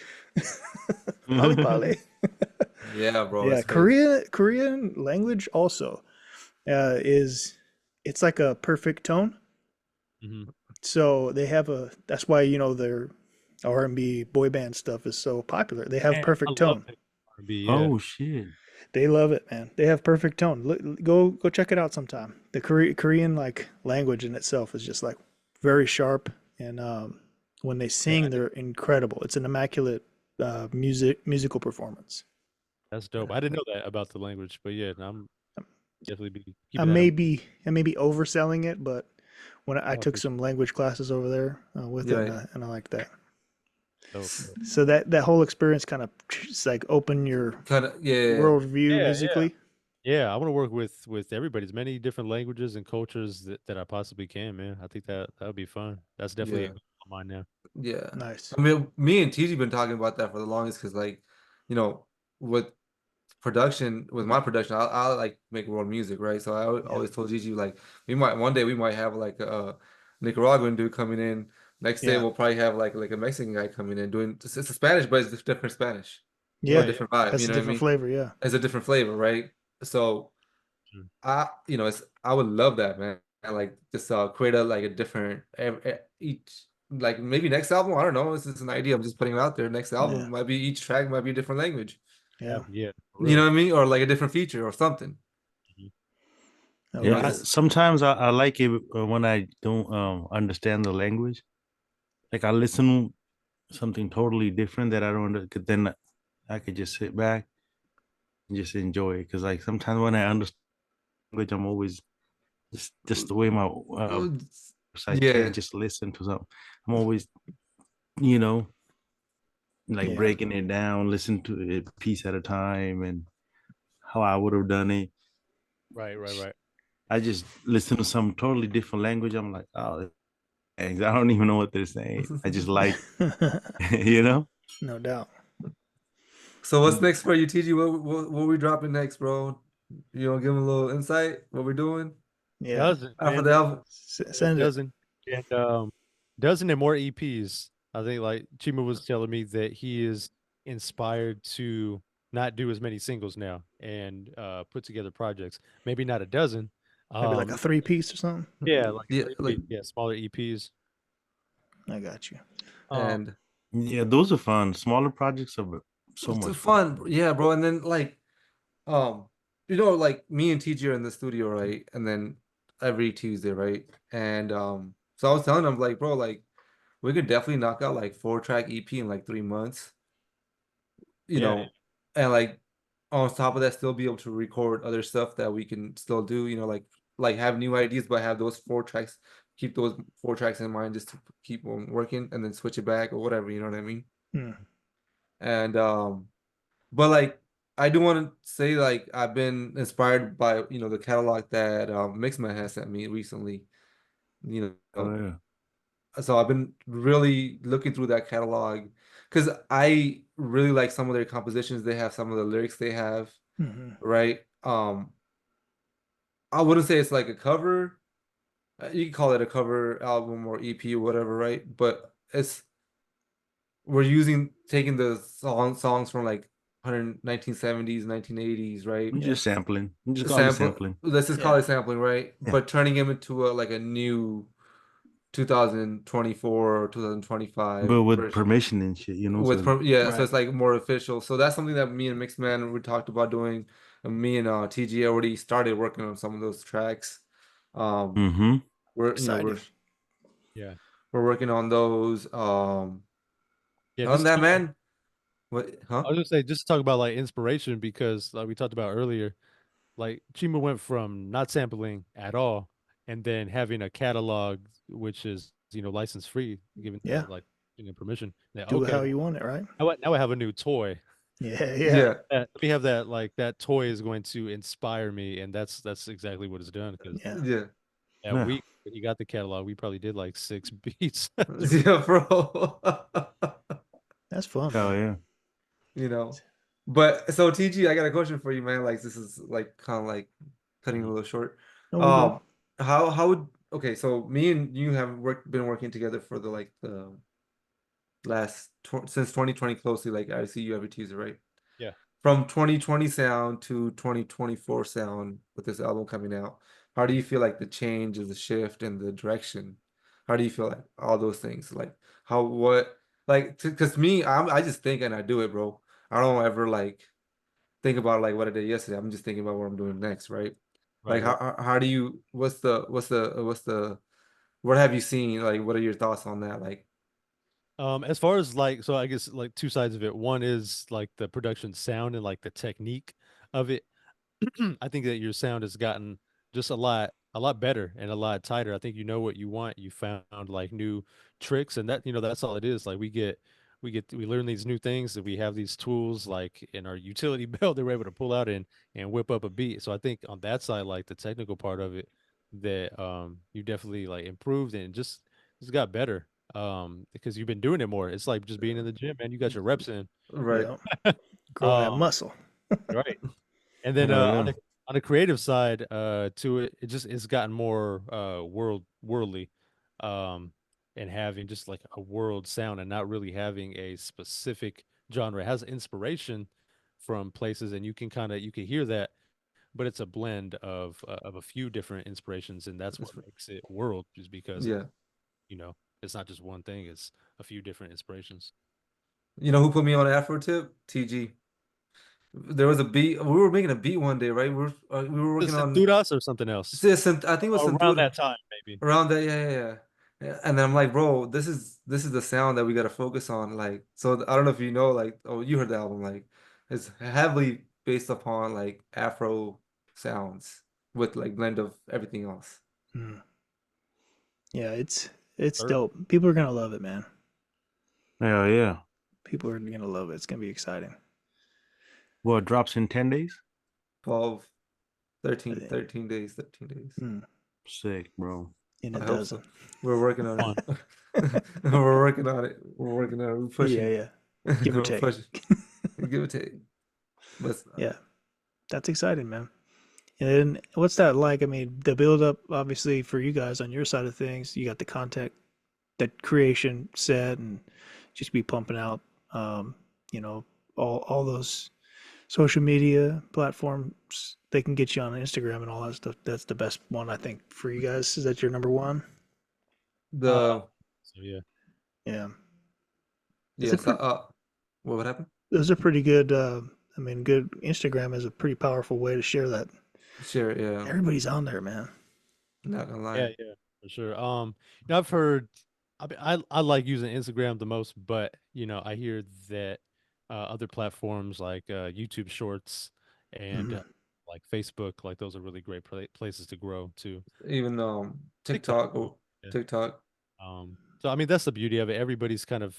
Pali pali. Yeah, bro, Yeah, it's crazy. Korean language also is, it's like a perfect tone. Mhm. So they have that's why their R&B boy band stuff is so popular. They have Man, I perfect love tone. it. R&B, yeah. Oh shit. They love it, man. They have perfect tone. Go check it out sometime. The Korean like language in itself is just like very sharp, and when they Yeah, sing, they're incredible. It's an immaculate musical performance. that's dope. I didn't know that about the language, but yeah, I'm definitely be I keeping that in may mind. be I may be overselling it, but when I Oh, took for sure. some language classes over there with it, Yeah, and I like that. Dope. So that whole experience kind of just like open your kind of. Yeah, worldview Yeah. musically. Yeah, I want to work with everybody, as many different languages and cultures that I possibly can, man. I think that would be fun. That's definitely a yeah, goal of mine now. yeah. Nice. I mean, me and TG been talking about that for the longest because, like, you know, with production, with my production, I like make world music, right? So I Yeah. always told Gigi, like, one day we might have like a Nicaraguan dude coming in. Next day Yeah. we'll probably have like a Mexican guy coming in doing it's a Spanish, but it's a different Spanish or a Yeah. Yeah, different vibe. Has You a know what I different mean? flavor. Yeah. It's a different flavor, right? So yeah. I would love that, man. And like just create a different each like maybe next album. I don't know. It's just an idea. I'm just putting it out there. Next Yeah. album might be each track might be a different language. Yeah. Yeah, for You know real. what I mean? Or like a different feature or something. Mhm. I You know, like Yeah, it. just sometimes I like it when I don't understand the language. Like I listen something totally different that I don't then I could just sit back and just enjoy it. Because like sometimes when I understand language, I'm always just the way my I can't yeah. just listen to something. I'm always you know like Yeah. breaking it down, listen to it piece at a time, and how I would have done it. Right. I just listen to some totally different language. I'm like, oh, thanks. I don't even know what they're saying. I just like, you know. No doubt. So what's Mm. next for you, TG? What we dropping next, bro? You know, give them a little insight. What we're doing Yeah. Dozen, after man. the album? A Send it. dozen. And dozen and more EPs. I think like Chima was telling me that he is inspired to not do as many singles now and put together projects. Maybe not a dozen. Maybe like a 3-piece or something. Yeah, like Yeah, a like yeah, smaller EPs. I got you. Um, and Yeah, those are fun. Smaller projects are so it's much fun. fun, yeah, bro. And then like Um, like me and TG are in the studio, right? And then every Tuesday, right? And so I was telling him like, bro, like we could definitely knock out like 4-track EP in like 3 months, you yeah, know, and like on top of that, still be able to record other stuff that we can still do, like have new ideas, but have those 4 tracks keep those 4 tracks in mind just to keep on working and then switch it back or whatever, you know what I mean? And but like I do want to say like I've been inspired by the catalog that Mixman has sent me recently. You Oh know, yeah. so I've been really looking through that catalog because I really like some of their compositions. They have some of the lyrics they have, right? I wouldn't say it's like a cover. You can call it a cover album or EP or whatever, right? But we're taking the songs from like 1970s, 1980s, right? I'm just sampling. I'm just call it Sample, sampling. let's just call it sampling, right? Yeah. But turning him into like a new 2024 or 2025 But with version. permission and shit, you know. So So it's like more official. So that's something that me and Mixman we talked about doing. And me and TG already started working on some of those tracks. We're Exciting. Yeah. we're working on those. Yeah, On that, man. What? I Huh? was gonna say just to talk about like inspiration because like we talked about earlier, like Chima went from not sampling at all and then having a catalog which is license free, given Yeah. like permission. That, Do it okay, how you want it, right? now I have a new toy. Yeah. Yeah. Let me have that. Like that toy is going to inspire me, and that's exactly what it's done. Because Yeah. Yeah. that Yeah. week when you got the catalog, we probably did like 6 beats. Yeah, bro. That's fun, hell man. yeah. But so TG, I got a question for you, man. Like this is like kind of like cutting a little short. No, we're good. How would okay? So me and you have been working together for the last since 2020 closely. Like I see you every Tuesday, right? Yeah. From 2020 sound to 2024 sound with this album coming out, how do you feel like the change of the shift and the direction? How do you feel like all those things? Like how what like because me, I just think and I do it, bro. I don't ever like think about like what I did yesterday. I'm just thinking about what I'm doing next, right? Right. Like how do you what have you seen? Like what are your thoughts on that? Like As far as like, so I guess like two sides of it. One is like the production sound and like the technique of it. I think that your sound has gotten just a lot better and a lot tighter. I think you know what you want. You found like new tricks, and that that's all it is. Like we learn these new things that we have these tools like in our utility belt that we're able to pull out and whip up a beat. So I think on that side, like the technical part of it, that you definitely like improved and just got better. Because you've been doing it more. It's like just being in the gym, man. You got your reps in. right. Yeah. Grow that Um, muscle. right. And then Hell yeah. on the creative side, to it, it's gotten more worldly, um, and having just like a world sound and not really having a specific genre. It has inspiration from places, and you can hear that, but it's a blend of a few different inspirations, and that's what makes it world, just because Yeah. you know it's not just one thing; it's a few different inspirations. You know who put me on Afro tip? TG. There was a beat. We were making a beat one day, right? We were Is working it on Duras or something else? I think it was Around Sandhu that time, maybe. around that. Yeah. And then I'm like, bro, this is the sound that we gotta focus on. Like, so I don't know if you know, like, oh, you heard the album, like, it's heavily based upon like Afro sounds with like blend of everything else. Mm. Yeah, it's Sure. dope. People are gonna love it, man. Hell yeah. People are gonna love it. It's gonna be exciting. Well, it drops in 10 days. 12, I 13, think. 13 days, 13 days. Sick, bro. In a I hope dozen. so. We're working on Fun. it. We're working on it. We're working on it. We're pushing. Yeah. Give or We're take. pushing. Give or take. But Yeah, that's exciting, man. And then what's that like? I mean, the build up, obviously, for you guys on your side of things, you got the content, that creation set, and just be pumping out, um, you know, all those social media platforms. They can get you on Instagram and all that stuff. That's the best one, I think, for you guys. Is that your number one? Uh, the so yeah. Yeah. It's a yes, what would happen? those are pretty good. I mean, good. Instagram is a pretty powerful way to share that. Sure, yeah. Everybody's on there, man. Not gonna Yeah, lie. yeah, for sure. I've heard. I like using Instagram the most, but I hear that other platforms like YouTube Shorts and Hmm. like Facebook, like those are really great places to grow too. Even TikTok. TikTok. TikTok. So I mean, that's the beauty of it. Everybody's kind of,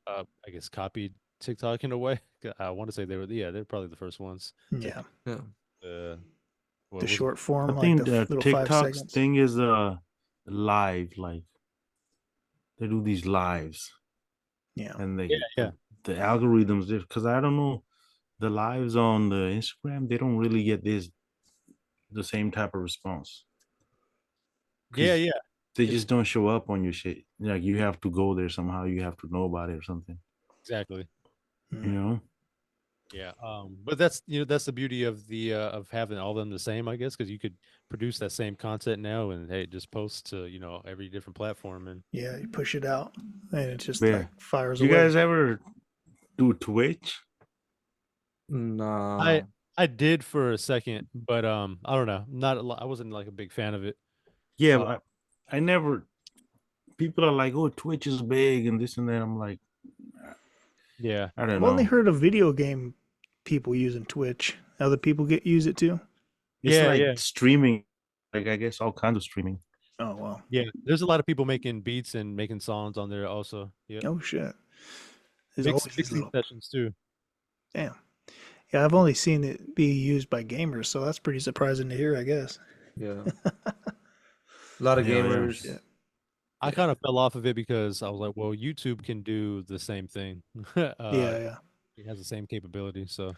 I guess, copied TikTok in a way. I want to say they're probably the first ones. Yeah. Yeah. What The was short form, I like think the the little 5 TikTok's seconds. thing is live, like they do these lives Yeah. and Yeah. the algorithms, because I don't know, the lives on the Instagram, they don't really get the same type of response. Yeah. They It's just don't show up on your shit. Like you have to go there somehow. You have to know about it or something. exactly. You know? Yeah. But that's that's the beauty of the of having all of them the same, I guess, because you could produce that same content now and hey, just post to every different platform and Yeah, you push it out and it just Yeah. like fires You away. guys ever do Twitch? No. I did for a second, but I don't know, not a lot. I wasn't like a big fan of it. Yeah, Uh, but I never. People are like, "Oh, Twitch is big and this and that." I'm like, yeah. I don't I've only know. heard of video game people using Twitch. Other people use it too. It's Yeah, like yeah. streaming. Like I guess all kinds of streaming. Oh wow. Yeah, there's a lot of people making beats and making songs on there also. Yeah. Oh shit. There's Mix, always these mixing little. sessions too. Damn. Yeah, I've only seen it be used by gamers, so that's pretty surprising to hear, I guess. Yeah. A lot of Yeah, yeah. gamers. Shit. I kind of fell off of it because I was like, well, YouTube can do the same thing. Yeah. It has the same capability. So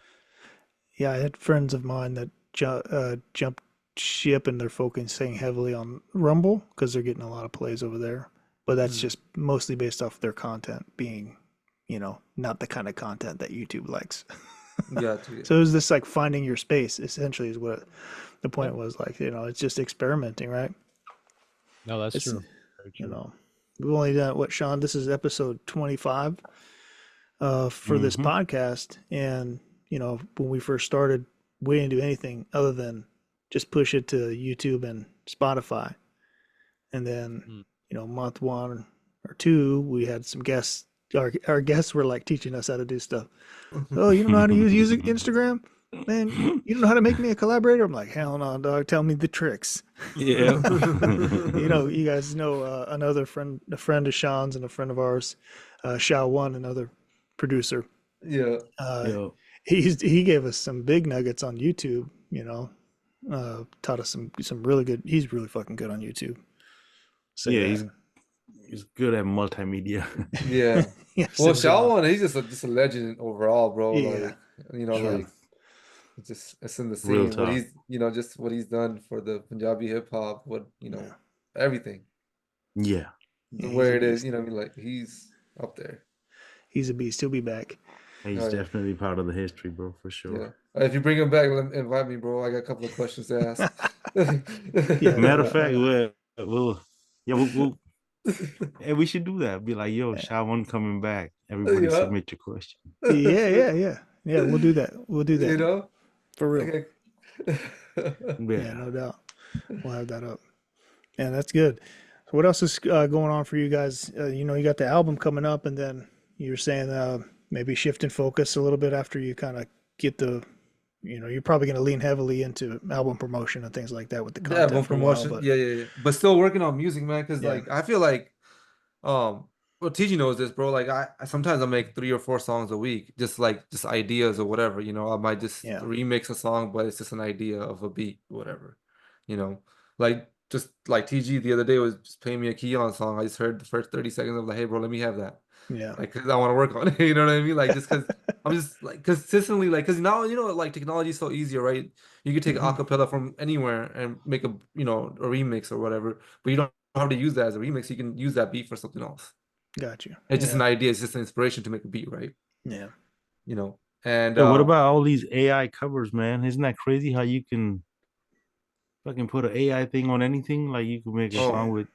Yeah, I had friends of mine that jumped ship and they're focusing heavily on Rumble because they're getting a lot of plays over there. But that's Mm. just mostly based off their content being, not the kind of content that YouTube likes. Gotcha. So it was this like finding your space, essentially, is what the point Yeah. was. Like, it's just experimenting, right? no, that's It's, true. Very true. we've only done what, Sean? This is episode 25 for this Mm-hmm. podcast. And, when we first started, we didn't do anything other than just push it to YouTube and Spotify. And then, Mm. month 1 or 2, we had some guests. Our guests were like teaching us how to do stuff. Oh, you don't know how to use Instagram? Man, you don't know how to make me a collaborator? I'm like, hell no, dog. Tell me the tricks. Yeah. You guys know a friend of Sean's and a friend of ours, Xian, another producer. Yeah. Yo. He gave us some big nuggets on YouTube. Taught us some really good. He's really fucking good on YouTube. So Yeah, he's good at multimedia. Yeah. yes, Well, in general. Shawn, he's just a legend overall, bro. Yeah. Sure. Like it's in the Real scene. What talk. he's just what he's done for the Punjabi hip hop, Yeah. everything. Yeah. Yeah, he's Where a it is, beast. like he's up there. He's a beast. He'll be back. He's Oh, yeah. definitely part of the history, bro, for sure. Yeah. If you bring him back, invite me, bro. I got a couple of questions to ask. Yeah, Matter of fact, we'll hey, we should do that. Be like, yo, Yeah. Shawan coming back. Everybody Yeah. submit your question. yeah. We'll do that. We'll do that. For real. Okay. Yeah, no doubt. We'll have that up. Yeah, that's good. So what else is going on for you guys? You got the album coming up, and then you're saying maybe shifting focus a little bit after you kind of get the, you're probably going to lean heavily into album promotion and things like that with the Yeah, content for a while. But Yeah. But still working on music, man. Because Yeah. I feel like, well, TG knows this, bro. Like I sometimes I make 3 or 4 songs a week, just ideas or whatever. I might just Yeah. remix a song, but it's just an idea of a beat, whatever. Like just like TG the other day was just playing me a Xian song. I just heard the first 30 seconds of like, hey, bro, let me have that. Yeah. Like, cause I want to work on it. You know what I mean? Like, just cause I'm just like consistently, like, cause now like technology is so easier, right? You can take Mhm. acapella from anywhere and make a remix or whatever, but you don't have to use that as a remix. You can use that beat for something else. Got you. It's just an idea. It's just an inspiration to make a beat, right? Yeah. And Yo, what about all these AI covers, man? Isn't that crazy how you can fucking put an AI thing on anything? Like you can make a Oh. song with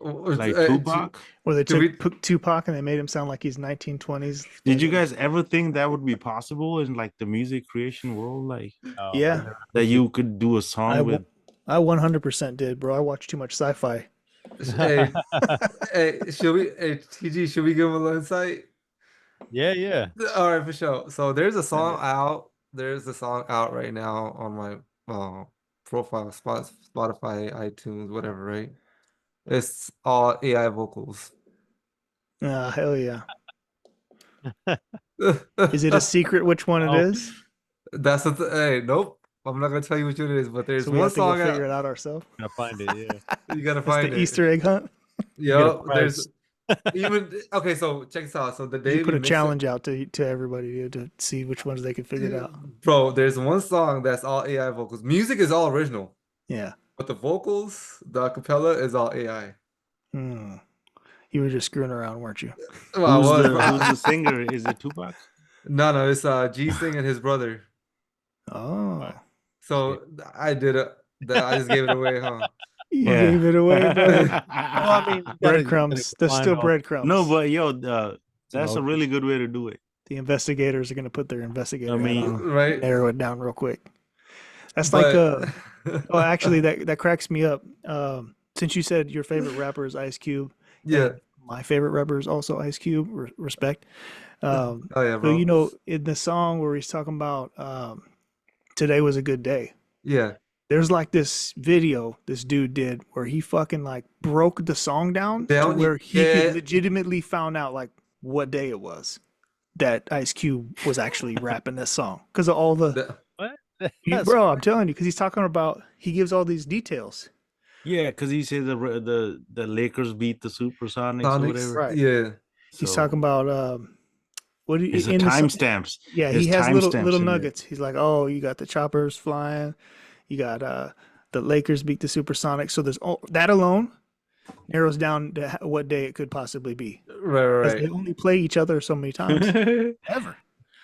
like uh, Tupac. Where they Could we- took Tupac and they made him sound like he's 1920s. Did you guys ever think that would be possible in like the music creation world? Like Yeah. that you could do a song with I 100% did, bro. I watched too much sci-fi. hey, TG, should we give him a little insight? Yeah. All right, for sure. So there's a song out. There's a song out right now on my profile, Spotify, iTunes, whatever, right? It's all AI vocals. Ah, hell yeah. Is it a secret which one it Oh. is? That's the hey, nope. I'm not gonna tell you which one it is, but there's So we one have to go song figure out. it out ourselves. Gotta find it. Yeah. You gotta It's find the it. Easter egg hunt. You get a Yo, there's prize. even okay. So check this out. So the You day put we a mix it, challenge out to everybody to see which ones they can figure it out. bro. There's one song that's all AI vocals. Music is all original, Yeah. but the vocals, the acapella is all AI. Hmm. You were just screwing around, weren't you? Well, I was, bro. Who's the singer? Is it Tupac? No, it's G Sing and his brother. Oh. So I did it. I just gave it away, huh? You Yeah. gave it away, brother. Well, I mean, you gotta Breadcrumbs. There's find still all- breadcrumbs. No, but yo, that's No. a really good way to do it. The investigators are going to put their investigator I hat mean, on, Right? narrow it down real quick. That's like oh, actually, that cracks me up. Since you said your favorite rapper is Ice Cube, yeah. and my favorite rapper is also Ice Cube. Respect. Oh yeah, So bro. you know, in the song where he's talking about today was a good day. Yeah. There's like this video this dude did where he fucking like broke the song down to Down, where he yeah. could legitimately found out like what day it was that Ice Cube was actually rapping this song because of all the What? bro. I'm telling you, because he's talking about he gives all these details. yeah, because he said the Lakers beat the Supersonics or Sonics, whatever. Right. yeah. He's So, talking about what do you, it's the in the song- timestamps. Yeah, There's he has little timestamps little in there. nuggets. He's like, oh, you got the choppers flying, you got the Lakers beat the Supersonics. So there's that alone narrows down to what day it could possibly be. Right, Because they right. only play each other so many times ever.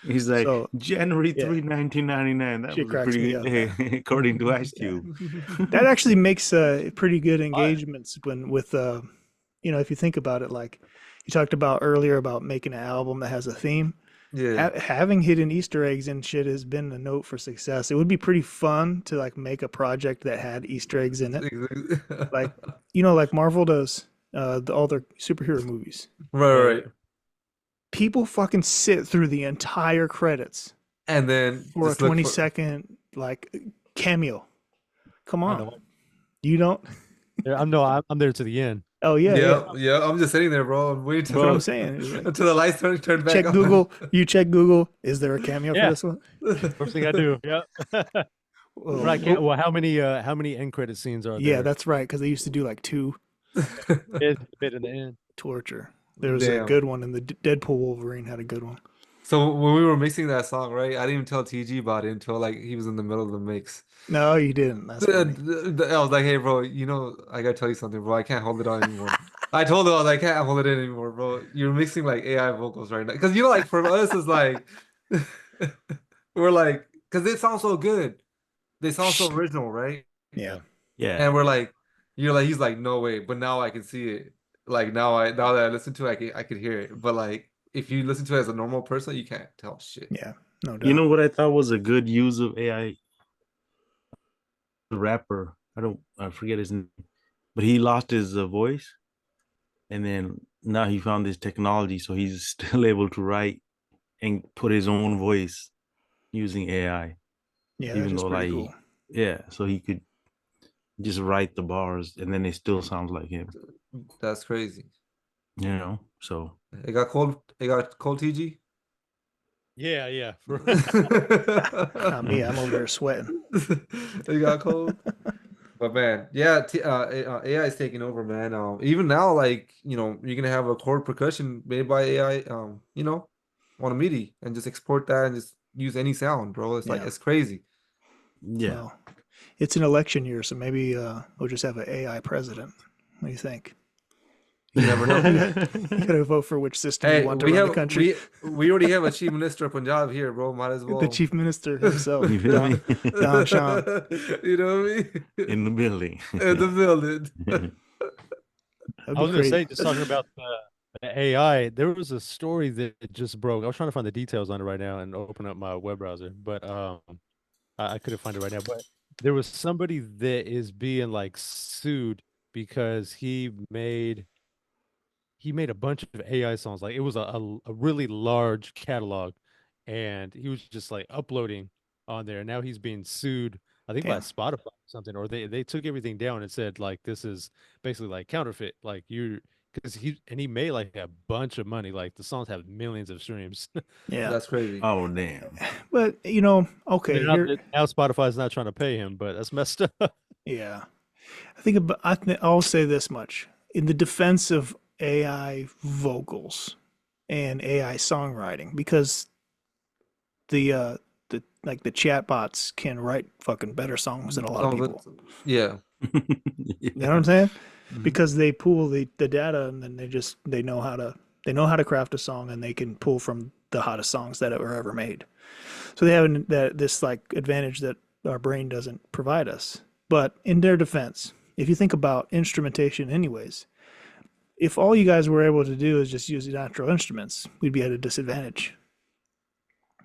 He's like So, January yeah. 3, 1999. That Shit was a cracks pretty me good up. day, according to Ice Cube. That actually makes pretty good engagements with you know, if you think about it, like you talked about earlier about making an album that has a theme. Yeah. Having hidden Easter eggs and shit has been a note for success. It would be pretty fun to like make a project that had Easter eggs in it, like you know, like Marvel does all their superhero movies. right. People fucking sit through the entire credits And then for a just look 20-second like cameo. Come I on, know. you don't? Yeah, I'm there to the end. Oh yeah. Yeah. I'm just sitting there, bro. I'm waiting That's what I'm saying. It's like, until the lights turn back check on. Google. You check Google. Is there a cameo Yeah. for this one? First thing I do. Yeah. Well, Right. Well, how many end credit scenes are yeah, there? that's right. Because they used to do like 2 It's a bit in the end. torture. There was a Damn. good one, and the Deadpool Wolverine had a good one. So when we were mixing that song, right? I didn't even tell TG about it until like he was in the middle of the mix. No, you didn't. That's funny. I was like, hey, bro, you know, I gotta tell you something, bro. I can't hold it on anymore. I told him I was like, I can't hold it in anymore, bro. You're mixing like AI vocals right now. Because you know, like for us, it's like we're like, because they sound so good. They sound so original, right? Yeah. Yeah. And we're like, you're like, he's like, no way. But now I can see it. Like now that I listen to it, I could hear it. But like if you listen to it as a normal person, you can't tell shit. Yeah. No doubt. You know what I thought was a good use of AI? The rapper, I forget his name, but he lost his voice, and then now he found this technology, so he's still able to write and put his own voice using AI. Yeah, even that's though pretty like cool. yeah, so he could just write the bars, and then it still sounds like him. That's crazy. You know, so It got cold. It got cold, TG. Yeah, yeah. Not me. I'm over here sweating. It got cold. But man, yeah, AI is taking over, man. Even now, like you're gonna have a chord percussion made by AI. On a MIDI and just export that and just use any sound, bro. It's like Yeah. it's crazy. yeah. Well, it's an election year, so maybe we'll just have an AI president. What do you think? You never know. You gotta vote for which system Hey, you want to we run have the country. we already have a chief minister of Punjab here, bro. Might as well. The chief minister himself, You feel me? Don Sean. You know what I mean? In the building. In the building. That'd I be was gonna say, crazy. just talking about the AI, there was a story that just broke. I was trying to find the details on it right now and open up my web browser, but I couldn't find it right now. But there was somebody that is being like sued because he made a bunch of AI songs. Like it was a really large catalog, and he was just like uploading on there. And now he's being sued I think by Damn. Spotify or something, or they took everything down and said like this is basically like counterfeit, like you because he made like a bunch of money, like the songs have millions of streams. Yeah. That's crazy. Oh damn. But you know, I okay, mean, here, now Spotify's not trying to pay him, but that's messed up. yeah. I'll say this much in the defense of AI vocals and AI songwriting, because the like the chatbots can write fucking better songs than a lot of Some of people. it, yeah. You know what I'm saying? Mhm. Because they pool the data, and then they know how to craft a song, and they can pull from the hottest songs that were ever made. So they have this like advantage that our brain doesn't provide us. But in their defense, if you think about instrumentation anyways, if all you guys were able to do is just use natural instruments, we'd be at a disadvantage.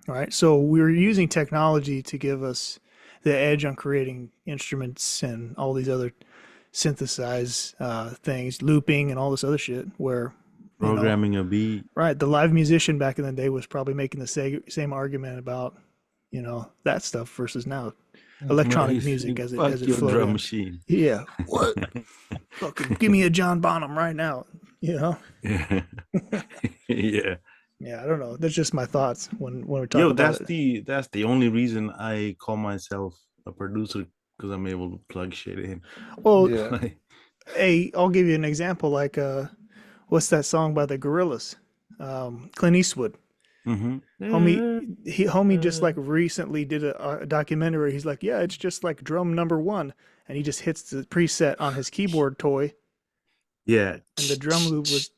All right. So we're using technology to give us the edge on creating instruments and all these other synthesize things, looping and all this other shit. Where Programming a beat. right, the live musician back in the day was probably making the same argument about that stuff versus now electronic music as Fuck it your flowed drum in. machine. Yeah, what? Fucking give me a John Bonham right now. Yeah. Yeah. Yeah, I don't know. That's just my thoughts when we talk Yo, about it. that's the only reason I call myself a producer, because I'm able to plug shit in. Well, Yeah. Like, hey, I'll give you an example. Like, what's that song by the Gorillas? Clint Eastwood. mhm. Homie just like recently did a documentary. He's like, yeah, it's just like drum number one, and he just hits the preset on his keyboard toy, Yeah. and the drum loop was,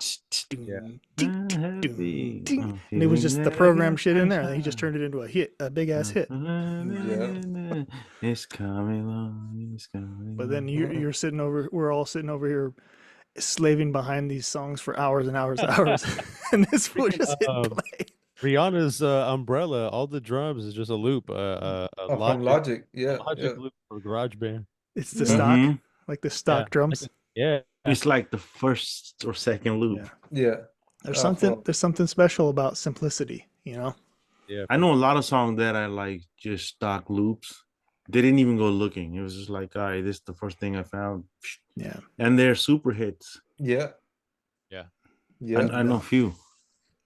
Yeah. ding, ding, I'm ding, happy. ding, I'm and it was feeling just the that I program got shit in there, and he just sunshine. turned it into a big ass hit. Yeah. It's coming on. It's coming But then on. you're sitting over, we're all sitting over here slaving behind these songs for hours and hours and hours, and this fool just hit Um, play. Rihanna's Umbrella, all the drums is just a loop, a Oh, from Logic, Logic. a Yeah. Logic Yeah. loop for GarageBand. It's the Yeah. stock, Mhm. like the Yeah, stock drums. yeah. It's like the first or second loop. Yeah. Yeah. Fuck. There's something special about simplicity, Yeah, I for know a sure. lot of songs that I like just stock loops. They didn't even go looking. It was just like, all right, this is the first thing I found. Yeah. And they're super hits. Yeah. Yeah. Yeah. I know a few.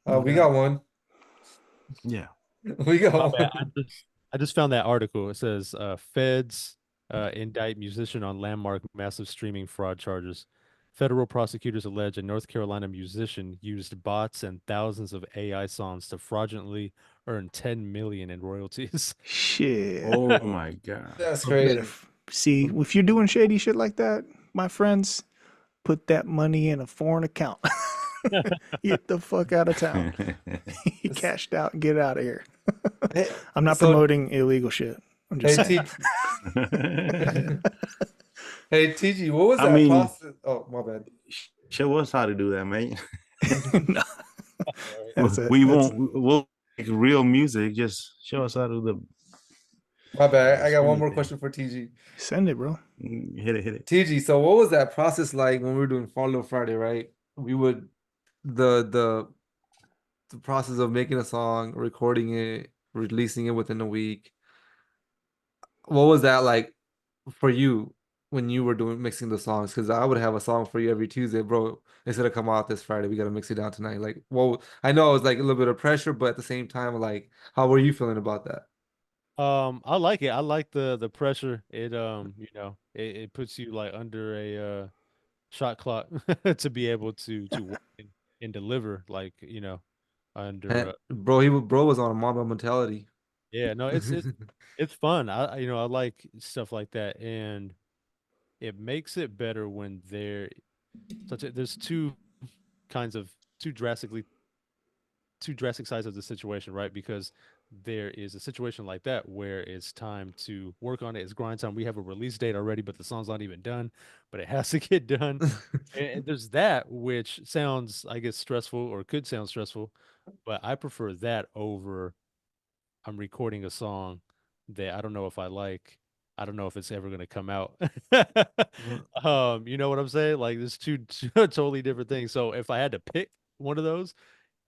We got one. Yeah. We got My one. bad. I just found that article. It says feds indict musician on landmark massive streaming fraud charges. Federal prosecutors allege a North Carolina musician used bots and thousands of AI songs to fraudulently earn 10 million in royalties. Shit. Oh my God. That's You better crazy. see, if you're doing shady shit like that, my friends, put that money in a foreign account. Get the fuck out of town. You cashed out and get out of here. Hey, I'm not so, promoting illegal shit. I'm just hey, saying. hey, TG, what was I that mean, process? Oh, my bad. show us how to do that, man. No, that's it. We That's- we'll make real music. Just show us how to do the My bad. I got one more anything. question for TG. Send it, bro. Hit it, hit it. TG, so what was that process like when we were doing Follow Friday, right? We would the process of making a song, recording it, releasing it within a week. What was that like for you when you were doing mixing the songs? Because I would have a song for you every Tuesday, bro. It's gonna come out this Friday. We gotta mix it down tonight. Like, well, I know it was like a little bit of pressure, but at the same time, like, how were you feeling about that? I like it. I like the pressure. It it puts you like under a shot clock to be able to work and deliver like, under And bro was on a Mamba mentality. yeah, no, it's fun. I like stuff like that, and it makes it better when there's kinds of two drastically two drastic sides of the situation, right? Because there is a situation like that where it's time to work on it. It's grind time. We have a release date already, but the song's not even done, but it has to get done. And there's that, which sounds, I guess, stressful or could sound stressful, but I prefer that over I'm recording a song that I don't know if I like. I don't know if it's ever going to come out. You know what I'm saying? Like, there's two totally different things. So if I had to pick one of those,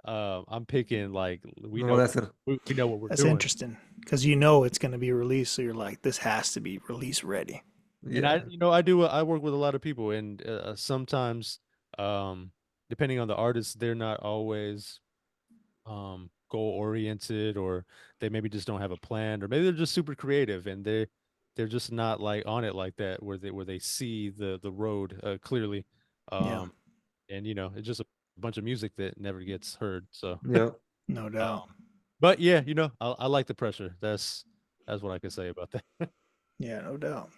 I'm picking like we No, know that's a we know what we're That's doing. interesting because you know it's going to be released, so you're like, this has to be release ready. And yeah. I work with a lot of people, and sometimes, um, depending on the artist, they're not always goal oriented, or they maybe just don't have a plan, or maybe they're just super creative and they're just not like on it like that, where they see the road clearly. Yeah, Um, and it's just a bunch of music that never gets heard. So, Yeah. no um, doubt. but yeah, I like the pressure. That's what I can say about that. Yeah, no doubt.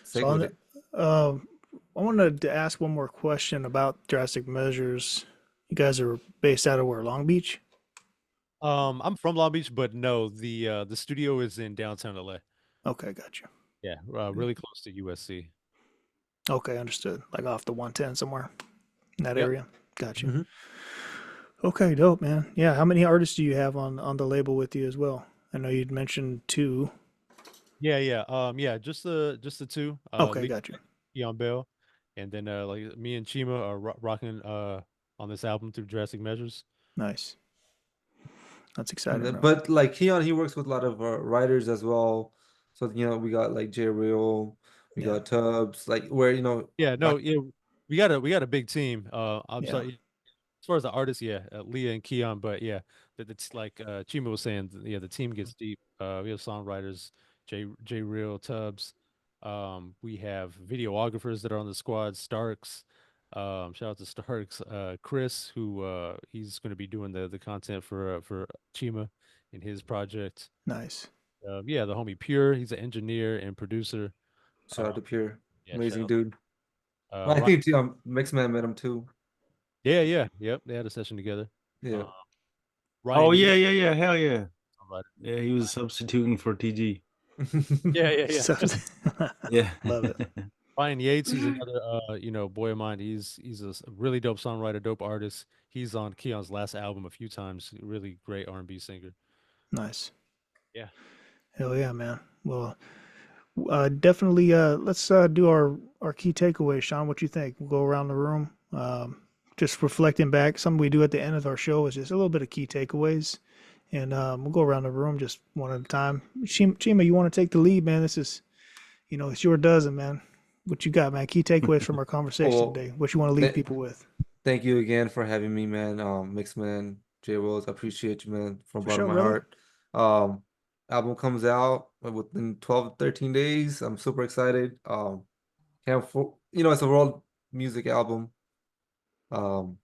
So Stick on with the, it. um, I wanted to ask one more question about Drastic Measures. You guys are based out of where? Long Beach? I'm from Long Beach, but no, the studio is in downtown LA. Okay, got you. Yeah, really close to USC. Okay, understood. Like off the 110 somewhere in that Yep. area. Got you. Mhm. Okay, dope, man. Yeah, how many artists do you have on the label with you as well? I know you'd mentioned two. Yeah, yeah. Yeah, just the two. Okay, Leah got you. on Bell, and then like me and Chima are rocking on this album through Drastic Measures. Nice. That's And exciting, then, bro. but like Xian, he works with a lot of writers as well. So we got like J Real, we Yeah, got Tubbs, like where Yeah, like no, yeah, we got a big team. I'm yeah, sorry, as far as the artists, yeah, Leah and Keon, but yeah, it's like Chima was saying, yeah, the team gets deep. We have songwriters, J Real, Tubbs. We have videographers that are on the squad, Starks. Shout out to Starks, Chris, who he's going to be doing the content for Chima in his project. nice. Yeah, the homie Pure, he's an engineer and producer. shout Uh, out to Pure, yeah, shout amazing out. dude. I Ryan, think Mixman met him too. yeah, yeah, yep, they had a session together. Yeah. Oh Ryan yeah, Yates, yeah, yeah. Hell yeah. songwriter. Yeah, he was substituting for TG. Yeah, yeah, yeah. So, Yeah. love it. Ryan Yates, he's another boy of mine. He's a really dope songwriter, dope artist. He's on Keon's last album a few times. Really great R&B singer. Nice. Yeah. Hell yeah, man. Well, definitely. Let's do our key takeaways, Sean. What you think? We'll go around the room. Just reflecting back. Something we do at the end of our show is just a little bit of key takeaways, and we'll go around the room just one at a time. Chima, you want to take the lead, man? This is, it's your dozen, man. What you got, man? Key takeaways from our conversation Well, today. What you want to leave th people with? thank you again for having me, man. Mixman, J Wills, I appreciate you, man, from the For bottom sure, of my brother. heart. Um, album comes out within 12 to 13 days. I'm super excited. Can't for it's a world music album. Um,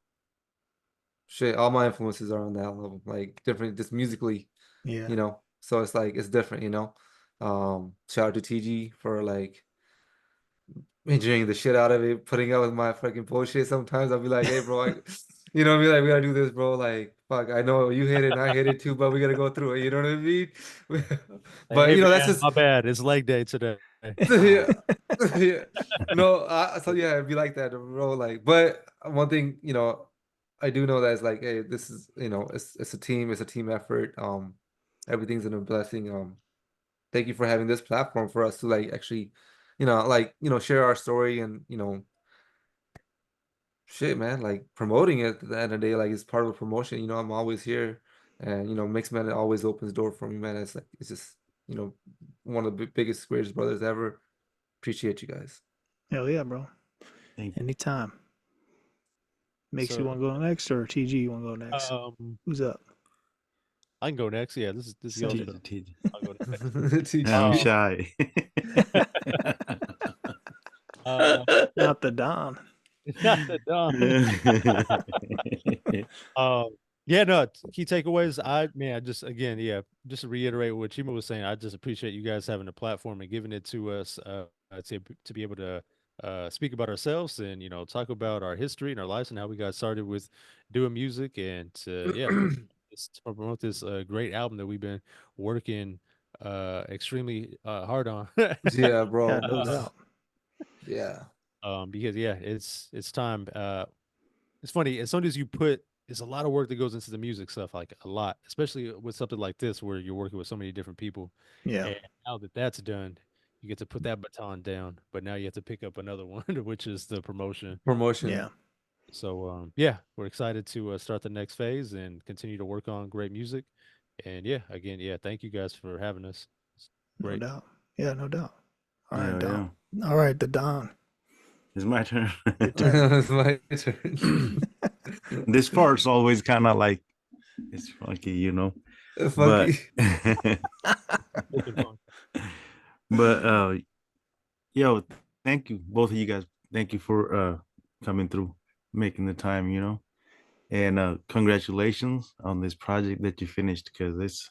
shit, all my influences are on that album, like different, just musically, Yeah. So it's like it's different, shout out to TG for like enjoying the shit out of it, putting up with my fucking bullshit. Sometimes I'll be like, hey, bro, I'll be like, we gotta do this, bro. Like, fuck, I know you hate it and I hate it too, but we gotta go through it. You know what I mean? But Hey that's man, just my bad. It's leg day today. yeah, yeah. No, so yeah, it'd be like that, bro. Like, but one thing, I do know that it's like, hey, this is, it's it's a team effort. Everything's in a blessing. Thank you for having this platform for us to like actually, share our story and shit, man, like promoting it at the end of the day, like it's part of a promotion. I'm always here, and Mixman always opens door for me, man. It's like it's just one of the biggest greatest brothers ever. Appreciate you guys. Hell yeah, bro. Thank Anytime. Makes you Sir. want to go next, or TG you want to go next? Who's up? I can go next. Yeah, this is you. y'all Sounds show. TG, TG. I'll go next. I'm TG. shy. Uh, not the Don. not the Don. Yeah, no, key takeaways. I just again, yeah, just to reiterate what Chima was saying, I just appreciate you guys having a platform and giving it to us to be able to speak about ourselves and talk about our history and our lives and how we got started with doing music and to promote this great album that we've been working extremely hard on. Yeah, Yeah, bro. no doubt. Yeah. Because yeah, it's time. It's funny, as soon as you put there's a lot of work that goes into the music stuff, like a lot, especially with something like this where you're working with so many different people. Yeah. And now that that's done, you get to put that baton down, but now you have to pick up another one, which is the promotion. Yeah. Promotion. So yeah, we're excited to start the next phase and continue to work on great music. And yeah, again, yeah, thank you guys for having us. It's No great. doubt. Yeah, no doubt. All right, Yeah, Don. yeah. All right, the Don. It's my turn. Your turn. It's my turn. This part's always kind of like it's funky, but Funky. Looking fun. but yo, thank you, both of you guys. Thank you for coming through, making the time, and congratulations on this project that you finished because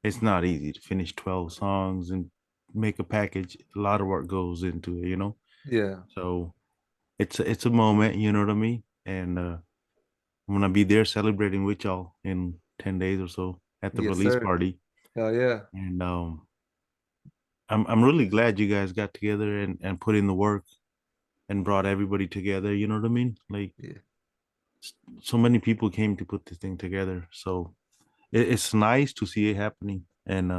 it's not easy to finish 12 songs and make a package. A lot of work goes into it. Yeah. So it's a moment, you know what I mean? And I'm gonna be there celebrating with y'all in 10 days or so at the Yes, release sir. party. Hell yeah. And I'm really glad you guys got together and put in the work and brought everybody together, you know what I mean? Like Yeah. so many people came to put this thing together. So it's nice to see it happening. And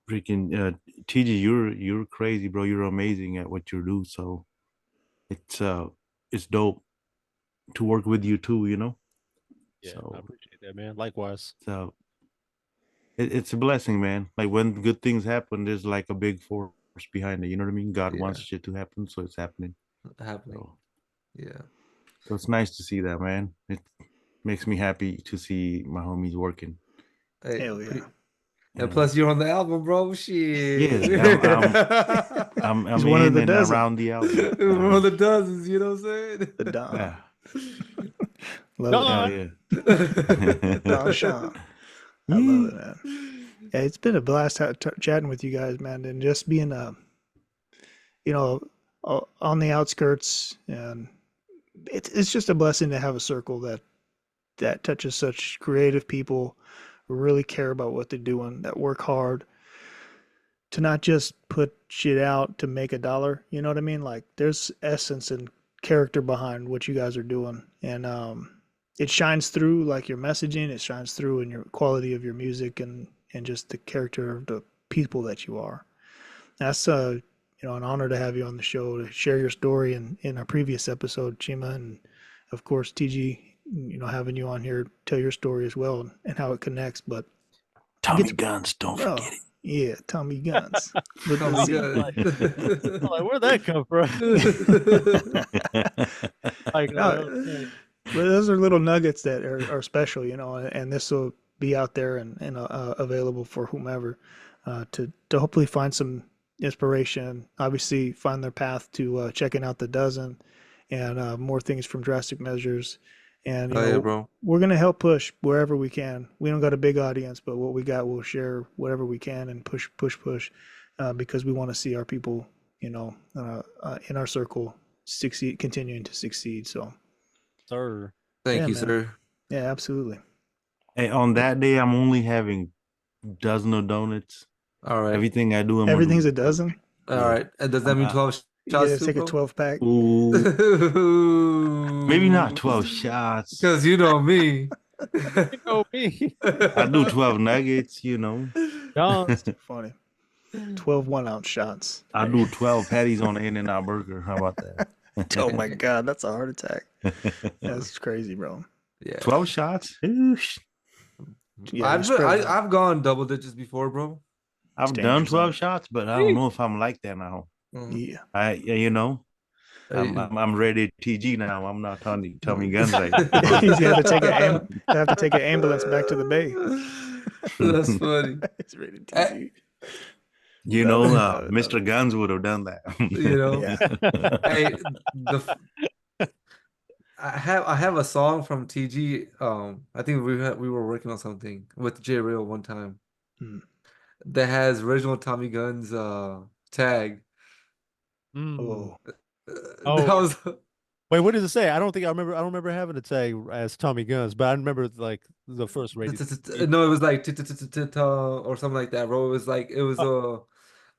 freaking TG, you're crazy, bro. You're amazing at what you do. So it's uh it's dope to work with you too. Yeah, I So appreciate that, man. Likewise. so it's a blessing, man. Like when good things happen, there's like a big force behind it. You know what I mean? God Yeah. wants shit to happen, so it's happening. Happening. So, Yeah. so it's nice to see that, man. It makes me happy to see my homies working. Hey, Hell yeah. and plus you're on the album, bro. Shit. Yeah, I'm He's one of in the and dozen. around the album. One of the dozens, you know what I'm saying? The Don. Yeah, Love hell it. yeah. Don Sean. I love it, man. Yeah, it's been a blast chatting with you guys, man, and just being you know, on the outskirts, and it's just a blessing to have a circle that touches such creative people who really care about what they're doing, that work hard to not just put shit out to make a dollar. You know what I mean? Like there's essence and character behind what you guys are doing, and it shines through like your messaging. It shines through in your quality of your music and just the character of the people that you are. That's an honor to have you on the show to share your story in our previous episode, Chima, and of course TG. Having you on here tell your story as well and how it connects. But Tommy Guns, don't oh forget yeah, Tommy Guns. With Oh the my Z. God. I'm like, where'd that come from? it. Like, No, but those are little nuggets that are special, and this will be out there and available for whomever to hopefully find some inspiration. Obviously, find their path to checking out the dozen and more things from Drastic Measures. And Oh yeah, bro. we're gonna help push wherever we can. We don't got a big audience, but what we got, we'll share whatever we can and push, because we want to see our people, in our circle succeed, continuing to succeed. So. sir. Thank Yeah, you, man. sir. Yeah, absolutely. Hey, on that day, I'm only having dozen of donuts. All right. Everything I do, I'm gonna Everything's do. a dozen. All Yeah. right. And does that mean 12 You shots gotta too, take a bro? 12 pack. Ooh, maybe not 12 shots. Because you know me. You know me. I do 12 nuggets, Don. That's too funny. 12 1-ounce shots. I do 12 patties on an In-N-Out burger. How about that? Oh my God, that's a heart attack. That's crazy, bro. Yeah. 12 shots? Oosh. Yeah, I've gone double digits before, bro. I've done dangerous, 12 huh? shots, but I don't know if I'm like that now. Yeah. I'm ready TG now. I'm not Tommy Guns right He's gonna have to take an ambulance back to the bay. That's funny. It's rated TG. Mr. Guns would have done that. You know. Yeah. Hey, I have a song from TG. I think we were working on something with J Real one time Hmm. that has original Tommy Guns tag. Mm. Oh, That Oh, was wait, what does it say? I don't remember having a tag as Tommy Guns, but I remember like the first rated. no, it was like or something like that, bro. It was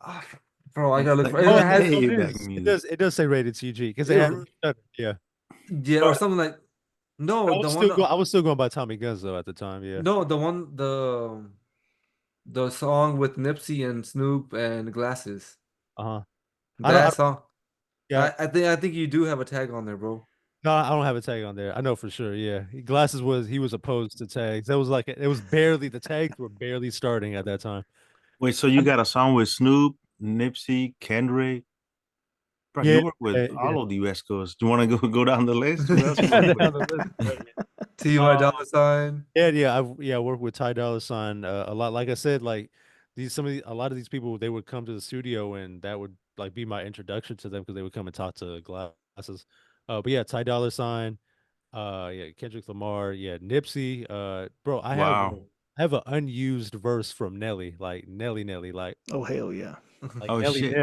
ah, bro, I gotta look Like for it. good It has payback It music. does. It does say rated CG because it had. Yeah. yeah, or something like no, I the was one still I was still going by Tommy Guns though at the time. Yeah. no, the song with Nipsey and Snoop and Glasses. Uh huh. I That don't. song. Yeah. I think you do have a tag on there, bro. No, I don't have a tag on there. I know for sure. Yeah, Glasses he was opposed to tags. That was like it was barely the tags were barely starting at that time. Wait, so you got a song with Snoop, Nipsey, Kendrick? Bro, Yeah, you work with yeah. all of the West Coast. Do you want to go down the list? Who else you Down work with? the list. Right, yeah. T.Y. Dollar Sign. I worked with Ty Dolla $ign a lot. Like I said, like a lot of these people, they would come to the studio, and that would like be my introduction to them because they would come and talk to Glasses. But yeah, Ty Dolla $ign, yeah, Kendrick Lamar, yeah, Nipsey. Bro, Wow. I have an unused verse from Nelly, like Nelly, Oh hell yeah. like Oh shit.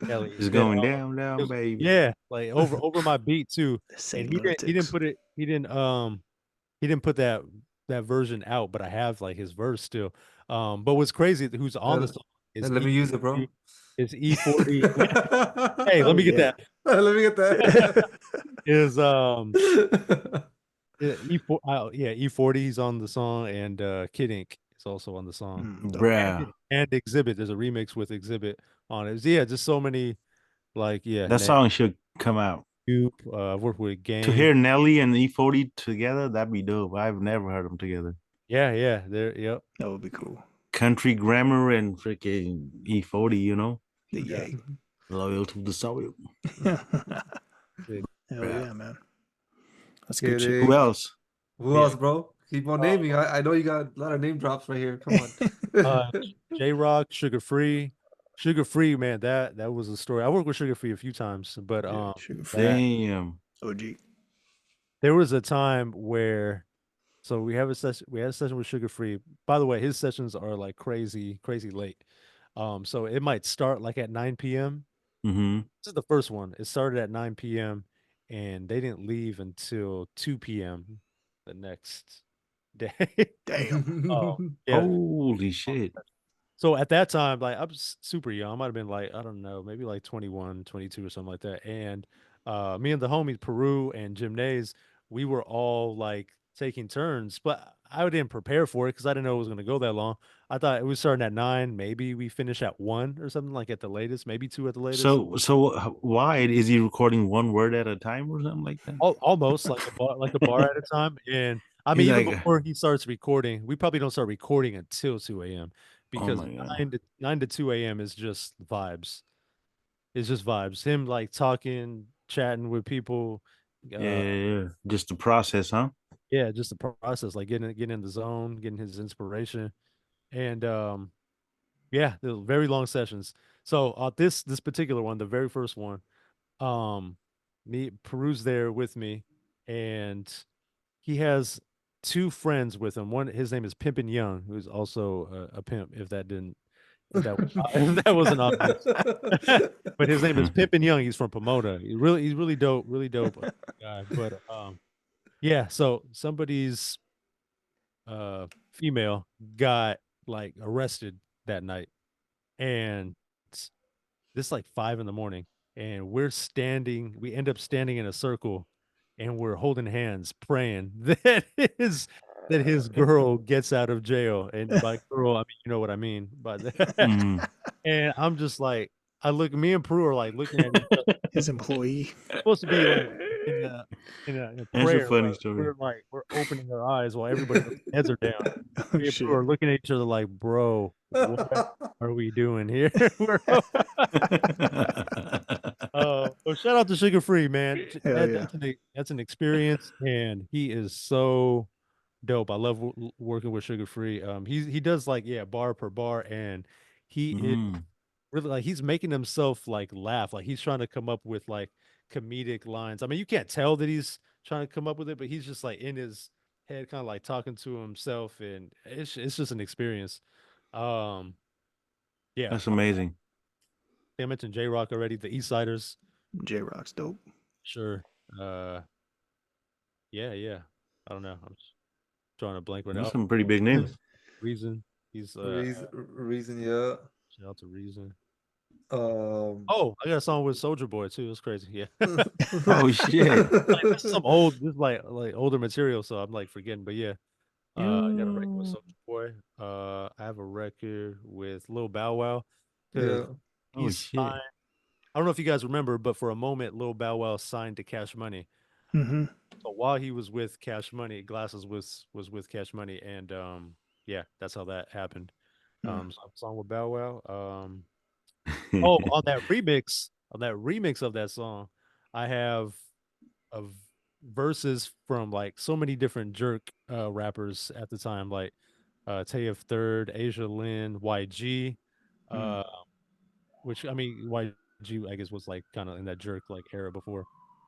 Nelly. It's That going down, it down, was, baby. yeah, like over my beat too. The And same he didn't lunatics. put it he didn't put that version out, but I have like his verse still. But what's crazy who's on the song is Let me use it, bro. E40. Hey, let Oh me get yeah. that. Let me get that. Is E4 yeah, E40 he's on the song, and Kid Ink is also on the song. Dope. Bruh. And Exhibit, there's a remix with Exhibit on it. Yeah, just so many, like, yeah, That song should come out. I've worked with To Game. hear Nelly and E40 together, that'd be dope. I've never heard them together. Yeah, yep. That would be cool. Country Grammar and freaking E40, you know? The yay. Loyal to the soil. Hell Bruh. yeah, man. That's good shit. Who else? Who else, bro? Keep on naming. I know you got a lot of name drops right here. Come on. J-Rock, Sugarfree, man, that was a story. I worked with Sugarfree a few times, but Damn. OG. there was a time where so we had a session with Sugarfree. By the way, his sessions are like crazy late. So it might start like at 9 p.m. Mm-hmm. This is the first one. It started at 9 p.m. and they didn't leave until 2 p.m. the next day. Damn. Oh, yeah. Holy shit. So at that time, like I'm super young. I might have been like, I don't know, maybe like 21, 22 or something like that. And me and the homies, Peru and Gymnase, we were all like taking turns, but I didn't prepare for it because I didn't know it was going to go that long. I thought it was starting at 9, maybe we finish at 1 or something, like at the latest, maybe 2 at the latest. So why is he recording one word at a time or something like that? Almost like a bar at a time. And I He's mean, even like, before he starts recording, we probably don't start recording until 2 a.m. oh because my god. 9 to 2 a.m. is just vibes. It's just vibes. Him like talking, chatting with people. Yeah. Just the process, huh? Yeah, just the process, like getting in the zone, getting his inspiration. And yeah, the very long sessions. So this particular one, the very first one, um, me Peru's there with me, and he has 2 friends with him. One, his name is Pimpin' Young, who's also a pimp. If that if that wasn't obvious, but his name is Pimpin' Young. He's from Pomona. He's really dope guy. But yeah. So somebody's female got like arrested that night, and this like 5 in the morning, and we end up standing in a circle, and we're holding hands, praying that his girl gets out of jail. And by girl, I mean, you know what I mean by that. Mhm. And I'm just like, me and Prue are like looking at each other. His employee. Supposed to be like in a That's a prayer, funny but story. we're opening our eyes while everybody else's heads are down. Oh Me and shit. Prue are looking at each other like, bro, what are we doing here? Well, shout out to Sugar Free, man. Hell yeah. That's an experience, and he is so dope. I love working with Sugar Free. He does like, yeah, bar per bar, and he is Mm. really like he's making himself like laugh. Like he's trying to come up with like comedic lines. I mean, you can't tell that he's trying to come up with it, but he's just like in his head, kind of like talking to himself, and it's just an experience. Um, yeah, That's amazing. I mentioned J Rock already. The East Siders, J Rock's dope. sure. Uh, yeah. I don't know. I'm just drawing a blank right now. Those some pretty big names. Reason. He's Reason, yeah. shout out to Reason. Um, Oh, I got a song with Soldier Boy too. It's crazy. Yeah. Oh shit. Like, this is like older material, so I'm like forgetting. But yeah. I got a record with Soldier Boy. I have a record with Lil Bow Wow because yeah. Oh he's shit. I don't know if you guys remember, but for a moment, Lil Bow Wow signed to Cash Money. Mm-hmm. So while he was with Cash Money, Glasses was with Cash Money, and yeah, that's how that happened. Song with Bow Wow. Oh, on that remix of that song, I have of verses from like so many different jerk rappers at the time, like Tay of Third, Asia Lynn, YG, which I mean YG I guess was like kind of in that jerk like era before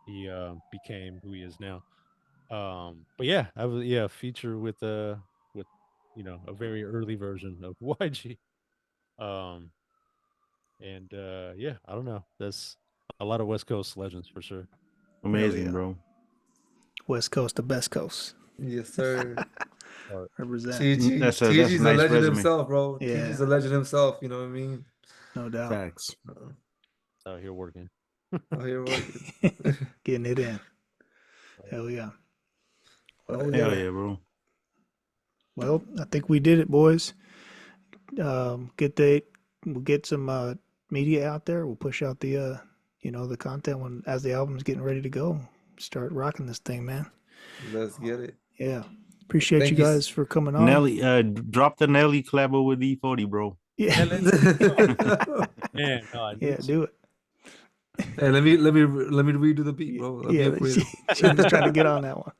he became who he is now. But yeah, I was feature with a very early version of YG. Um and yeah, I don't know. That's a lot of West Coast legends for sure. Amazing, yeah. bro. West Coast to best coast. Yes, sir. Represent. That's a TG's a nice legend resume. himself, bro. Yeah. TG's a legend himself. You know what I mean? No doubt. Facts. Out here working. Oh, here working. Getting it in. Hell yeah. Well, Hell yeah, bro. Well, I think we did it, boys. We'll get some media out there. We'll push out the the content when as the album's getting ready to go. Start rocking this thing, man. Let's get it. Yeah. Appreciate Thank you you, guys for coming on. Nelly, drop the Nelly collabo with E40, bro. Yeah. Man, Yeah, do it. Hey, let me redo the beat, bro. I'll be Yeah, up with it. she was trying to get on that one.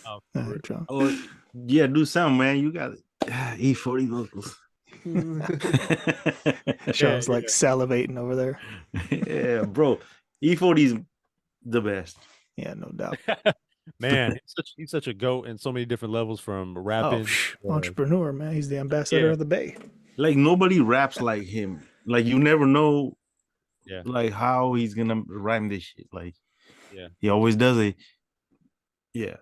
oh, All right, John. Oh, yeah, do something, man. You got E40 vocals. Sean's like salivating over there. Yeah, bro. E40's the best. Yeah, no doubt. man, he's such a goat in so many different levels from rapping. Entrepreneur, man. He's the ambassador of the Bay. Like nobody raps like him. Like you never know like how he's gonna rhyme this shit. Like he always does it. Yeah.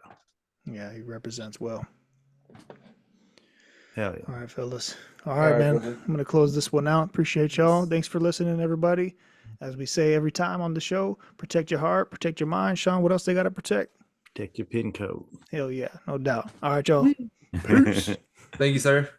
Yeah, he represents well. Hell yeah. All right, fellas. All right, man. Brother. I'm going to close this one out. Appreciate y'all. Thanks for listening, everybody. As we say every time on the show, protect your heart, protect your mind. Sean, what else they got to protect? Protect your pin code. Hell yeah, no doubt. All right, y'all. Peace. Thank you, sir.